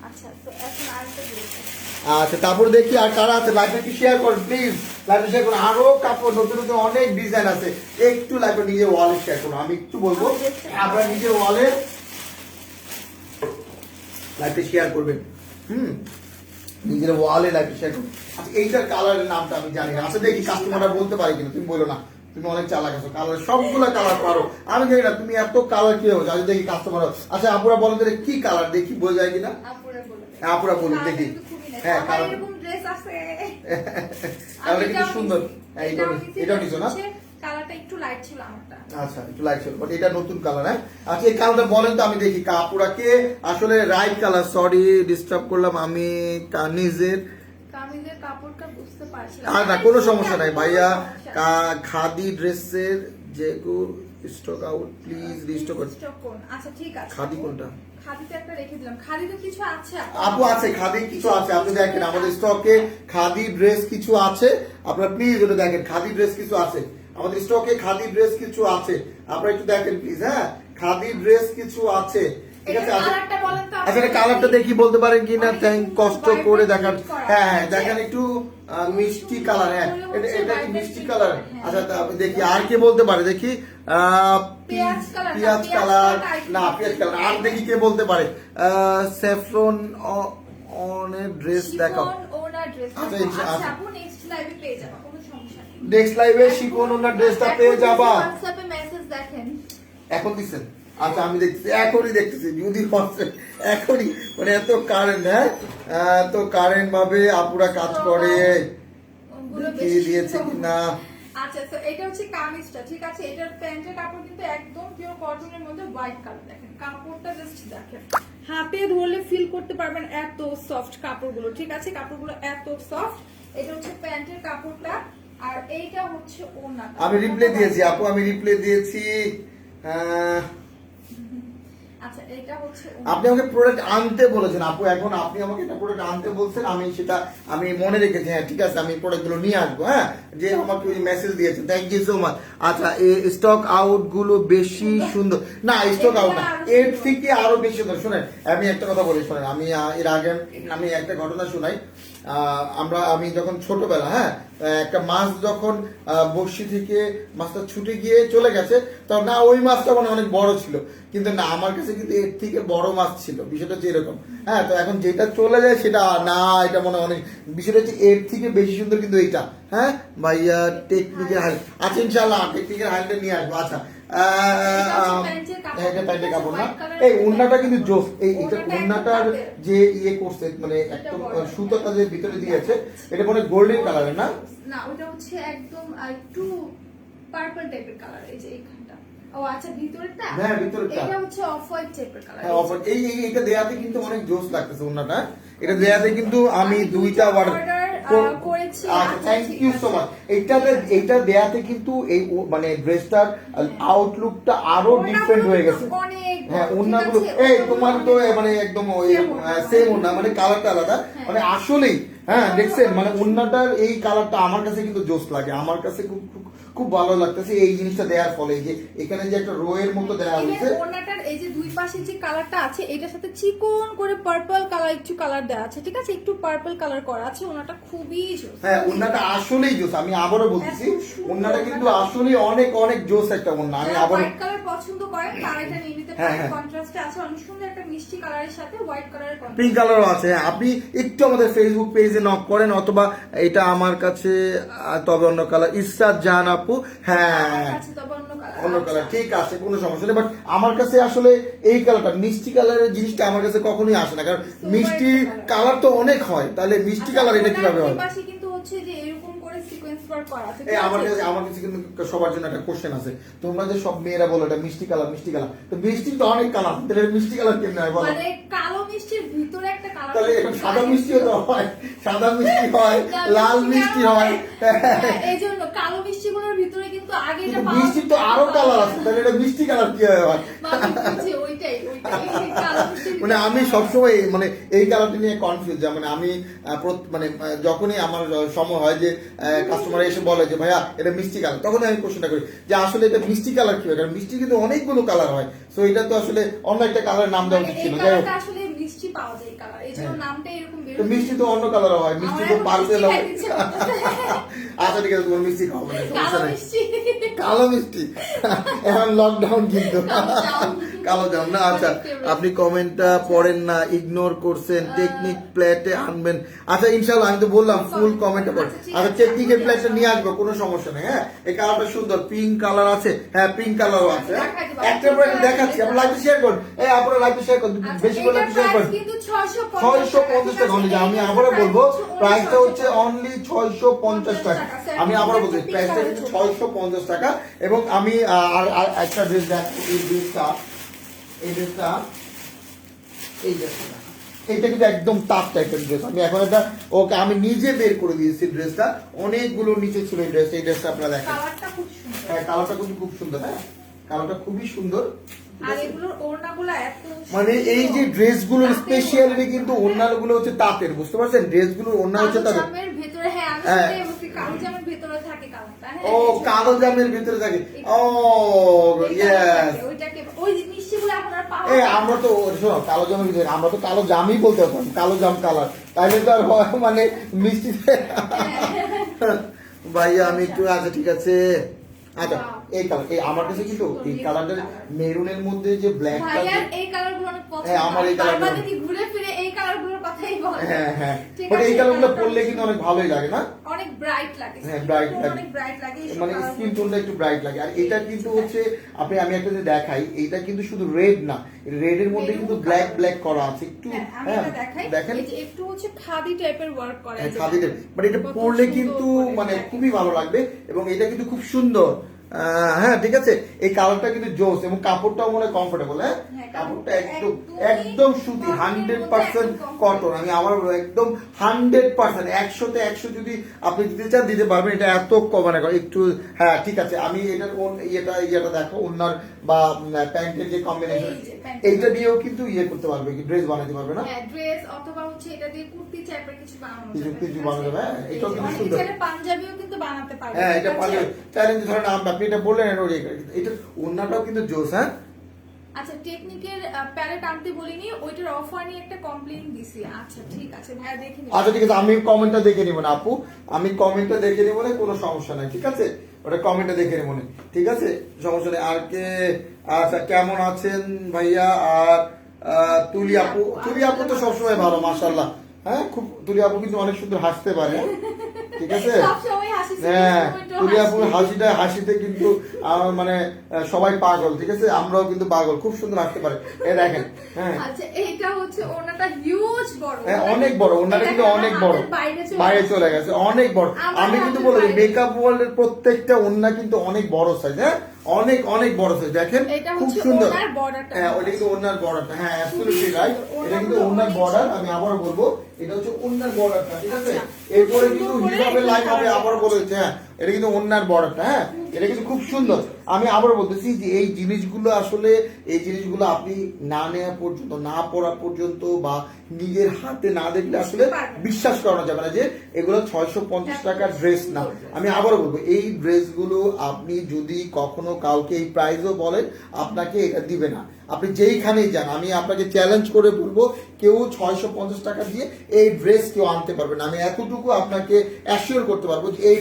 আচ্ছা তো এখন আরেকটা বলছি। আচ্ছা তারপর দেখি আর কারা আছে, লাইভে কি শেয়ার করুন প্লিজ, লাইভে শেয়ার করুন। আরো কাপড় নতুন নতুন অনেক ডিজাইন আছে, একটু লাইভে নিজের ওয়ালে শেয়ার করুন। আমি একটু বলবো আপনারা নিজের ওয়ালে লাইভে শেয়ার করবেন। নিজের ওয়ালে লাইভে শেয়ার করুন। আচ্ছা এইটার কালারের নামটা আমি জানি না। আচ্ছা দেখি কাস্টমাররা বলতে পারে কিনা, তুমি বলো না, তুমি অনেক চালাক আছো, কালার সবগুলো কালার পারো। আমি জানি না তুমি এত কালার কি হবে, আজ দেখি কাস্টমার। আচ্ছা আপুরা বলেন তো কি কালার, দেখি বোঝা যায় কিনা। আপুরা বলে দেন। হ্যাঁ, আপুরা বলুন দেখি। হ্যাঁ আমার কালার এরকম ড্রেস আছে। তাহলে কিন্তু সুন্দর। হ্যাঁ, এটাও নিছো না? কালারটা একটু লাইট ছিল আমারটা। আচ্ছা একটু লাইট ছিল, বাট এটা নতুন কালার। হ্যাঁ আচ্ছা এই কালারটা বলেন তো আমি দেখি। কাপুরাকে আসলে রাইট কালার, সরি ডিস্টার্ব করলাম আমি কানিজের। কামিজের কাপড়টা বুঝতে পারছি না। আর না কোনো সমস্যা নাই ভাইয়া। খাদি ড্রেসের যেগুলো স্টক আউট প্লিজ রিস্টক করুন। স্টক করুন। আচ্ছা ঠিক আছে। খাদি কোনটা? খাদিতে একটা রেখে দিলাম। খাদিতে কিছু আছে আপু আছে, খাদি কিছু আছে, আপনি দেখেন আমাদের স্টকে খাদি ড্রেস কিছু আছে, আপনারা প্লিজ ওটা দেখেন। খাদি ড্রেস কিছু আছে আমাদের স্টকে, খাদি ড্রেস কিছু আছে, আপনারা একটু দেখেন প্লিজ। হ্যাঁ খাদি ড্রেস কিছু আছে, ঠিক আছে। এটা কালারটা বলেন তো। আচ্ছা এটা কালারটা দেখি বলতে পারেন কি না? থ্যাংক কষ্ট করে দেখান। হ্যাঁ হ্যাঁ দেখেন একটু মিষ্টি কালার। হ্যাঁ এটা কি মিষ্টি কালার? আচ্ছা তা আমি দেখি আর কে বলতে পারে, দেখি পেঁয়াজ কালার, পেঁয়াজ কালার না, পেঁয়াজ কালার। আর দেখি কে বলতে পারে। স্যাফরন অনের ড্রেস দেখাও। ওনার ড্রেস। আচ্ছা, আচ্ছা আচ্ছা। আপু নেক্সট লাইভে পেয়ে যাবে, কোনো সমস্যা নেই। নেক্সট লাইভে শিখুন ওনার ড্রেসটা পেয়ে যাবা। হোয়াটসঅ্যাপে মেসেজ দেখেন। এখন দিচ্ছেন? আচ্ছা আমি দেখতেছি, এখনই দেখতেছি। যদি এখনই মানে এত কারেন্ট, হ্যাঁ এত কারেন্ট ভাবে আপুরা কাজ করে। ওগুলো দেখিয়ে বেশি দিয়েছে সুন্দর। কিনা? আচ্ছা তো এটা হচ্ছে কামিজটা, ঠিক আছে। এটার প্যান্টের কাপড় কিন্তু একদম পিওর কটনের মধ্যে হোয়াইট কালার। দেখেন কাপড়টা জাস্ট দেখেন, হাতে ধরলে ফিল করতে পারবেন এত সফট কাপড়গুলো, ঠিক আছে। কাপড়গুলো এত সফট। এটা হচ্ছে প্যান্টের কাপড়টা, আর এইটা হচ্ছে ওড়নাটা। আমি রিপ্লে দিয়েছি আপু, আমি রিপ্লে দিয়েছি। আচ্ছা এটা হচ্ছে আপনি আমাকে প্রোডাক্ট আনতে বলেছেন আপু, এখন আপনি আমাকে একটা প্রোডাক্ট আনতে বলছেন, আমি সেটা আমি মনে রেখেছি। হ্যাঁ ঠিক আছে, আমি প্রোডাক্টগুলো নিয়ে আসবো। হ্যাঁ যে আমাকে ওই মেসেজ দিয়েছে, থ্যাংক ইউ সো মাচ। আচ্ছা এই স্টক আউট গুলো বেশি সুন্দর না, স্টক আউট না, এর থেকে আরো বেশি সুন্দর। শুনেন আমি একটা কথা বলি, শোনেন আমি এর আগে আমি একটা ঘটনা শোনাই। আমি যখন ছোটবেলা, হ্যাঁ একটা মাছ যখন বড়শি থেকে মাছটা ছুটে গিয়ে চলে গেছে, তখন না ওই মাছটা মানে অনেক বড় ছিল, কিন্তু না আমার কাছে কিন্তু এর থেকে বড় মাছ ছিল। বিষয়টা হচ্ছে এরকম। হ্যাঁ তো এখন যেটা চলে যায় সেটা না, এটা মনে হয় অনেক, বিষয়টা হচ্ছে এর থেকে বেশি সুন্দর কিন্তু এইটা। হ্যাঁ ভাইয়া টেকনিকের হাইল, আচ্ছা ইনশাল্লাহ টেকনিকের হাইলটা নিয়ে আসবো। আচ্ছা এটা প্যান্টের কাপড় না, এই উন্নাটা কিন্তু জোস। এই এটা উন্নাটার যে ইয়ে করছে মানে একদম সুতোটা যে ভিতরে দিয়েছে, এটা মনে গোল্ডেন কালারের না? না ওটা হচ্ছে একদম একটু পার্পল টাইপের কালার। এই যে এইখানটা, ও আচ্ছা ভিতরটা। হ্যাঁ ভিতরটা এটা হচ্ছে অফ হোয়াইট টাইপের কালার। হ্যাঁ অফার। এইটা দেয়াতে কিন্তু অনেক জোস লাগতেছে উন্নাটা। এটা দেয়াতে কিন্তু আমি দুইটা অর্ডার করেছি। আচ্ছা থ্যাংক ইউ সো মাচ। এইটা দেয়াতে কিন্তু এই মানে ড্রেসটার আউটলুকটা আরো ডিফারেন্ট হয়ে গেছে। হ্যাঁ ওন্নাগুলো এই তোমার তো মানে একদম ওই সেম ওন্না, মানে কালারটা আলাদা, মানে আসলেই। হ্যাঁ দেখছেন মানে ওন্নাটার এই কালারটা আমার কাছে কিন্তু জোস লাগে, আমার কাছে খুব খুব ভালো লাগতেছে এই জিনিসটা দেওয়ার ফলে, এই যে এখানে যে একটা রো এর মতো দেওয়া হয়েছে। ওড়নাটার এই যে দুই পাশে যে কালারটা আছে এটার সাথে চিকন করে পার্পল কালার একটু কালার দেওয়া আছে, ঠিক আছে, একটু পার্পল কালার করা আছে। ওড়নাটা খুবই জোস। হ্যাঁ ওড়নাটা আসলেই জোস, আমি আবারও বলতেছি এত সুন্দর ওড়নাটা কিন্তু আসলেই অনেক অনেক জোস একটা ওড়না। আমি যারা আবারও হোয়াইট কালার পছন্দ করেন তারা এটা নিয়ে নিতে হ্যাঁ, পারেন। হ্যাঁ। কন্ট্রাস্টে আছে অনেক সুন্দর একটা মিষ্টি কালারের সাথে হোয়াইট কালারের পিঙ্ক কন্ট্রাস্ট। কালারও আছে। হ্যাঁ, আপনি একটু আমাদের ফেসবুক পেজে নক করেন, অথবা এটা আমার কাছে তবে অন্য কালার ইসরাত জাহান আপু। হ্যাঁ আছে তবে অন্য কালার। অন্য কালার ঠিক আছে, কোনো সমস্যা নেই, বাট আমার কাছে আসলে এই কালারটা মিষ্টি কালারের জিনিসটা আমার কাছে কখনোই আসে না, কারণ মিষ্টি কালার তো অনেক হয়, তাহলে মিষ্টি কালার এটা কিভাবে হয়? পাশে কিন্তু হচ্ছে যে এরকম করে সিকোয়েন্স ওয়ার্ক করা আছে। এই আমার কাছে কিন্তু সবার জন্য একটা কোশ্চেন আছে, তোমরা যে সব মেয়েরা বলো এটা মিষ্টি কালার মিষ্টি কালার, তো মিষ্টি তো অনেক কালার, তাহলে মিষ্টি কালার কেমন হয় বলো? মানে কালো মিষ্টির ভিতরে একটা কালার। তাহলে সাদা মিষ্টিও তো হয়, সাদা মিষ্টি হয়, লাল মিষ্টি হয়। এই জন্য কালো মিষ্টিগুলোর ভিতরে কিন্তু আগে এটা কিন্তু মিষ্টি তো আরো কালার আছে, তাহলে এটা মিষ্টি কালার কি হয়? ওইটাই কালো মিষ্টির মানে আমি সবসময় মানে এই কালারটা নিয়ে কনফিউজ, মানে আমি মানে যখনই আমার সময় হয় যে কাস্টমার এসে বলে যে ভাইয়া এটা মিষ্টি কালার, তখন আমি কোশ্চেনটা করি যে আসলে এটা মিষ্টি কালার কি হয়, কারণ মিষ্টি কিন্তু অনেকগুলো কালার হয়, সো এটা তো আসলে অন্য একটা কালারের নাম দেওয়া উচিত ছিল। যাই হোক, আসলে মিষ্টি পাওয়া যায় কালার, এই জন্য নামটা এরকম বের তো মিষ্টি তো অন্য কালার হয়, মিষ্টি তো পার্সেল হয়। আচ্ছা ঠিক আছে, তোমার মিষ্টি খাও, মানে সমস্যা কালো নেই। মিষ্টি। কালো মিষ্টি এখন লকডাউন কিন্তু কালো জাম না। আচ্ছা আপনি কমেন্টটা পড়েন না, ইগনোর করছেন, টেকনিক প্লেটে আনবেন। আচ্ছা ইনশাআল্লাহ, আমি তো বললাম ফুল কমেন্টটা পড়েন। আচ্ছা টেকনিকের প্লেটটা নিয়ে আসবো, কোনো সমস্যা নেই। হ্যাঁ এই কালারটা সুন্দর, পিঙ্ক কালার আছে। হ্যাঁ পিঙ্ক কালারও আছে। একটা পরে দেখাচ্ছি, আপনার লাইভে শেয়ার করুন। এই আপনারা লাইভে শেয়ার করুন, বেশি করে লাইভে শেয়ার করুন। 650 টাকা অনলি, আমি আবারও বলবো প্রাইসটা হচ্ছে অনলি 650 টাকা। আমি আবারও বলছি প্রাইসটা কিন্তু 650 টাকা। এবং আমি আর একটা ড্রেস দেখাচ্ছি, এই ড্রেসটা এই ড্রেসটা এইটা কিন্তু একদম টাফ টাইপের ড্রেস। আমি এখন এটা ওকে আমি নিজে বের করে দিয়েছি ড্রেসটা, অনেকগুলো নিচে ছিল এই ড্রেসটা। এই ড্রেসটা আপনারা দেখেন, কালারটা খুব সুন্দর। হ্যাঁ কালারটা কিন্তু খুব সুন্দর। হ্যাঁ কালারটা খুবই সুন্দর। আর এগুলোর ওড়নাগুলো এত মানে এই যে ড্রেসগুলোর স্পেশালিটি কিন্তু ওড়নাগুলো হচ্ছে তাঁতের, বুঝতে পারছেন? ড্রেসগুলোর ওড়না হচ্ছে তাঁতের। জামের ভিতরে, হ্যাঁ আমি হ্যাঁ। সেটাই বলছি, কালো জামের ভিতরে থাকে কালারটা। হ্যাঁ ও কালো জামের ভিতরে থাকে। ও ইয়েস, ওইটাকে ওই মিষ্টিগুলো এখন আর পাওয়া এই যায় না। আমরা তো শোনো কালো জামের ভিতরে আমরা তো কালো জামই বলতে পারতাম, কালো জাম কালার, তাইলে তো আর মানে মিষ্টি। ভাইয়া আমি একটু আচ্ছা ঠিক আছে। আচ্ছা এই কালার, এই আমার কাছে কিন্তু এই কালারটা মেরুনের মধ্যে যে ব্ল্যাকটা, ভাইয়ার এই কালারগুলো অনেক পছন্দ। হ্যাঁ, আমার এই কালারগুলো- বারবার দেখি ঘুরে ফিরে এই কালারগুলোর কথাই বলে। হ্যাঁ হ্যাঁ, ঠিক বাট আছে, এই কালারগুলো কালারটা পরলে কিন্তু অনেক ভালোই লাগে না? অনেক ব্রাইট লাগে। হ্যাঁ, bright লাগে। অনেক ব্রাইট লাগে এইসব মানে কালারগুলো। স্কিন টোনটা একটু ব্রাইট লাগে। আর এটা কিন্তু হচ্ছে আমি একটা যে দেখাই, এটা কিন্তু শুধু রেড না, রেড এর মধ্যে কিন্তু ব্ল্যাক ব্ল্যাক করা আছে একটু। হ্যাঁ, আমি হ্যাঁ এটা দেখাই। দেখেন, এই যে একটু হচ্ছে খাদি টাইপের ওয়ার্ক করা হ্যাঁ, আছে। খাদিদের, বাট এটা কত পরলে সুন্দর কিন্তু করে মানে দেখেন। খুবই ভালো লাগবে। এবং এটা কিন্তু খুব সুন্দর। হ্যাঁ ঠিক আছে, এই কালারটা কিন্তু জোস, এবং কাপড়টাও মনে কমফোর্টেবল। হ্যাঁ হ্যাঁ, কাপড়টা একদম একদমই একদম সুতি, cotton এর 100% মধ্যে একদম কটন। আমি আবার বলবো, একদম 100%, 100-তে 100 যদি আপনি দিতে চান দিতে পারবেন। এটা এত মানে একটু হ্যাঁ ঠিক আছে। আমি এটার ইয়েটা দেখো, ওনার বা প্যান্টের যে কম্বিনেশন, এই যে প্যান্ট। এইটা দিয়েও কিন্তু ইয়ে করতে পারবে, কি ড্রেস বানাতে পারবে না? হ্যাঁ, ড্রেস অথবা হচ্ছে এটা দিয়ে কুর্তি টাইপের কিছু বানানো যাবে। কিছু ঠিক বানানো আছে? যাবে, হ্যাঁ, এই এটাও যে কিন্তু অনেকে সুন্দর। চাইলে পাঞ্জাবিও কিন্তু বানাতে পারবে। হ্যাঁ এটা ঠিক আছে? পারলে চ্যালেঞ্জ ধরেন আপনি এটা বললেন, এটা ওনাটাও কিন্তু জোস। হ্যাঁ আচ্ছা টেকনিকের প্যালেট আনতে বলিনি, ওইটার অফার নিয়ে একটা কমপ্লেইন দিছি। আচ্ছা ঠিক আছে ভাইয়া দেখে নিন। আচ্ছা ঠিক আছে, আমি কমেন্টটা দেখে নিব না আপু, আমি কমেন্টটা দেখে নিব না, কোনো সমস্যা নাই। ঠিক আছে, ওটা কমেন্টটা দেখে নিব না, ঠিক আছে, সমস্যা নেই। আর কে আচ্ছা কেমন আছেন ভাইয়া? আর তুলি আপু তো সবসময় ভালো মাশাআল্লাহ। হ্যাঁ খুব, তুলি আপু কিন্তু অনেক সুন্দর হাসতে পারে। ঠিক আছে, সবসময় হাসি হ্যাঁ তুলি আপুর হাসিতে কিন্তু মানে সবাই পাগল। ঠিক আছে, আমরাও কিন্তু পাগল, খুব সুন্দর হাসতে পারে। এই দেখেন, হ্যাঁ আচ্ছা এইটা হচ্ছে ওনাটা হিউজ বড়। হ্যাঁ অনেক বড়, ওনাটা কিন্তু অনেক বড়, বাইরে চলে গেছে, অনেক বড়। আমি কিন্তু বলি মেকআপ ওয়ার্ল্ডের প্রত্যেকটা ওন্না কিন্তু অনেক বড় সাইজ। হ্যাঁ অনেক অনেক বড় সাইজ, দেখেন এটা খুব হচ্ছে সুন্দর। ওনার বর্ডারটা। হ্যাঁ ওটা কিন্তু ওনার বর্ডারটা, হ্যাঁ অ্যাবসলিউটলি রাইট, এটা কিন্তু ওনার বর্ডার। আমি আবার বলবো এটা হচ্ছে ওনার বর্ডারটা। ঠিক আছে, এরপরে কিন্তু হিজাবের লাইন হবে, আবার বলেছে। হ্যাঁ এটা কিন্তু অন্যার বর্ডারটা, হ্যাঁ এটা কিন্তু খুব সুন্দর। আমি আবার বলতেছি যে এই জিনিসগুলো আসলে আপনি না নেওয়া পর্যন্ত, না পড়া পর্যন্ত বা নিজের হাতে না দেখলে আসলে বিশ্বাস করানো যাবে না যে এগুলো 650 টাকার ড্রেস না। আমি আবারও বলবো এই ড্রেসগুলো আপনি যদি কখনো কাউকে এই প্রাইসও বলেন, আপনাকে এটা দিবে না। আপনি যেইখানেই যান, আমি আপনাকে চ্যালেঞ্জ করে বলবো কেউ 650 টাকা দিয়ে এই ড্রেস কেউ আনতে পারবে না। আমি এতটুকু আপনাকে অ্যাসিওর করতে পারবো যে এই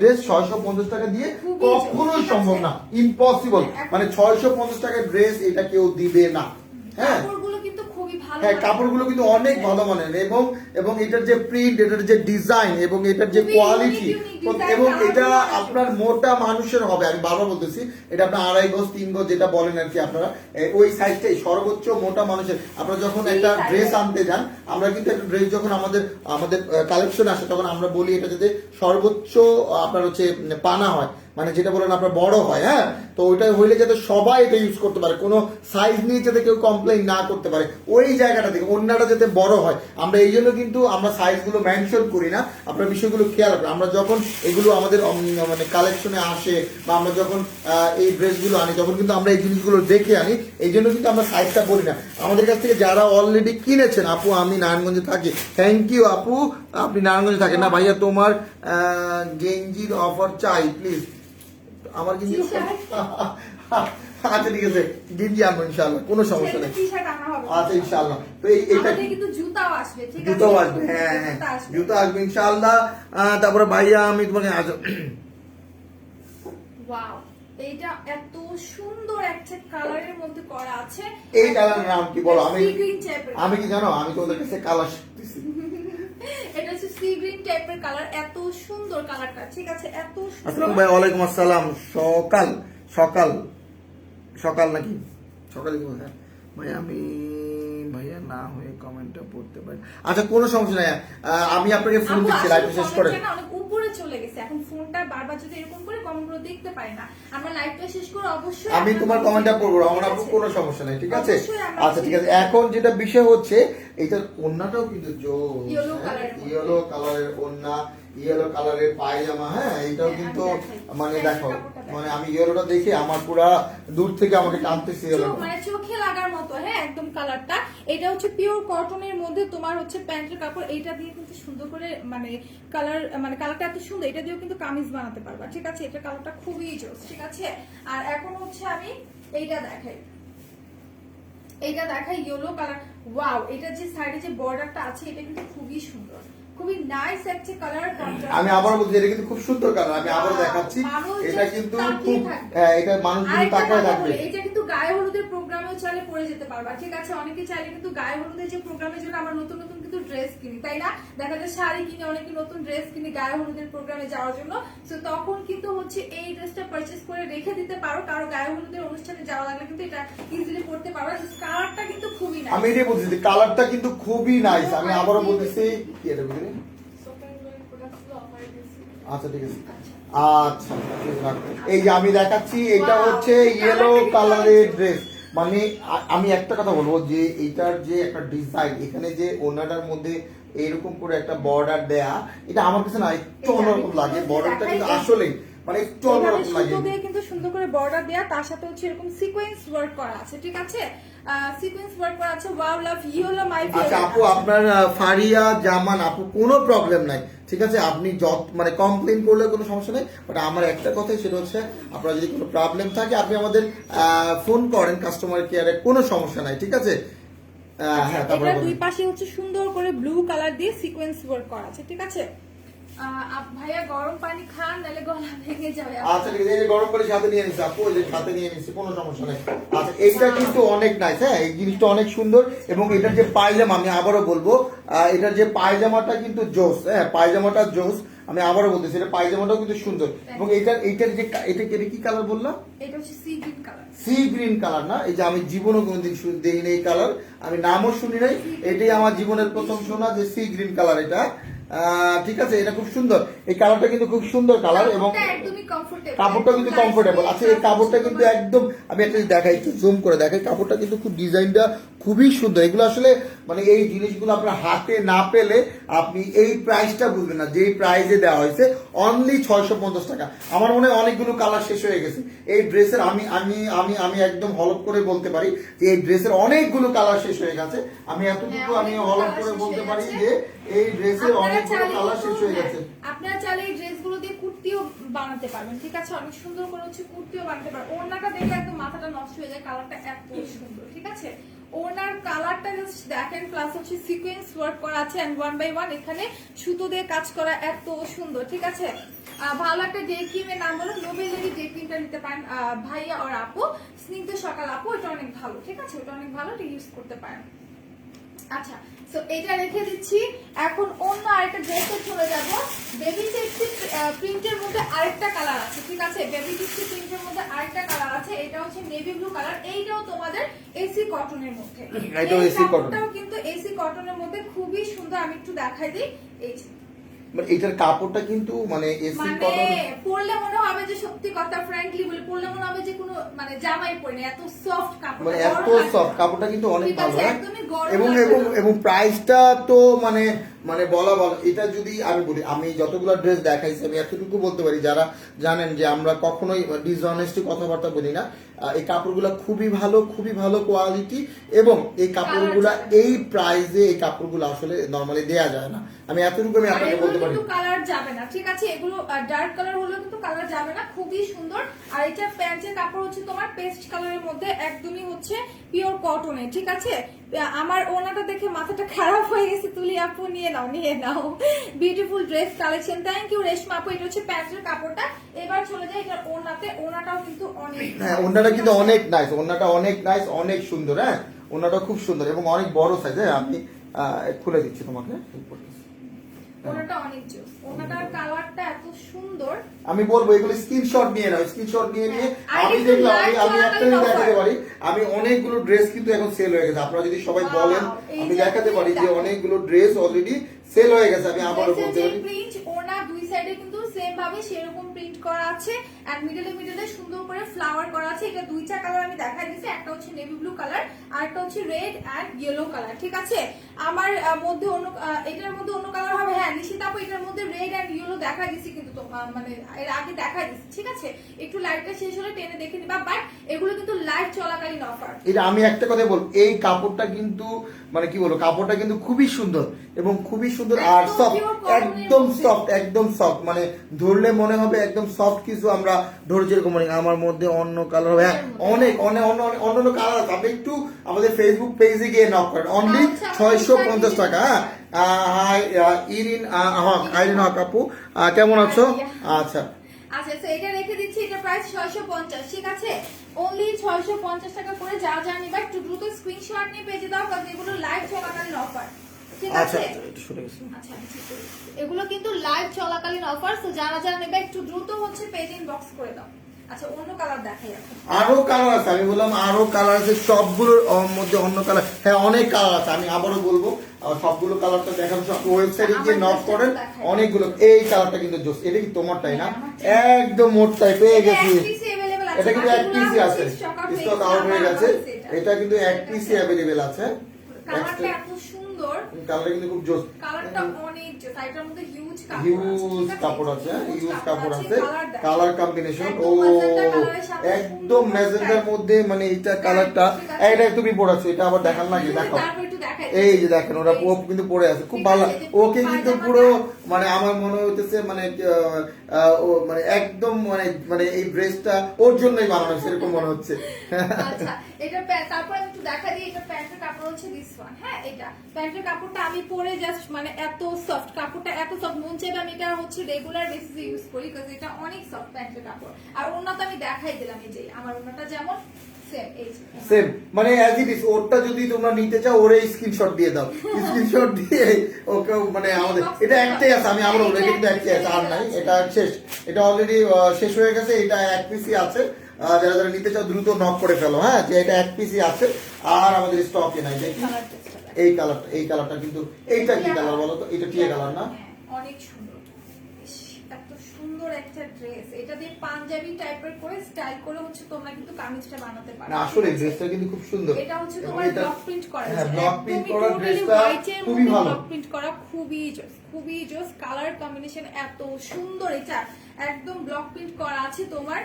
ড্রেস 650 টাকা দিয়ে কখনোই সম্ভব না, ইম্পসিবল। মানে 650 টাকার ড্রেস এটা কেউ দিবে না। হ্যাঁ কাপড়গুলো কিন্তু খুবই ভালো, হ্যাঁ কাপড়গুলো কিন্তু অনেক ভালো মানের, এবং এটার যে প্রিন্ট, এটার যে ডিজাইন এবং এটার যে কোয়ালিটি, এবং এটা আপনার মোটা মানুষের হবে। আমি বারবার বলতেছি এটা আপনার 2.5 গজ 3 গজ যেটা বলেন আর কি, আপনারা ওই সাইজটাই সর্বোচ্চ মোটা মানুষের। আপনারা যখন একটা ড্রেস আনতে যান, আমরা কিন্তু একটা ড্রেস যখন আমাদের কালেকশন আসে তখন আমরা বলি এটা যাতে সর্বোচ্চ আপনার হচ্ছে পানা হয়, মানে যেটা বলেন আপনার বড় হয়। হ্যাঁ তো ওইটা হইলে যাতে সবাই এটা ইউজ করতে পারে, কোনো সাইজ নিয়ে যাতে কেউ কমপ্লেন না করতে পারে, ওই জায়গাটা থেকে অন্যটা যাতে বড় হয়। আমরা এই জন্য কিন্তু আমরা সাইজগুলো মেনশন করি না, আপনার বিষয়গুলো খেয়াল রাখবেন। আমরা যখন এগুলো আমাদের মানে কালেকশনে আসে বা আমরা যখন এই ড্রেসগুলো আনি তখন কিন্তু আমরা এই জিনিসগুলো দেখে আনি, এই জন্য কিন্তু আমরা সাইজটা বলি না। আমাদের কাছ থেকে যারা অলরেডি কিনেছেন, আপু আমি নারায়ণগঞ্জে থাকি, থ্যাংক ইউ আপু, আপনি নারায়ণগঞ্জে থাকেন না ভাইয়া, তোমার গেঞ্জির অফার চাই প্লিজ। আমার গেঞ্জি আচ্ছা ঠিক আছে, গেঞ্জি আনবো ইনশাআল্লাহ, কোনো সমস্যা নেই। আচ্ছা ইনশাআল্লাহ। তো এইটা কিন্তু জুতাও আসবে, ঠিক আছে? জুতাও আসবে, হ্যাঁ হ্যাঁ জুতো আসবে ইনশাআল্লাহ। তারপরে ভাইয়া আমি তোমাকে ওয়াও, এইটা এত সুন্দর একটা কালারের মধ্যে করা আছে। এই কালারের নাম কি বলো? আমি কি জানো, আমি তোমাদের কাছে কালার শিখতেছি। এটা হচ্ছে সি গ্রিন টাইপের কালার, এত সুন্দর কালারটা, ঠিক আছে? এত সুন্দর। আসসালামু ভাই, ওয়ালাইকুম আসসালাম। সকাল সকাল সকাল নাকি সকালে কি বলছেন ভাই? আমি ভাইয়া না হয়ে কমেন্টটা পড়তে পারি। আচ্ছা কোনো সমস্যা নাই, আমি আপনাকে ফোন দিচ্ছি লাইভ শেষ করে। অনেক উপরে চলে গেছে, এখন ফোনটা বারবার যদি এরকম করে কমেন্টগুলো দেখতে পাই না। আমরা লাইভটা শেষ করে অবশ্যই আমি তোমার কমেন্টটা পড়বো, আমার আপু কোনো সমস্যা নাই, ঠিক আছে? আচ্ছা ঠিক আছে, এখন যেটা বিষয় হচ্ছে এটার ওন্নাটাও কিন্তু ইয়েলো কালারের ওন্না, ইয়েলো কালারের পায়জামা। হ্যাঁ এটাও কিন্তু মানে দেখো, মানে আমি ইয়েলোটা দেখে আমার পুরা দূর থেকে আমাকে টানতেছে, মানে চোখে লাগার মতো। হ্যাঁ একদম কালারটা, এটা হচ্ছে পিওর কটনের মধ্যে, তোমার হচ্ছে প্যান্টের কাপড়, এইটা দিয়ে কিন্তু সুন্দর করে মানে কালারটা এত সুন্দর, এটা দিয়েও কিন্তু কামিজ বানাতে পারবা, ঠিক আছে? এটা কালারটা খুবই জোস, ঠিক আছে? আর এখন হচ্ছে আমি এইটা দেখাই ইয়েলো কালার। ওয়াও, এটা যে সাইডে যে বর্ডারটা আছে এটা কিন্তু খুবই সুন্দর, খুবই নাইস একটা কালার। আমি আবার বলছি এটা কিন্তু খুব সুন্দর কালার, আমি আবার দেখাচ্ছি। এটা কিন্তু খুব এটা মানুষ কিন্তু তাকায় থাকবে। এটা কিন্তু গায়ে হলুদের প্রোগ্রামেও চাইলে পরে যেতে পারবা, ঠিক আছে? অনেকে চাইলে কিন্তু গায়ে হলুদের যে প্রোগ্রামের জন্য আমরা নতুন নতুন কিন্তু ড্রেস কিনি, তাই না? দেখা যায় শাড়ি কিনে, অনেকে নতুন ড্রেস কিনি গায়ে হলুদের প্রোগ্রামে যাওয়ার জন্য। তো তখন কিন্তু হচ্ছে এই ড্রেসটা পারচেজ করে রেখে দিতে পারো, কারো গায়ে হলুদের অনুষ্ঠানে যাওয়া লাগলে কিন্তু এটা ইজিলি পরতে পারো। কালারটা কিন্তু খুবই নাইস, আমি এটাই বলতেছি কালারটা কিন্তু খুবই নাইস। আমি আবারও বলতেছি কি এটা বুঝলি? আচ্ছা ঠিক আছে, আচ্ছা এই যে আমি দেখাচ্ছি, এটা হচ্ছে ইয়েলো কালারের ড্রেস। মানে আমি একটা কথা বলবো যে এইটার যে একটা ডিজাইন, এখানে যে ওনাটার মধ্যে এরকম করে একটা বর্ডার দেয়া, এটা আমার কাছে না একটু অন্যরকম লাগে। বর্ডারটা কিন্তু আসলেই মানে একটু অন্যরকম লাগে, কিন্তু সুন্দর করে বর্ডার দেয়া, তার সাথে হচ্ছে এরকম সিকোয়েন্স ওয়ার্ক করা আছে, ঠিক আছে? সিকোয়েন্স ওয়ার্ক করা আছে। ওয়াও, লাভ ইউ, হলো মাই ফেভারিট। আচ্ছা আপু, আপনার ফারিয়া জামান আপু কোনো প্রবলেম নাই, ঠিক আছে? আপনি মানে কমপ্লেইন করলে কোনো সমস্যা নেই। বাট আমার একটা কথাই, সেটা হচ্ছে আপনার যদি কোনো প্রবলেম থাকে আপনি আমাদের ফোন করেন কাস্টমার কেয়ারে, কোনো সমস্যা নাই, ঠিক আছে? হ্যাঁ তারপরে দুই পাশে হচ্ছে সুন্দর করে ব্লু কালার দিয়ে সিকোয়েন্স ওয়ার্ক করা আছে, ঠিক আছে? ভাইয়া গরম পানি খান, নাহলে গলা ভেঙে যাবে। আচ্ছা ঠিক আছে, এই যে গরম পানি সাথে নিয়ে নিচ্ছি আপু, এই যে সাথে নিয়ে নিচ্ছি, কোনো সমস্যা নেই। আচ্ছা এইটা কিন্তু অনেক নাইস, হ্যাঁ এই জিনিসটা অনেক সুন্দর। এবং এটার যে পায়জামা, আমি আবারও বলবো এটার যে পায়জামাটা কিন্তু জোস, হ্যাঁ পায়জামাটা জোস। আমি আবারও বলতেছি এটা পায়জামাটাও কিন্তু সুন্দর। এবং এইটার যে এটা কি কালার বললাম? এটা হচ্ছে sea green colour. Sea green colour না, এই যে আমি জীবনও কোনোদিন দেখিনি এই কালার, আমি নামও শুনি নাই, এটাই আমার জীবনের প্রথম শোনা যে সি গ্রিন কালার। এটা ঠিক আছে, এটা খুব সুন্দর, এই কালারটা কিন্তু খুব সুন্দর কালার এবং একদমই কমফোর্টেবল, কাপড়টা কিন্তু কমফোর্টেবল। আচ্ছা, এই কাপড়টা কিন্তু একদম, আমি একটা দেখাই, একটু জুম করে দেখাই, কাপড়টা কিন্তু খুব ডিজাইনটা খুবই সুন্দর। এগুলো আসলে মানে এই জিনিসগুলো আপনার হাতে না পেলে আপনি এই প্রাইসটা বুঝবেন না, যেই প্রাইসে দেওয়া হয়েছে অনলি 650 টাকা। আমার মনে হয় অনেকগুলো কালার শেষ হয়ে গেছে এই ড্রেসের। আমি আমি আমি আমি একদম হলপ করে বলতে পারি যে এই ড্রেসের অনেকগুলো কালার শেষ হয়ে গেছে। আমি এতটুকু আমি হলপ করে বলতে পারি যে এই ড্রেসের অনেকগুলো কালার শেষ হয়ে গেছে। আপনারা চাইলে এই ড্রেসগুলো দিয়ে কুর্তিও বানাতে পারবেন, ঠিক আছে, অনেক সুন্দর করে হচ্ছে কুর্তিও বানাতে পারবেন। ওড়নাটা দেখলে একদম মাথাটা নষ্ট হয়ে যায়, কালারটা এত সুন্দর, ঠিক আছে। ওড়নার কালারটা জাস্ট দেখেন, প্লাস হচ্ছে সিকোয়েন্স ওয়ার্ক করা আছে এন্ড 1 বাই 1 এখানে সুতো দিয়ে কাজ করা, এত সুন্দর, ঠিক আছে। ভালো একটা ডে ক্রিমের নাম হলো নোবেলেরি ডে ক্রিমটা নিতে পারেন ভাইয়া আর আপু, স্নিগ্ধ সকাল আপু, এটা অনেক ভালো, ঠিক আছে, ওটা অনেক ভালো, এটা ইউজ করতে পারেন। আচ্ছা, তো এটা রেখে দিচ্ছি। এখন অন্য আরেকটা ড্রেসে চলে যাব। বেবি টেক্সি প্রিন্টের মধ্যে আরেকটা কালার আছে, ঠিক আছে, বেবি টেক্সি প্রিন্টের মধ্যে আরেকটা কালার আছে, এটা হচ্ছে নেভি ব্লু কালার। এইটাও তোমাদের এসি কটনের মধ্যে, এটাও এসি কটন, এটাও কিন্তু এসি কটনের মধ্যে খুবই সুন্দর। আমি একটু দেখাই দিই, এই যে মানে এটার কাপড়টা কিন্তু মানে এসি মানে কটন, পরলে মনে হবে যে, সত্যি কথা ফ্র্যাঙ্কলি বলি, পরলে মনে হবে যে কোনো মানে জামাই পরে না, এত সফট কাপড়, মানে এত সফট কাপড়টা কিন্তু অনেক ঠিক ভালো। আছে, হ্যাঁ, একদমই গরম এবং লাগবে এবং না। এবং প্রাইসটা তো মানে মানে বলা এটা যদি আমি বলি, আমি যতগুলো ড্রেস দেখাইছি আমি এতটুকু বলতে পারি, যারা জানেন যে আমরা কখনোই ডিসঅনেস্টি কথাবার্তা বলি না, এই কাপড়গুলো খুবই ভালো, খুবই ভালো কোয়ালিটি, এবং এই কাপড়গুলো এই প্রাইসে এই কাপড়গুলো আসলে নরমালি দেয়া যায় না। আমি এতটুকু আমি আপনাকে বলতে পারি। কালার যাবে না, ঠিক আছে, এগুলো ডার্ক কালার হলেও কিন্তু কালার যাবে না, খুবই সুন্দর। আর এটা প্যান্টের কাপড় হচ্ছে তোমার পেস্ট কালারের মধ্যে, একদমই হচ্ছে পিওর কটনের, ঠিক আছে। আমার ওনাটা দেখে মাথাটা খারাপ হয়ে গেছে, তুলি আপু নিয়ে নাও, নিয়ে নাও। Beautiful dress collection, thank you Reshma আপু। এটা হচ্ছে প্যান্টের কাপড়টা। এবার চলে যাই এটার ওনাতে, ওনাটাও কিন্তু অনেক, হ্যাঁ, ওনাটা কিন্তু অনেক নাইস, ওনাটা অনেক নাইস, অনেক সুন্দর। হ্যাঁ, ওনাটা খুব সুন্দর এবং অনেক বড় সাইজ। হ্যাঁ, আমি খুলে দিচ্ছি তোমাকে। ওনাটা অনেক জোস, ওনাটার কালারটা এত সুন্দর। আমি বলবো এগুলো স্ক্রিনশট নিয়ে নাও, স্ক্রিনশট নিয়ে নিয়ে আর আমি একটু দেখলাম, light আমি একটা জিনিস চলাকালীন দেখাতে offer। পারি, আমি অনেকগুলো ড্রেস কিন্তু এখন সেল হয়ে গেছে। আপনারা যদি সবাই Wow, বলেন, এই আমি যে দেখাতে পারি যে দেখো। অনেকগুলো ড্রেস অলরেডি সেল হয়ে গেছে। আমি আবারও বলতে পারি, প্রিন্ট ওনা দুই সাইডে কিন্তু সেম ভাবে সেরকম প্রিন্ট করা আছে, এন্ড মিডলে সুন্দর করে ফ্লাওয়ার করা আছে। এটা দুইটা কালার আমি দেখাই দিয়েছি, একটা হচ্ছে নেভি ব্লু কালার আর একটা হচ্ছে রেড এন্ড ইয়েলো কালার, ঠিক আছে। আমার মধ্যে অন্য এটার মধ্যে অন্য কালার হবে, হ্যাঁ নিশিতা আপু, এটার মধ্যে রেড এন্ড ইয়েলো দেখাই দিয়েছি, কিন্তু মানে এর আগে দেখাই দিয়েছি, ঠিক আছে। একটু লাইটটা শেষ হলে টেনে দেখে নিবা, বাট এগুলো কিন্তু লাইভ চলাকালীন অফার। এটা আমি একটা কথা বলবো, এই কাপড়টা কিন্তু মানে কি বলবো, কাপড়টা কিন্তু খুবই সুন্দর এবং খুবই সুন্দর আর একদম সফট, pure cotton-এর একদম মধ্যে। সফট, একদম সফট, মানে ধরলে মনে হবে একদম সফট কিছু আমরা ধরে যেরকম মনে। আমার মধ্যে অন্য কালার হবে, হ্যাঁ অনেক অনেক অন্য অন্য কালার আছে। আপনি একটু আমাদের ফেসবুক পেজে গিয়ে নক করেন, অনলি আচ্ছা, 650 টাকা। হ্যাঁ, হাই ইরিন হক, আইরিন হক আপু, কেমন আছো? আচ্ছা, আচ্ছা, তো এটা রেখে দিচ্ছি, এটা প্রাইস 650, ঠিক আছে, অনলি 650 টাকা করে। যা যা নিবা একটু দ্রুত স্ক্রিনশট নিয়ে পেজে দাও, কারণ এগুলো লাইভ চলাকালীন অফার, ঠিক আচ্ছা, আছে। এটা সরে গেছে। আচ্ছা, আমি ঠিক করে দিচ্ছি। এগুলো কিন্তু লাইভ চলাকালীন অফার, তো যারা যারা নেবে একটু দ্রুত হচ্ছে পেজ ইনবক্স করে দাও। আচ্ছা, অন্য কালার দেখাই এখন। আরো কালার আছে, আমি বললাম আরো কালার আছে, সবগুলোর মধ্যে অন্য কালার, হ্যাঁ অনেক কালার আছে। আমি আবারও বলবো সবগুলো কালারটা দেখানো, সব ওয়েবসাইটে গিয়ে নক করেন, অনেকগুলো। এই কালারটা কিন্তু জোস, এটা কি তোমারটাই না? একদম মোটটাই পেয়ে গেছি। এটা কিন্তু এক পিসি আছে, স্টক আউট হয়ে গেছে। এটা কিন্তু এক পিসি অ্যাভেলেবেল আছে। কালারটা এত সুন্দর, কালারটা কিন্তু খুব জোস, কালারটা অনেক জোস, এটার মধ্যে হিউজ হিউজ কাপড় আছে, হিউজ কাপড় আছে, কালার কম্বিনেশন। ও একদম ম্যাজেন্টার মধ্যে, মানে এইটা কালারটা, এটা তুমি পড়াচ্ছো, এটা আবার দেখান লাগে, দেখো এই যে দেখেন, ওরা ও কিন্তু পরে আছে, খুব ভালো। ওকে কিন্তু পুরো মানে আমার মনে হইতেছে মানে ও মানে একদম মানে মানে এই ড্রেসটা ওর জন্যই বানানো, সেরকম মনে হচ্ছে। আচ্ছা, এটা তারপর আমি একটু দেখা দিই, এটা প্যান্টের কাপড় হচ্ছে দিস ওয়ান। হ্যাঁ, এটা প্যান্টের কাপড়টা আমি পরে জাস্ট মানে এত সফট, কাপড়টা এত সফট, মন চাইবে আমি এটা হচ্ছে রেগুলার বেসিসে ইউজ করি, কারণ এটা অনেক সফট প্যান্টের কাপড়। আর ওন্নাটা আমি দেখাই দিলাম, এই যে আমার ওন্নাটা যেমন সেম, মানে অ্যাজ ইট ইজ। ওরটা যদি তোমরা নিতে চাও, ওরে স্ক্রিনশট দিয়ে দাও, স্ক্রিনশট দিয়ে ওকে, মানে আমাদের এটা একটাই আছে, আমি আমরা এটা কিন্তু একটাই আছে, আর নাই, এটা শেষ, এটা অলরেডি শেষ হয়ে গেছে। এটা এক পিসি আছে, যারা যারা নিতে চাও দ্রুত নক করে ফেলো, হ্যাঁ, যে এটা এক পিসি আছে আর আমাদের স্টকে নাই। দেখি এই কালারটা, এই কালারটা কিন্তু, এইটা কি কালার বলো তো? এটা টিয়া কালার না? অনেক সুন্দর। ইস, এত সুন্দর একটা ড্রেস, এটা দিয়ে পাঞ্জাবি টাইপের করে স্টাইল করে হচ্ছে তোমরা কিন্তু কামিজটা বানাতে পারো। না আসলে ড্রেসটা কিন্তু খুব সুন্দর। এটা হচ্ছে এবং তোমার এটা- ব্লক প্রিন্ট করা হ্যাঁ, আছে, ব্লক প্রিন্ট করা একদমই ড্রেসটা হোয়াইটের খুবই মধ্যে ভালো। ব্লক প্রিন্ট করা, খুবই জোস, খুবই জোস। কালার কম্বিনেশন এত সুন্দর, এটা একদম ব্লক প্রিন্ট করা আছে তোমার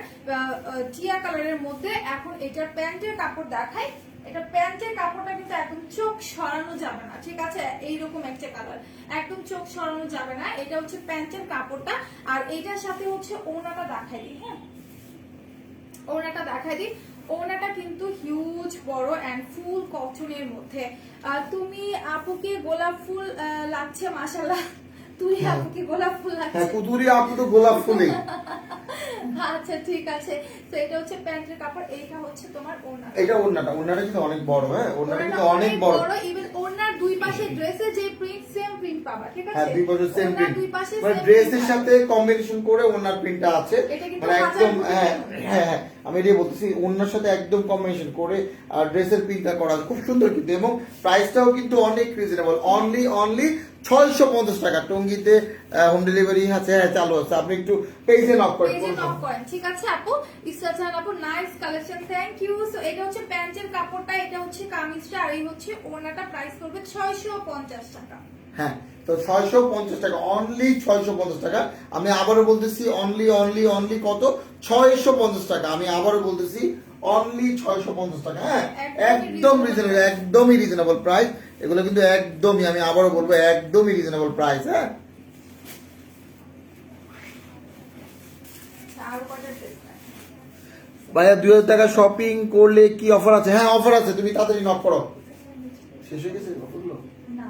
টিয়া কালারের মধ্যে। এখন এটার প্যান্টের কাপড় দেখাই। এটা প্যান্টের কাপড়টা কিন্তু একদম চোখ সরানো যাবে না, ঠিক আছে? এইরকম একটা কালার, একদম চোখ সরানো যাবে না। এটা হচ্ছে প্যান্টের কাপড়টা, আর এটার সাথে হচ্ছে ওড়নাটা দেখাই দিই। হ্যাঁ, ওড়নাটা দেখাই দিই। ওড়নাটা কিন্তু হিউজ বড় এন্ড ফুল কটনের মধ্যে। তুমি আপুকে গোলাপ ফুল লাগছে মাশাআল্লাহ, তুই আপুকে গোলাপ ফুল হ্যাঁ, লাগছে। কুতুরি আপু তো গোলাপ ফুলেই। আচ্ছা ঠিক আছে। তো এটা হচ্ছে প্যান্টের কাপড়, এইটা হচ্ছে তোমার ওড়না। এটা ওড়নাটা কিন্তু অনেক বড়। হ্যাঁ, ওড়নাটা কিন্তু অনেক বড়। ইভেন ওড়নার দুই পাশে ড্রেসে যে প্রিন্ট সেম প্রিন্ট পাবা, ঠিক আছে? হ্যাঁ, দুই পাশে সেম ওড়নার প্রিন্ট, দুই পাশে মানে same ড্রেসের print সাথে কম্বিনেশন করে ওড়নার প্রিন্টটা আছে। এটা কিন্তু মানে একদম হাজার হ্যাঁ প্রতি হ্যাঁ হ্যাঁ, আমি এটাই বলতেছি, ওড়নার সাথে একদম কম্বিনেশন করে আর ড্রেসের প্রিন্টটা করা আছে। খুব সুন্দর কিন্তু, এবং প্রাইসটাও কিন্তু অনেক রিজনেবল। অনলি 650 টাকা। টঙ্গীতে হোম ডেলিভারি আছে, হ্যাঁ চালু আছে। আপনি একটু পেজে নক করেন। পেজে নক করেন, ঠিক আছে আপু? ইসরা জাহান আপু, nice collection, thank you. So এটা হচ্ছে প্যান্টের কাপড়টা, এটা হচ্ছে কামিজটা, আর এই হচ্ছে ওড়নাটা। প্রাইস করবে 650 টাকা। হ্যাঁ, তো 650 টাকা, অনলি 650 টাকা। আমি আবারও বলতেছি অনলি কত? 650 টাকা। আমি আবারও বলতেছি অনলি 650 টাকা। হ্যাঁ, একদমই রিজনেবল প্রাইস। এগুলো কিন্তু একদমই, আমি আবারও বলবো, একদমই রিজনেবল প্রাইস। হ্যাঁ, আর কয়টা ড্রেস? ভাইয়া 2000 টাকা শপিং করলে কি অফার আছে? হ্যাঁ, অফার আছে, তুমি তাড়াতাড়ি নক করো। শেষ হয়ে গেছে অফারগুলো? না,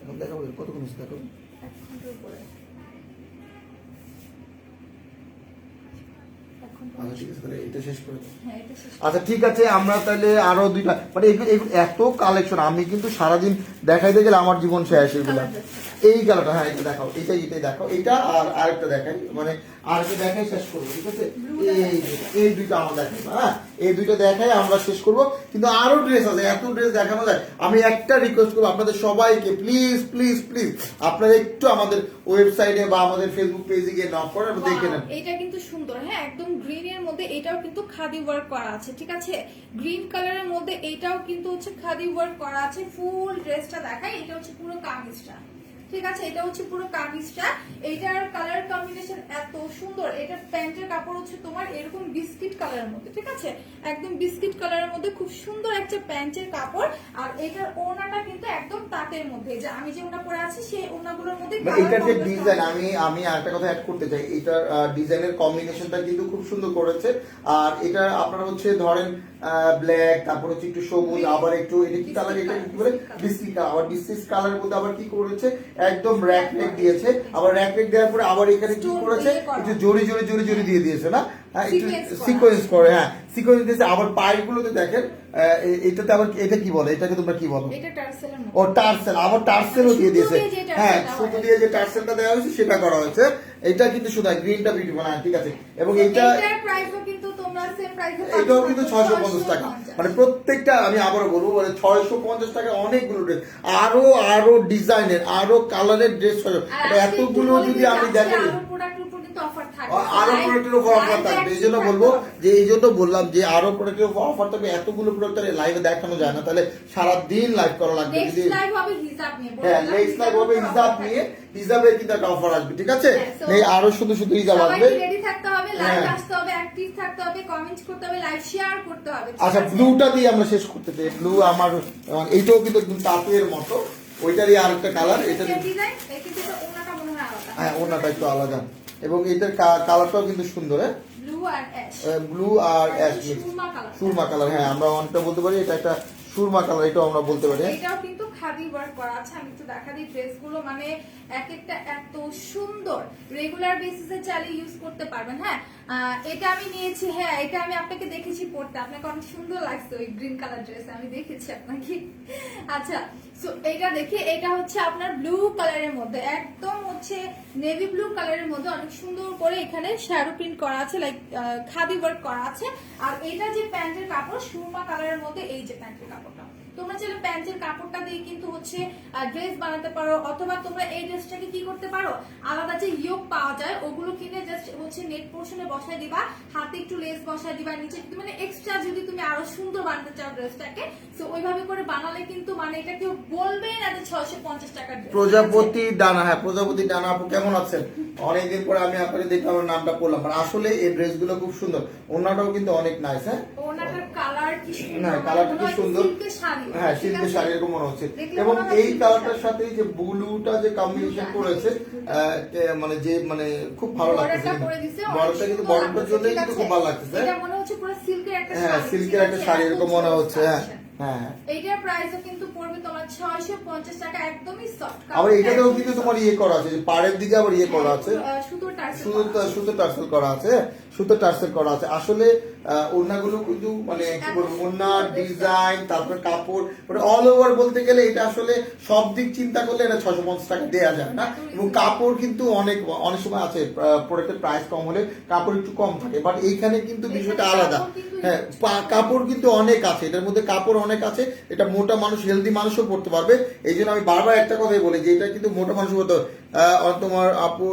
এখন দেখাবো কতক্ষণ আছে, দেখাবো। আচ্ছা ঠিক আছে, তাহলে এটা শেষ করে দাও। হ্যাঁ, এটা শেষ। আচ্ছা ঠিক আছে, আমরা তাহলে আরো দুইটা, মানে এত কালেকশন আমি কিন্তু সারাদিন দেখাইতে গেলে আমার জীবন শেষ। এগুলা এই কালারটা, হ্যাঁ এটা দেখাও, এটাই দেখাও, এটা আর আরেকটা দেখাই, মানে আরেকটা দেখাই শেষ করবো, ঠিক আছে? এই দুইটা আমরা দেখাই, হ্যাঁ এই দুইটা দেখাই আমরা শেষ করবো। কিন্তু আরো ড্রেস আছে, এত ড্রেস দেখানো যায়। আমি একটা রিকোয়েস্ট করবো আপনাদের সবাইকে, প্লিজ প্লিজ প্লিজ আপনারা একটু আমাদের ওয়েবসাইটে বা আমাদের ফেসবুক পেজে গিয়ে নক করে দেখে নেন। এটা কিন্তু সুন্দর, হ্যাঁ একদম গ্রিন এর মধ্যে। এটাও কিন্তু খাদি ওয়ার্ক করা আছে, ঠিক আছে? গ্রিন কালারের মধ্যে এটাও কিন্তু হচ্ছে খাদি ওয়ার্ক করা আছে। ফুল ড্রেসটা দেখাই, এটা হচ্ছে পুরো কামিজটা, ঠিক আছে? এটা হচ্ছে পুরো কামিজটা। এইটার কালার কম্বিনেশন এত সুন্দর। এটার প্যান্টের কাপড় হচ্ছে তোমার এরকম বিস্কিট কালারের মধ্যে, ঠিক আছে? একদম বিস্কিট কালারের মধ্যে খুব সুন্দর একটা প্যান্টের কাপড়। আর এটার ওড়নাটা কিন্তু একদম তাঁতের মধ্যে, যে আমি যে ওড়না পরে আছি সেই ওড়নাগুলোর মধ্যে এটার যে ডিজাইন, আমি আরেকটা কথা অ্যাড করতে চাই, এটার ডিজাইনের কম্বিনেশনটা কিন্তু খুব সুন্দর করেছে। আর এটা আপনারা হচ্ছে ধরেন ব্ল্যাক, তারপর হচ্ছে একটু সবুজ, আবার একটু এটা কি কালার, এটা কি বলে বিস্কিট কালার, আবার বিস্কিট কালারের মধ্যে আবার কি করেছে একদম র্যাক দিয়েছে। আবার র্যাক দেওয়ার পরে আবার এখানে কি করেছে একটু জড়ি দিয়ে দিয়েছে না, একটু সিকোয়েন্স করে, হ্যাঁ সিকোয়েন্স দিয়েছে। আবার পায়েরগুলোতে দেখেন এটাতে আবার এটা কি বলে, এটাকে তোমরা কি বলো? এটা টার্সেলের মধ্যে। ও টার্সেল, আবার টার্সেলও দিয়ে দিয়েছে। সুতো দিয়ে যে হ্যাঁ, টার্সেলটা সুতো হয়। দিয়ে যে টার্সেলটা দেওয়া হয়েছে সেটা করা হয়েছে। এটা কিন্তু শুধু গ্রিনটা বিউটিফুল, হ্যাঁ ঠিক আছে। এবং এটার প্রাইসও কিন্তু তোমরা সেম প্রাইসে পাচ্ছ, এটাও কিন্তু 650 টাকা। মানে প্রত্যেকটা আমি আবারও বলবো, মানে 650 টাকা অনেকগুলো ড্রেস, আরো ডিজাইনের, আরো কালারের ড্রেস। এতগুলো যদি আমি দেখাই, আরো প্রোডাক্টের উপর কিন্তু অফার থাকবে, আরো প্রোডাক্টের উপর অফার থাকবে। এই জন্য বলবো যে, এই জন্য বললাম যে আরো প্রোডাক্টের উপর অফার থাকবে। এতগুলো প্রোডাক্ট লাইভে দেখানো যায় না, তাহলে সারাদিন লাইভ করা লাগবে। নেক্সট লাইভ হবে হিসাব নিয়ে, হ্যাঁ নেক্সট লাইভ হবে হিসাব নিয়ে, হিসাবের কিন্তু একটা অফার আসবে, ঠিক আছে? এই আরো শুধু হিসাব আসবে। সবাইকে রেডি থাকতে হবে, লাইভ আসতে হবে, অ্যাক্টিভ থাকতে হবে, কমেন্ট করতে হবে, লাইভ শেয়ার করতে হবে। আচ্ছা, ব্লুটা দিয়ে আমরা শেষ করতে চাই। ব্লু আমার এইটাও কিন্তু একদম তাঁতের মতো, ওইটারই আরেকটা কালার। এটা ডিজাইন, এই কিন্তু ওনাটা মনে হয় আলাদা। হ্যাঁ, ওনাটা একটু আলাদা, এবং এটার কালারটাও কিন্তু সুন্দর। হ্যাঁ, ব্লু আর অ্যাশ, ব্লু আর অ্যাশ মিক্স, সুরমা কালার। সুরমা কালার। হ্যাঁ, আমরা অনেকটা বলতে পারি এটা একটা সুরমা কালার, এটাও আমরা বলতে পারি। এটাও কিন্তু খাদি ওয়ার্ক করা আছে। আমি একটু দেখা দিই ড্রেসগুলো, মানে এক একটা এত সুন্দর, রেগুলার বেসিসে চাইলে ইউজ করতে পারবেন। হ্যাঁ, এটা আমি নিয়েছি, হ্যাঁ এটা আমি আপনাকে দেখেছি পড়তে, আপনাকে অনেক সুন্দর লাগছে ওই গ্রিন কালার ড্রেস, আমি দেখেছি আপনাকে। আচ্ছা, সো এটা দেখি, এটা হচ্ছে আপনার ব্লু কালারের মধ্যে, একদম হচ্ছে নেভি ব্লু কালারের মধ্যে অনেক সুন্দর করে এখানে শ্যাডো প্রিন্ট করা আছে, লাইক খাদি ওয়ার্ক করা আছে। আর এটা যে প্যান্টের কাপড় সুরমা কালারের মধ্যে, এই যে প্যান্টের কাপড়টা, তো তোমরা চাইলে প্যান্টের কাপড়টা দিয়ে কিন্তু হচ্ছে ড্রেস বানাতে পারো, অথবা তোমরা এই ড্রেসটাকে কি করতে পারো, আলাদা যে ইয়োক পাওয়া যায় ওগুলো কিনে জাস্ট হচ্ছে নেট পোর্শনে বসায় দিবা, হাতে একটু লেস বসায় দিবা, নিচে একটু মানে এক্সট্রা যদি তুমি আরো সুন্দর বানাতে চাও ড্রেসটাকে, তো ওইভাবে করে বানালে কিন্তু মানে এটা কেউ বলবে না যে 650 টাকার ড্রেস। প্রজাপতি ডানা, হ্যাঁ প্রজাপতি ডানা আপু কেমন আছেন? অনেকদিন পরে আমি আপনাকে দেখলাম, আমার নামটা পড়লাম। আর আসলে এই ড্রেসগুলো খুব সুন্দর, ওনাটাও কিন্তু অনেক নাইস। হ্যাঁ ওনাটার কালার কি সুন্দর, না কালারটা খুব সুন্দর, সিল্কের শাড়ি, হ্যাঁ ঠিক সিল্কের আছে? শাড়ি এরকম মনে হচ্ছে। দেখলে এবং মনে হয় এই সিল্কের কালারটার শাড়ি। সাথে যে ব্লুটা যে কম্বিনেশন করেছে মানে যে মানে খুব ভালো লাগতেছে। বর্ডারটা করে দিছে, অনেক বর্ডারটা কিন্তু সুন্দর বর্ডারটার লাগতেছে, জন্য ঠিক কিন্তু আছে? খুব ভালো লাগতেছে। এটা মনে হচ্ছে পুরো সিল্কের একটা হ্যাঁ শাড়ি, সিল্কের ঠিক একটা আছে? শাড়ি এত এরকম মনে সুন্দর হচ্ছে। হ্যাঁ collection। হ্যাঁ এইটার প্রাইসও কিন্তু পড়বে তোমার 650 টাকা, একদমই সফট। আবার এটাতেও কিন্তু তোমার ইয়ে করা আছে, যে পাড়ের দিকে আবার ইয়ে করা আছে, সুতোর টার্সেল সুতো টার্সেল করা আছে, সুতো টার্সেল করা আছে। আসলে ওড়নাগুলো কিন্তু মানে কি বলবো, ওড়না ডিজাইন, তারপরে কাপড়, মানে অল ওভার বলতে গেলে এটা আসলে সব দিক চিন্তা করলে এটা 650 টাকা দেওয়া যায় না। এবং কাপড় কিন্তু অনেক অনেক সময় আছে প্রোডাক্টের প্রাইস কম হলে কাপড় একটু কম থাকে, বাট এইখানে কিন্তু বিষয়টা আলাদা। হ্যাঁ কাপড় কিন্তু অনেক আছে, এটার মধ্যে কাপড় অনেক আছে। এটা মোটা মানুষ, হেলদি মানুষও পড়তে পারবে। এই জন্য আমি বারবার একটা কথাই বলি যে এটা কিন্তু মোটা মানুষ হতো। তোমার আপু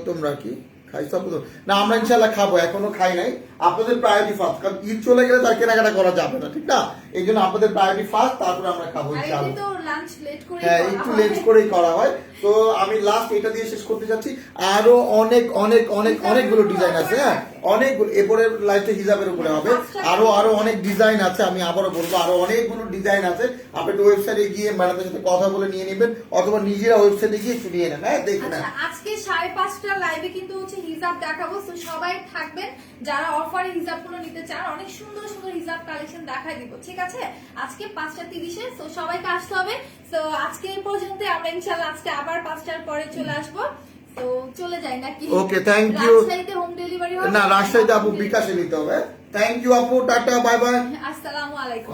তোমরা কি খাইছো আপু? না আমরা ইনশাল্লাহ খাবো, এখনো খাই নাই। আপনাদের প্রায়োরিটি ফার্স্ট, কারণ ঈদ চলে গেলে তার কেনাকাটা করা যাবে না, ঠিক না? এই জন্য আপনাদের প্রায়োরিটি ফার্স্ট, তারপরে আমরা খাবো ইনশাল্লাহ। তো লাঞ্চ লেট করে হ্যাঁ একটু লেট করেই করা হয়। তো আমি লাস্ট এটা দিয়ে শেষ করতে চাচ্ছি। আরো অনেক অনেক অনেক অনেকগুলো ডিজাইন আছে। হ্যাঁ অনেকগুলো, এরপরে লাইফে হিজাবের উপরে হবে। আরো আরো অনেক ডিজাইন আছে, আমি আবারও বলবো আরো অনেকগুলো ডিজাইন আছে। আপনি একটু ওয়েবসাইটে গিয়ে ম্যাডামের সাথে কথা বলে নিয়ে নেবেন, অথবা নিজেরা ওয়েবসাইটে গিয়ে একটু নিয়ে নেন। হ্যাঁ দেখে নেন। আচ্ছা, আজকে 5:30 লাইভে কিন্তু হচ্ছে হিজাব দেখাবো, তো সবাই থাকবেন যারা অফারে হিজাবগুলো নিতে চান। অনেক সুন্দর সুন্দর হিজাব কালেকশন দেখাই দিব, ঠিক আছে? আজকে 5:30, তো সবাইকে আসতে হবে। তো আজকে এই পর্যন্ত, আমরা ইনশাআল্লাহ আজকে আবার 5টার পরে চলে আসবো। তো চলে যাই নাকি? Okay thank you. রাজশাহীতে হোম ডেলিভারি হবে না রাজশাহীতে আপু বিকাশে নিতে হবে। থ্যাংক ইউ আপু, টাটা বাই বাই। আসসালামু আলাইকুম।